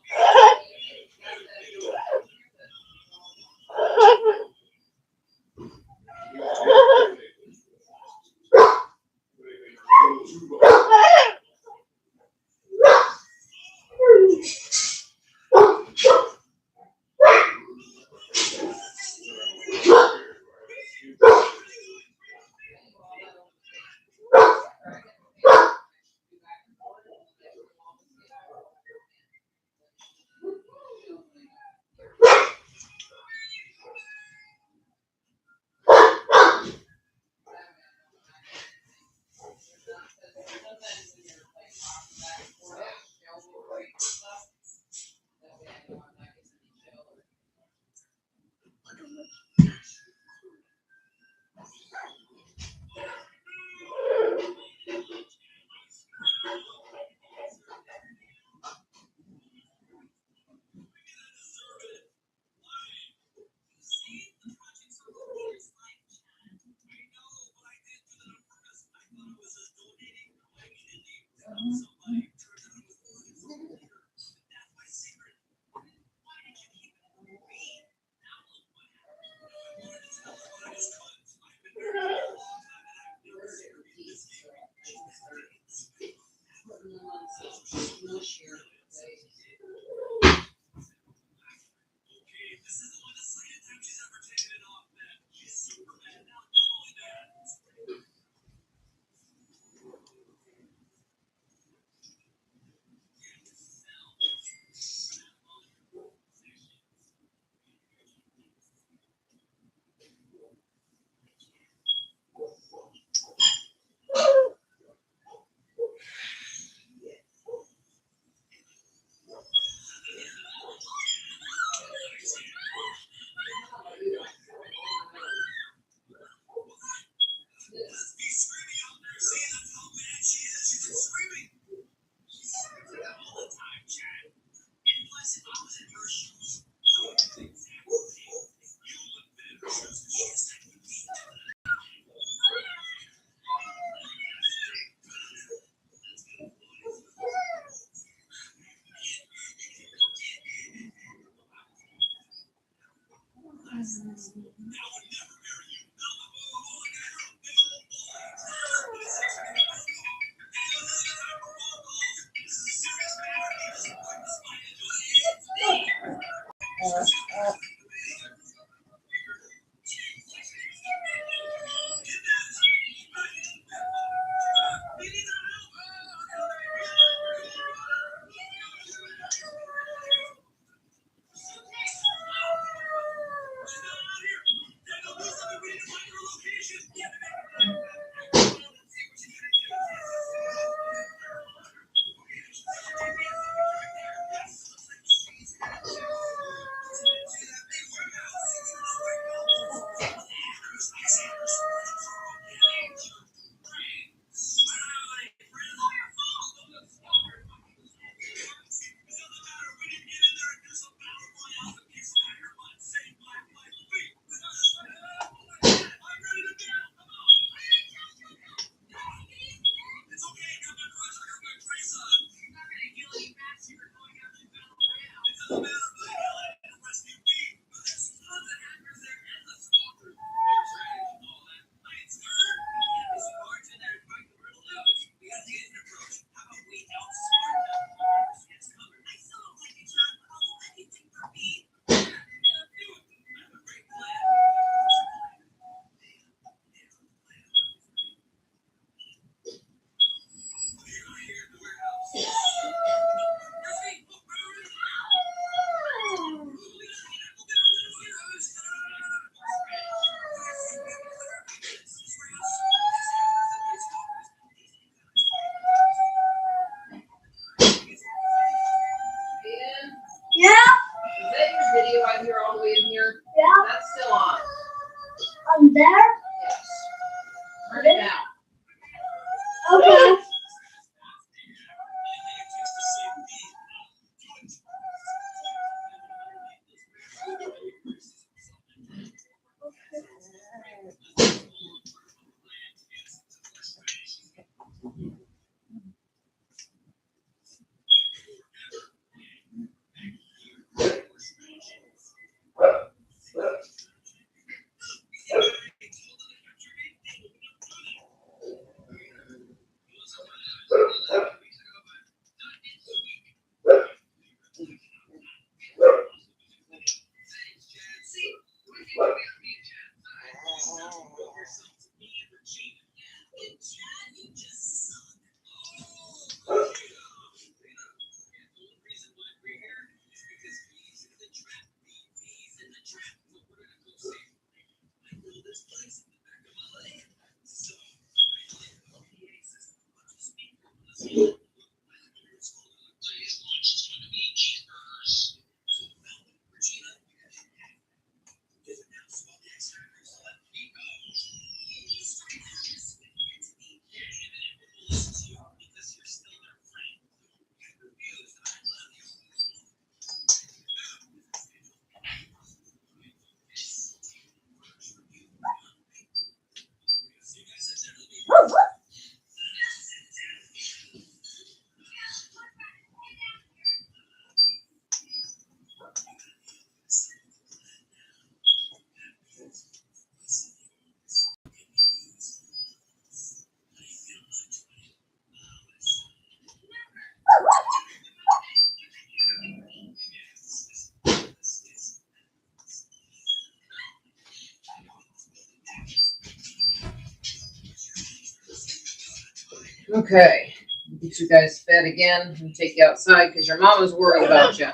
Okay. Get you guys fed again and take you outside because your mama's worried about you.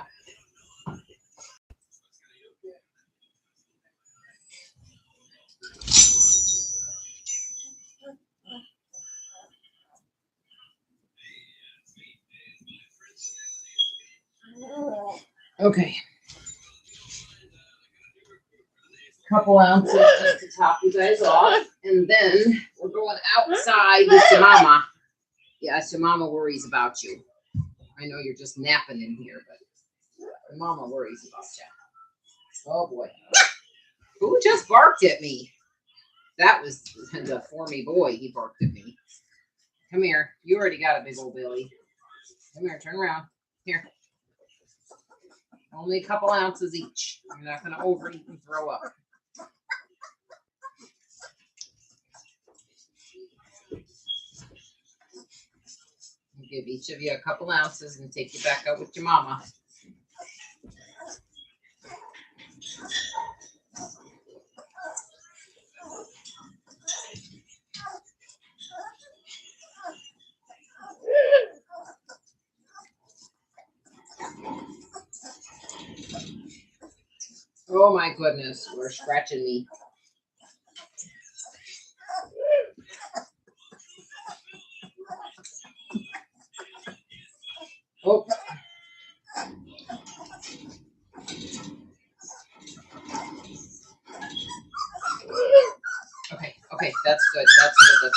Okay. Couple ounces just to top you guys off. And then we're going outside with your mama. Yes, your mama worries about you. I know you're just napping in here, but your mama worries about you. Oh boy. Who just barked at me? That was the formy boy. He barked at me. Come here. You already got a big old belly. Come here. Turn around. Here. Only a couple ounces each. You're not going to overeat and throw up. I'll give each of you a couple ounces and take you back out with your mama. Oh my goodness, we're scratching me. Oh. Okay, that's good. That's good.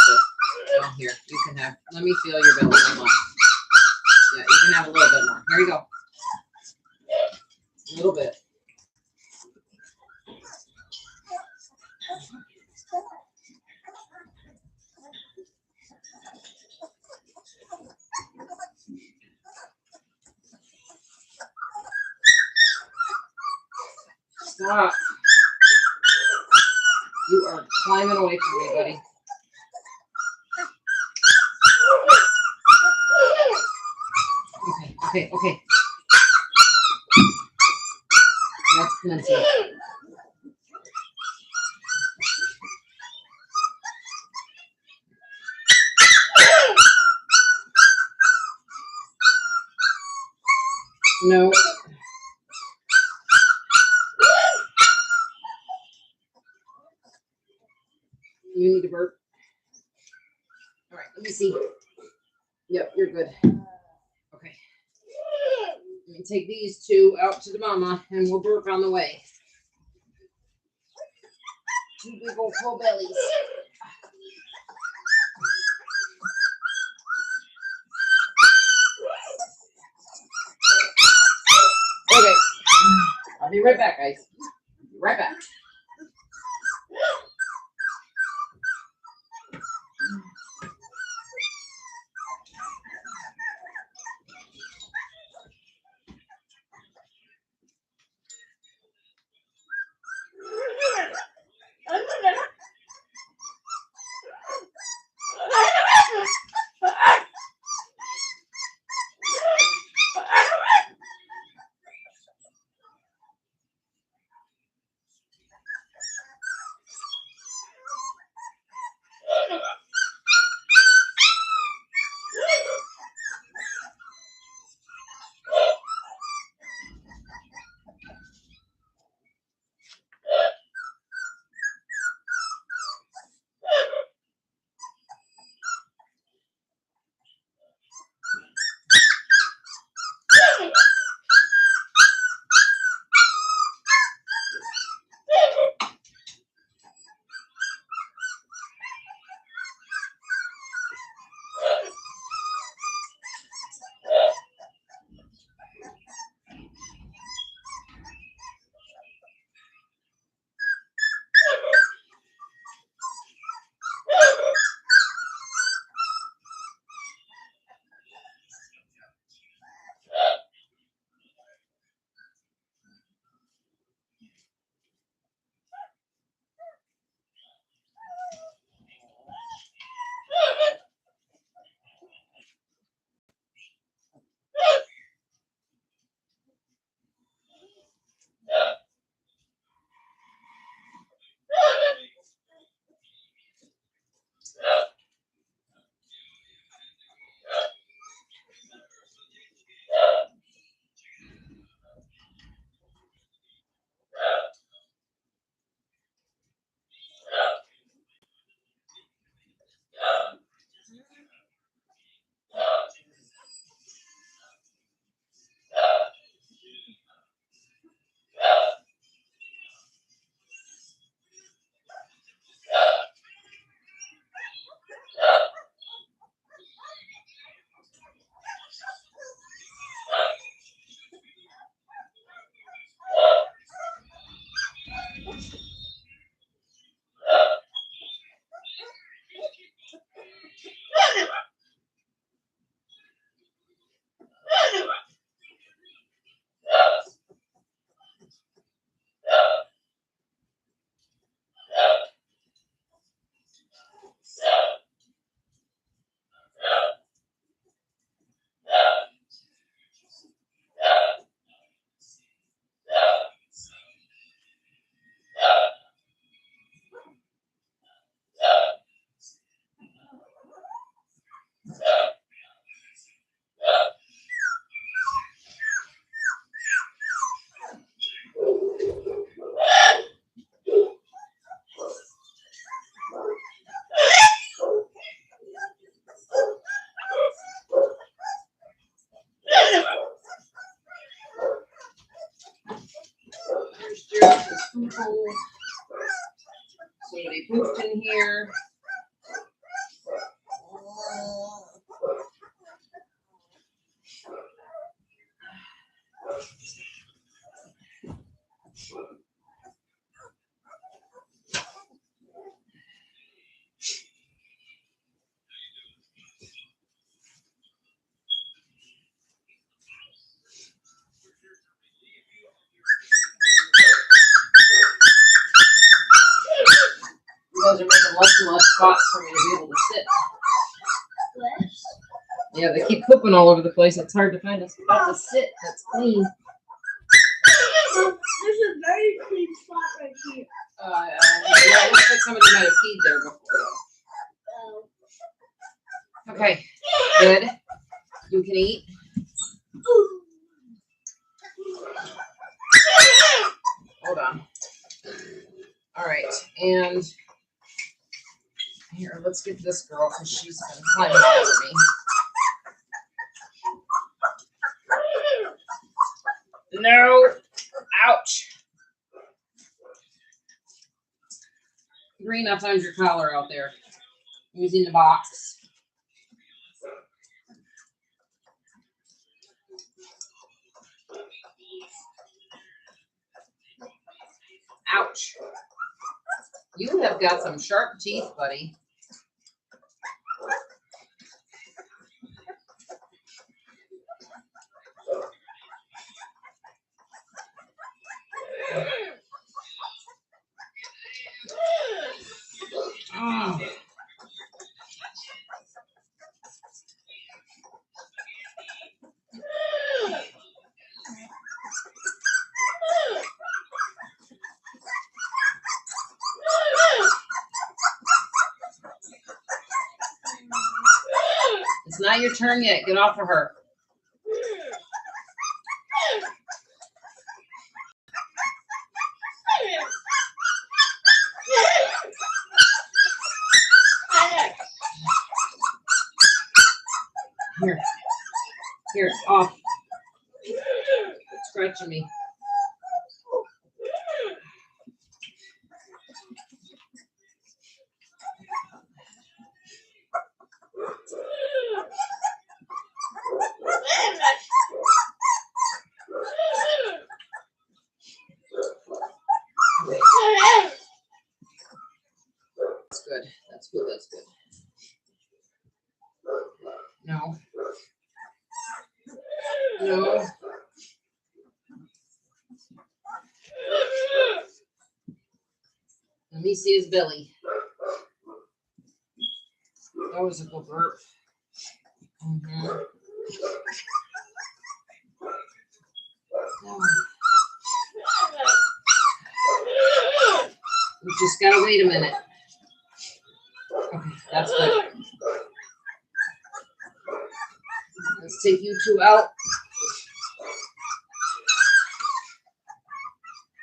Oh, here, you can have, let me feel your belly. Hold on. Yeah, you can have a little bit more. Here you go. A little bit. Stop. You are climbing away from me, buddy. Okay. That's plenty. No. You need to burp. All right, let me see. Yep, you're good. Okay. Let me take these two out to the mama and we'll burp on the way. Two big old full bellies. Okay. I'll be right back, guys. Be right back. poo-poo. Somebody pooped in here. You guys are making less and less spots for me to be able to sit. Yeah, they keep pooping all over the place. It's hard to find a spot to sit that's clean.
There's a very clean spot right here.
Yeah, it looks like somebody might have peed there before. Okay, good. You can eat. Hold on. All right, and here, let's get this girl because she's been climbing all over me. No. Ouch. Green, I found your collar out there. Using the box. Ouch. You have got some sharp teeth, buddy. Oh. It's not your turn yet. Get off of her. Here. Here, off. It's scratching me. That's good. That's good. That's good. No. No. Let me see his belly. That was a good burp. Mm-hmm. We just gotta wait a minute. Okay, that's good. Let's take you two out.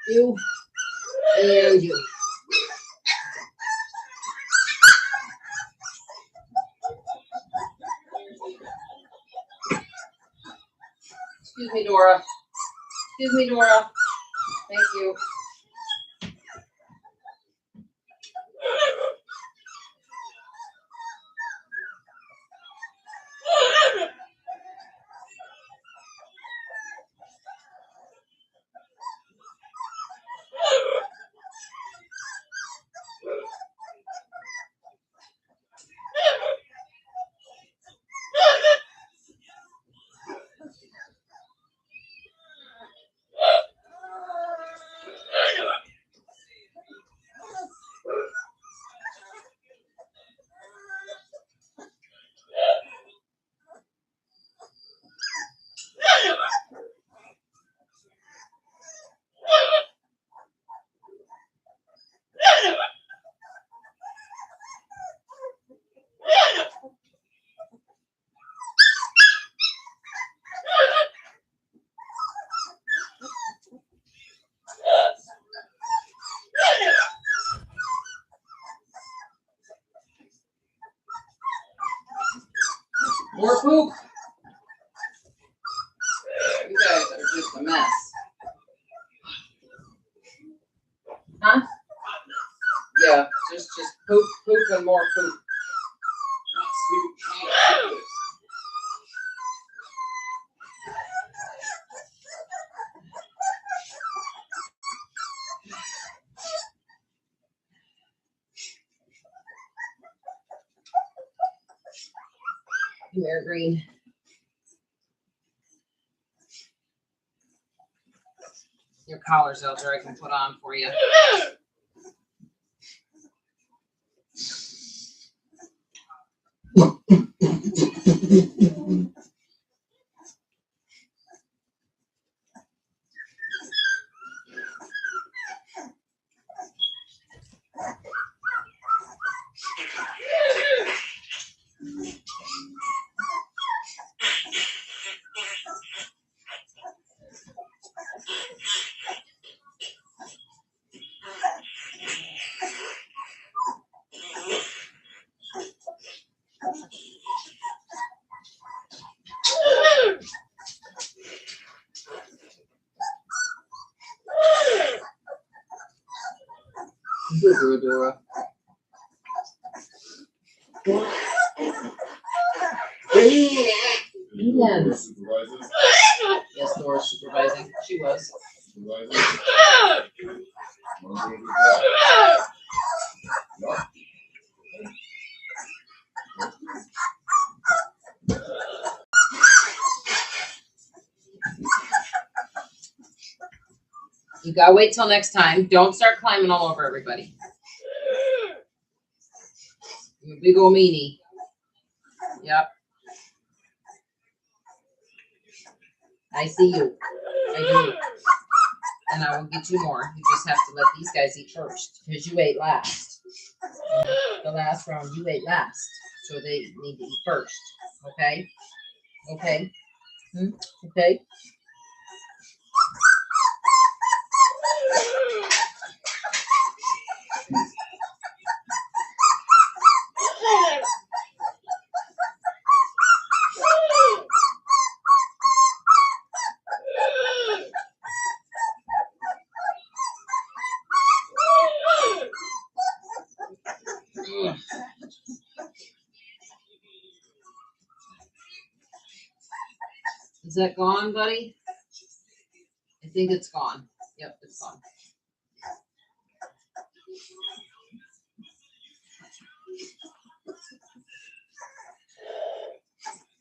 You and you. Excuse me, Dora. Excuse me, Dora. Thank you. More poop. You guys are just a mess. Yeah, just poop, poop, and more poop.
Come here, Green. Your collar's out there I can put on for you.
Good, Dora.
Eden.
Supervisor.
Yes, Dora's supervising. She was.
Supervisor. Wanna do a good job?
You gotta wait till next time. Don't start climbing all over everybody. You big ol' meanie. Yep. I see you. I do. And I will get you more. You just have to let these guys eat first because you ate last. The last round, you ate last. So they need to eat first. Okay? Okay? Okay? Is that gone, buddy? I think it's gone. Yep, it's gone.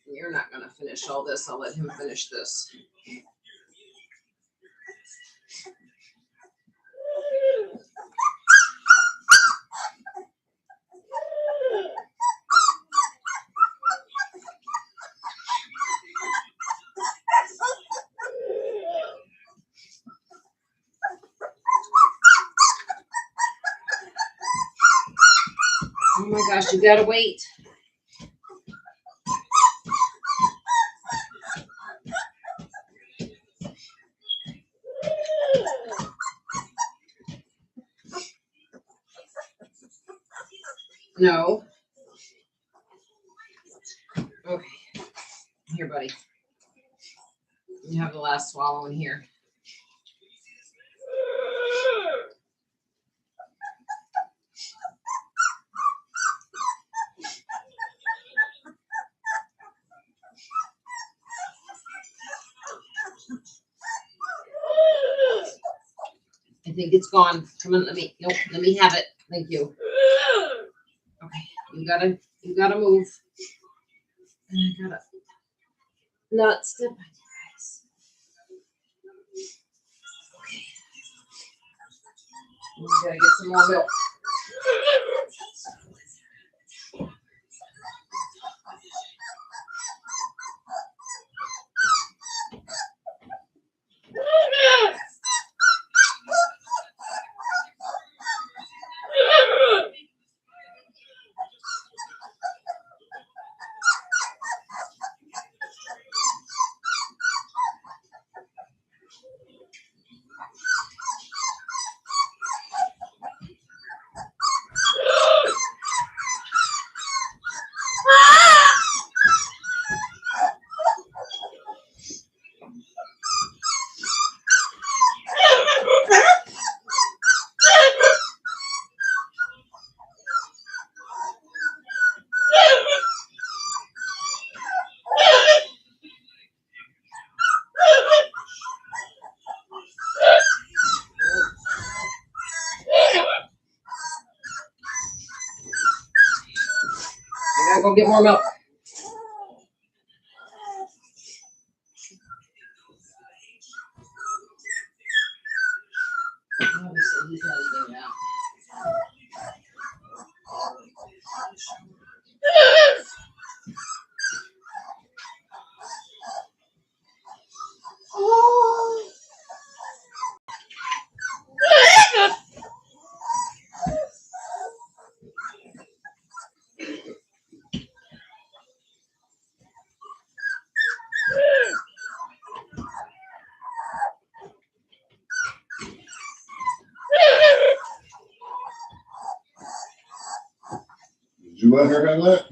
You're not going to finish all this. I'll let him finish this. Oh my gosh, you gotta wait. No. Okay. Here, buddy. You have the last swallow in here. I think it's gone. Come on, let me have it. Thank you. Okay, you gotta move. And I gotta not step on you guys. Okay. We gotta get some more milk.
go get more milk.
Obviously, he's got to get it out.
Did you let her have that?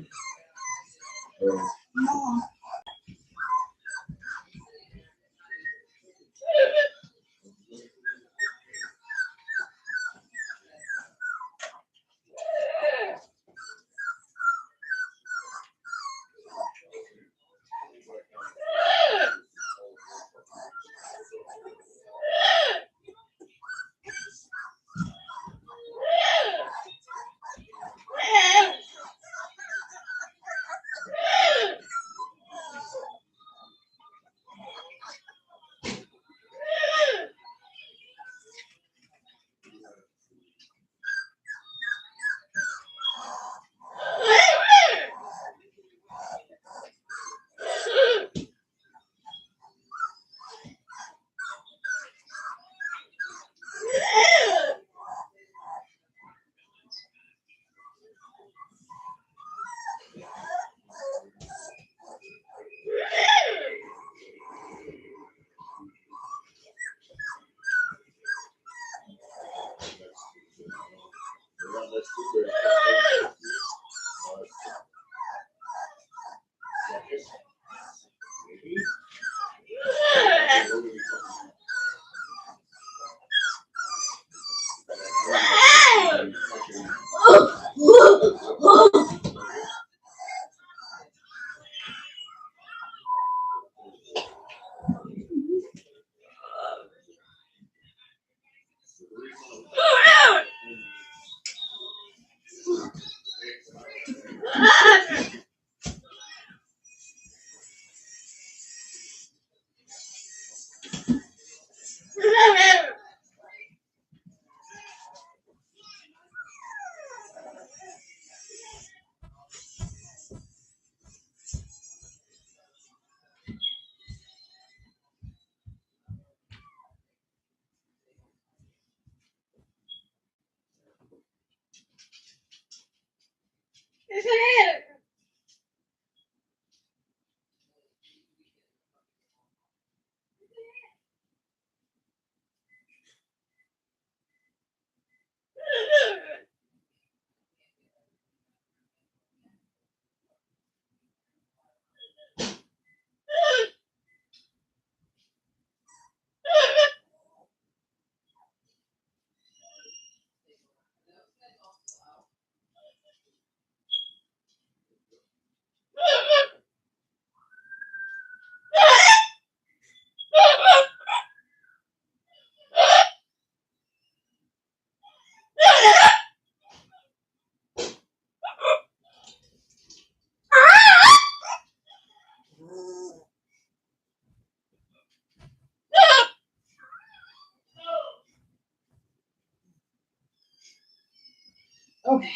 Okay.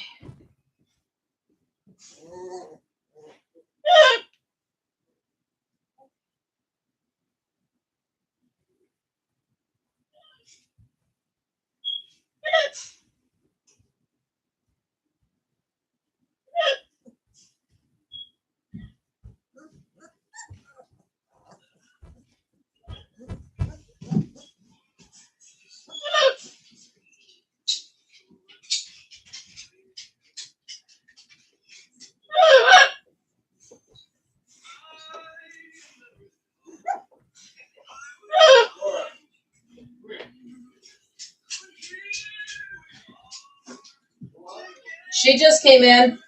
She just came in.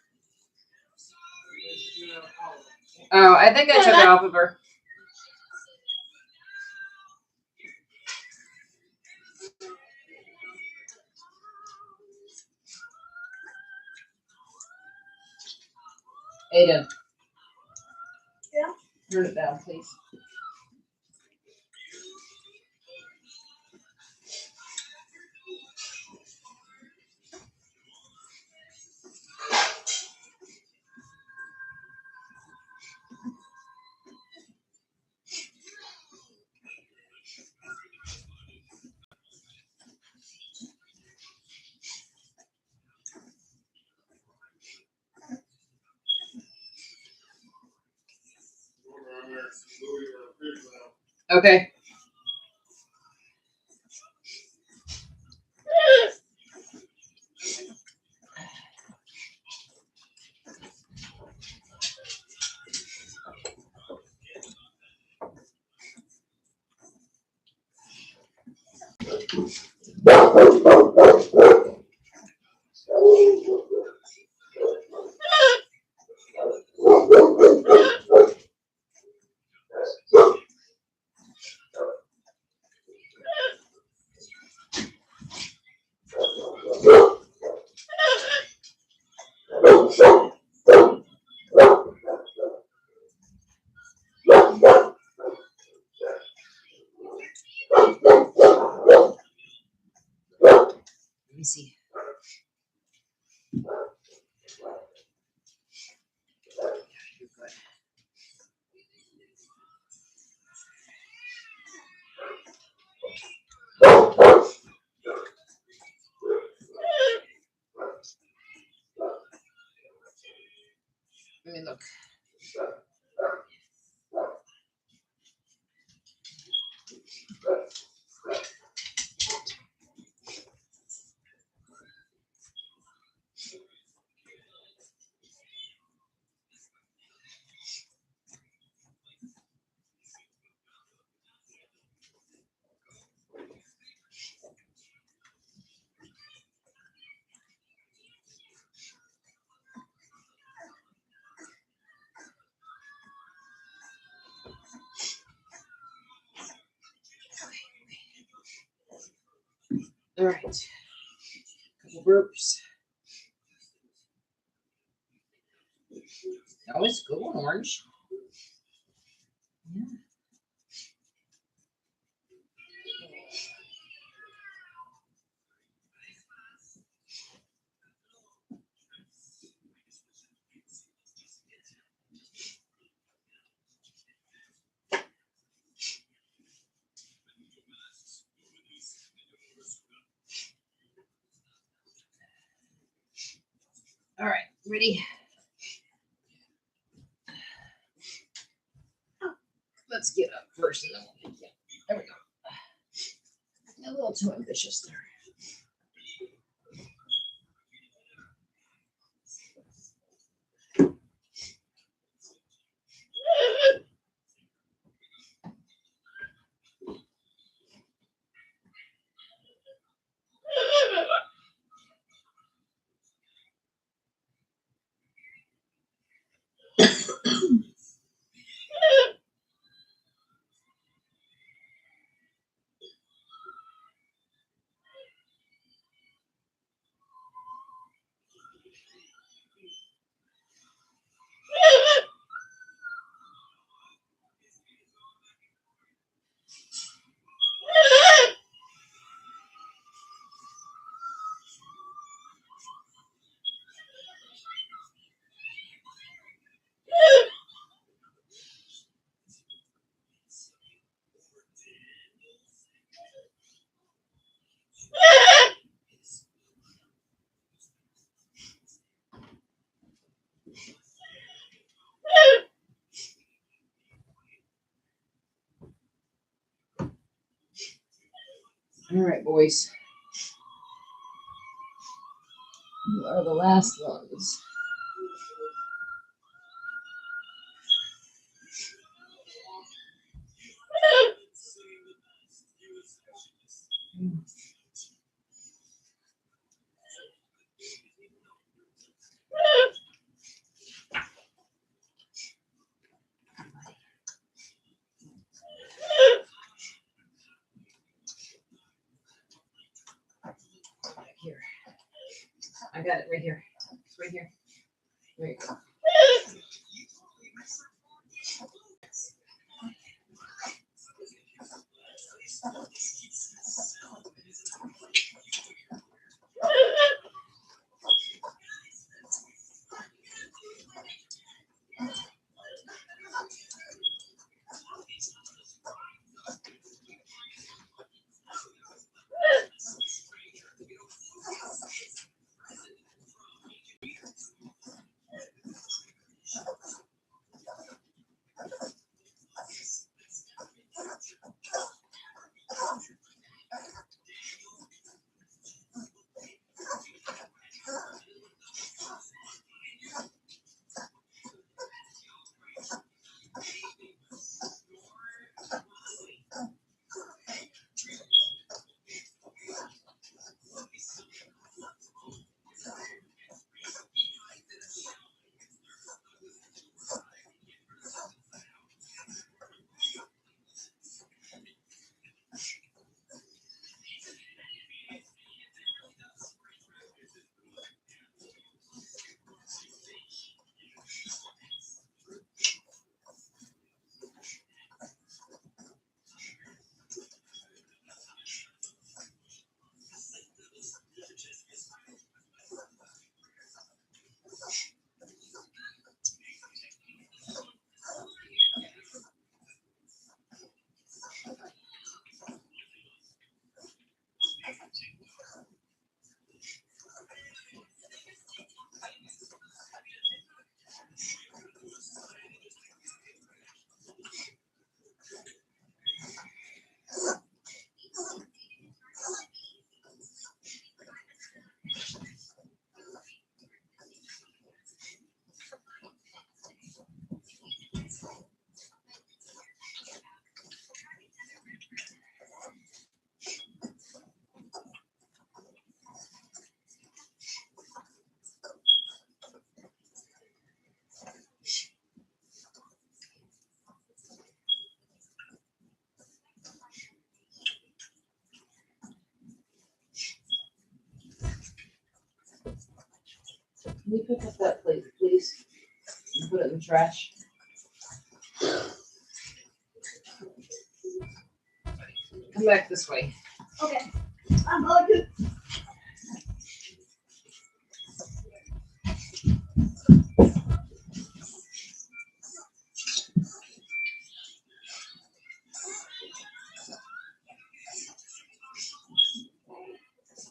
Oh, I think I took it off of her. Aiden.
Yeah?
Turn it down, please. Okay. Let me see. You're good. Let me look. All right. Couple burps. That was a good one, Orange. Yeah. All right, ready? Let's get up first and then we'll get. There we go. A little too ambitious there. All right, boys. You are the last ones. Here. I got it right here. Right here. There you go. Can you pick up that plate, please? And put it in the trash. Come back this way.
Okay. I'm going.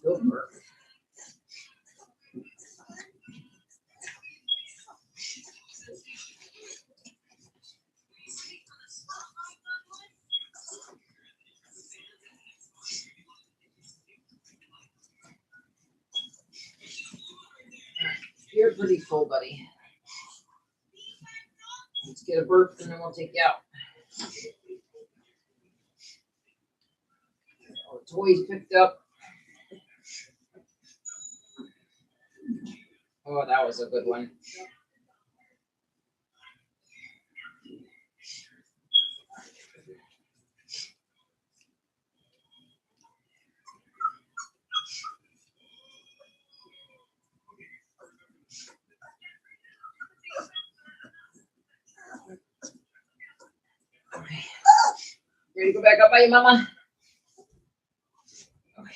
Good work. You're pretty full, buddy. Let's get a burp and then we'll take you out. All the toys picked up. Oh, that was a good one. Okay. Ready to go back up by your mama? Okay.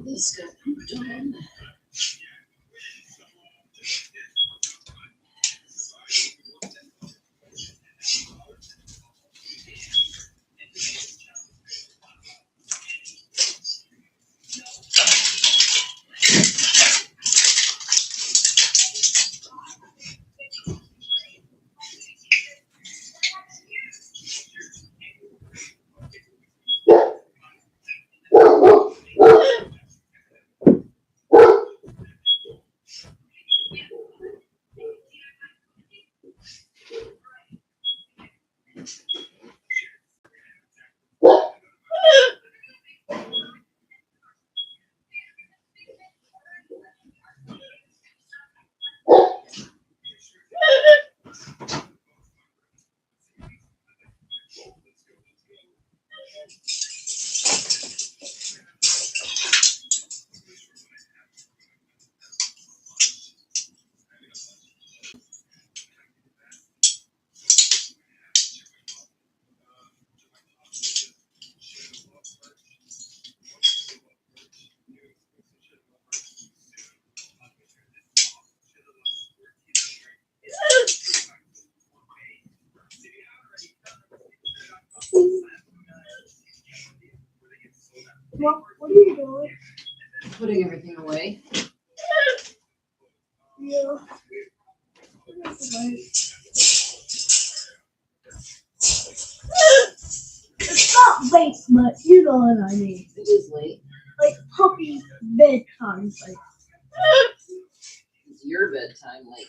This got done.
What are you doing?
Putting everything away.
Yeah. It's not late, but you know what I mean.
It is late.
Like puppy bedtime. Like.
It's your bedtime late.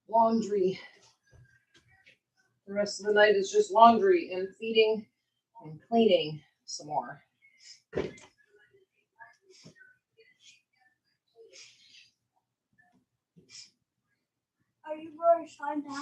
Laundry. The rest of the night is just laundry and feeding and cleaning some more.
Are you going to sign down?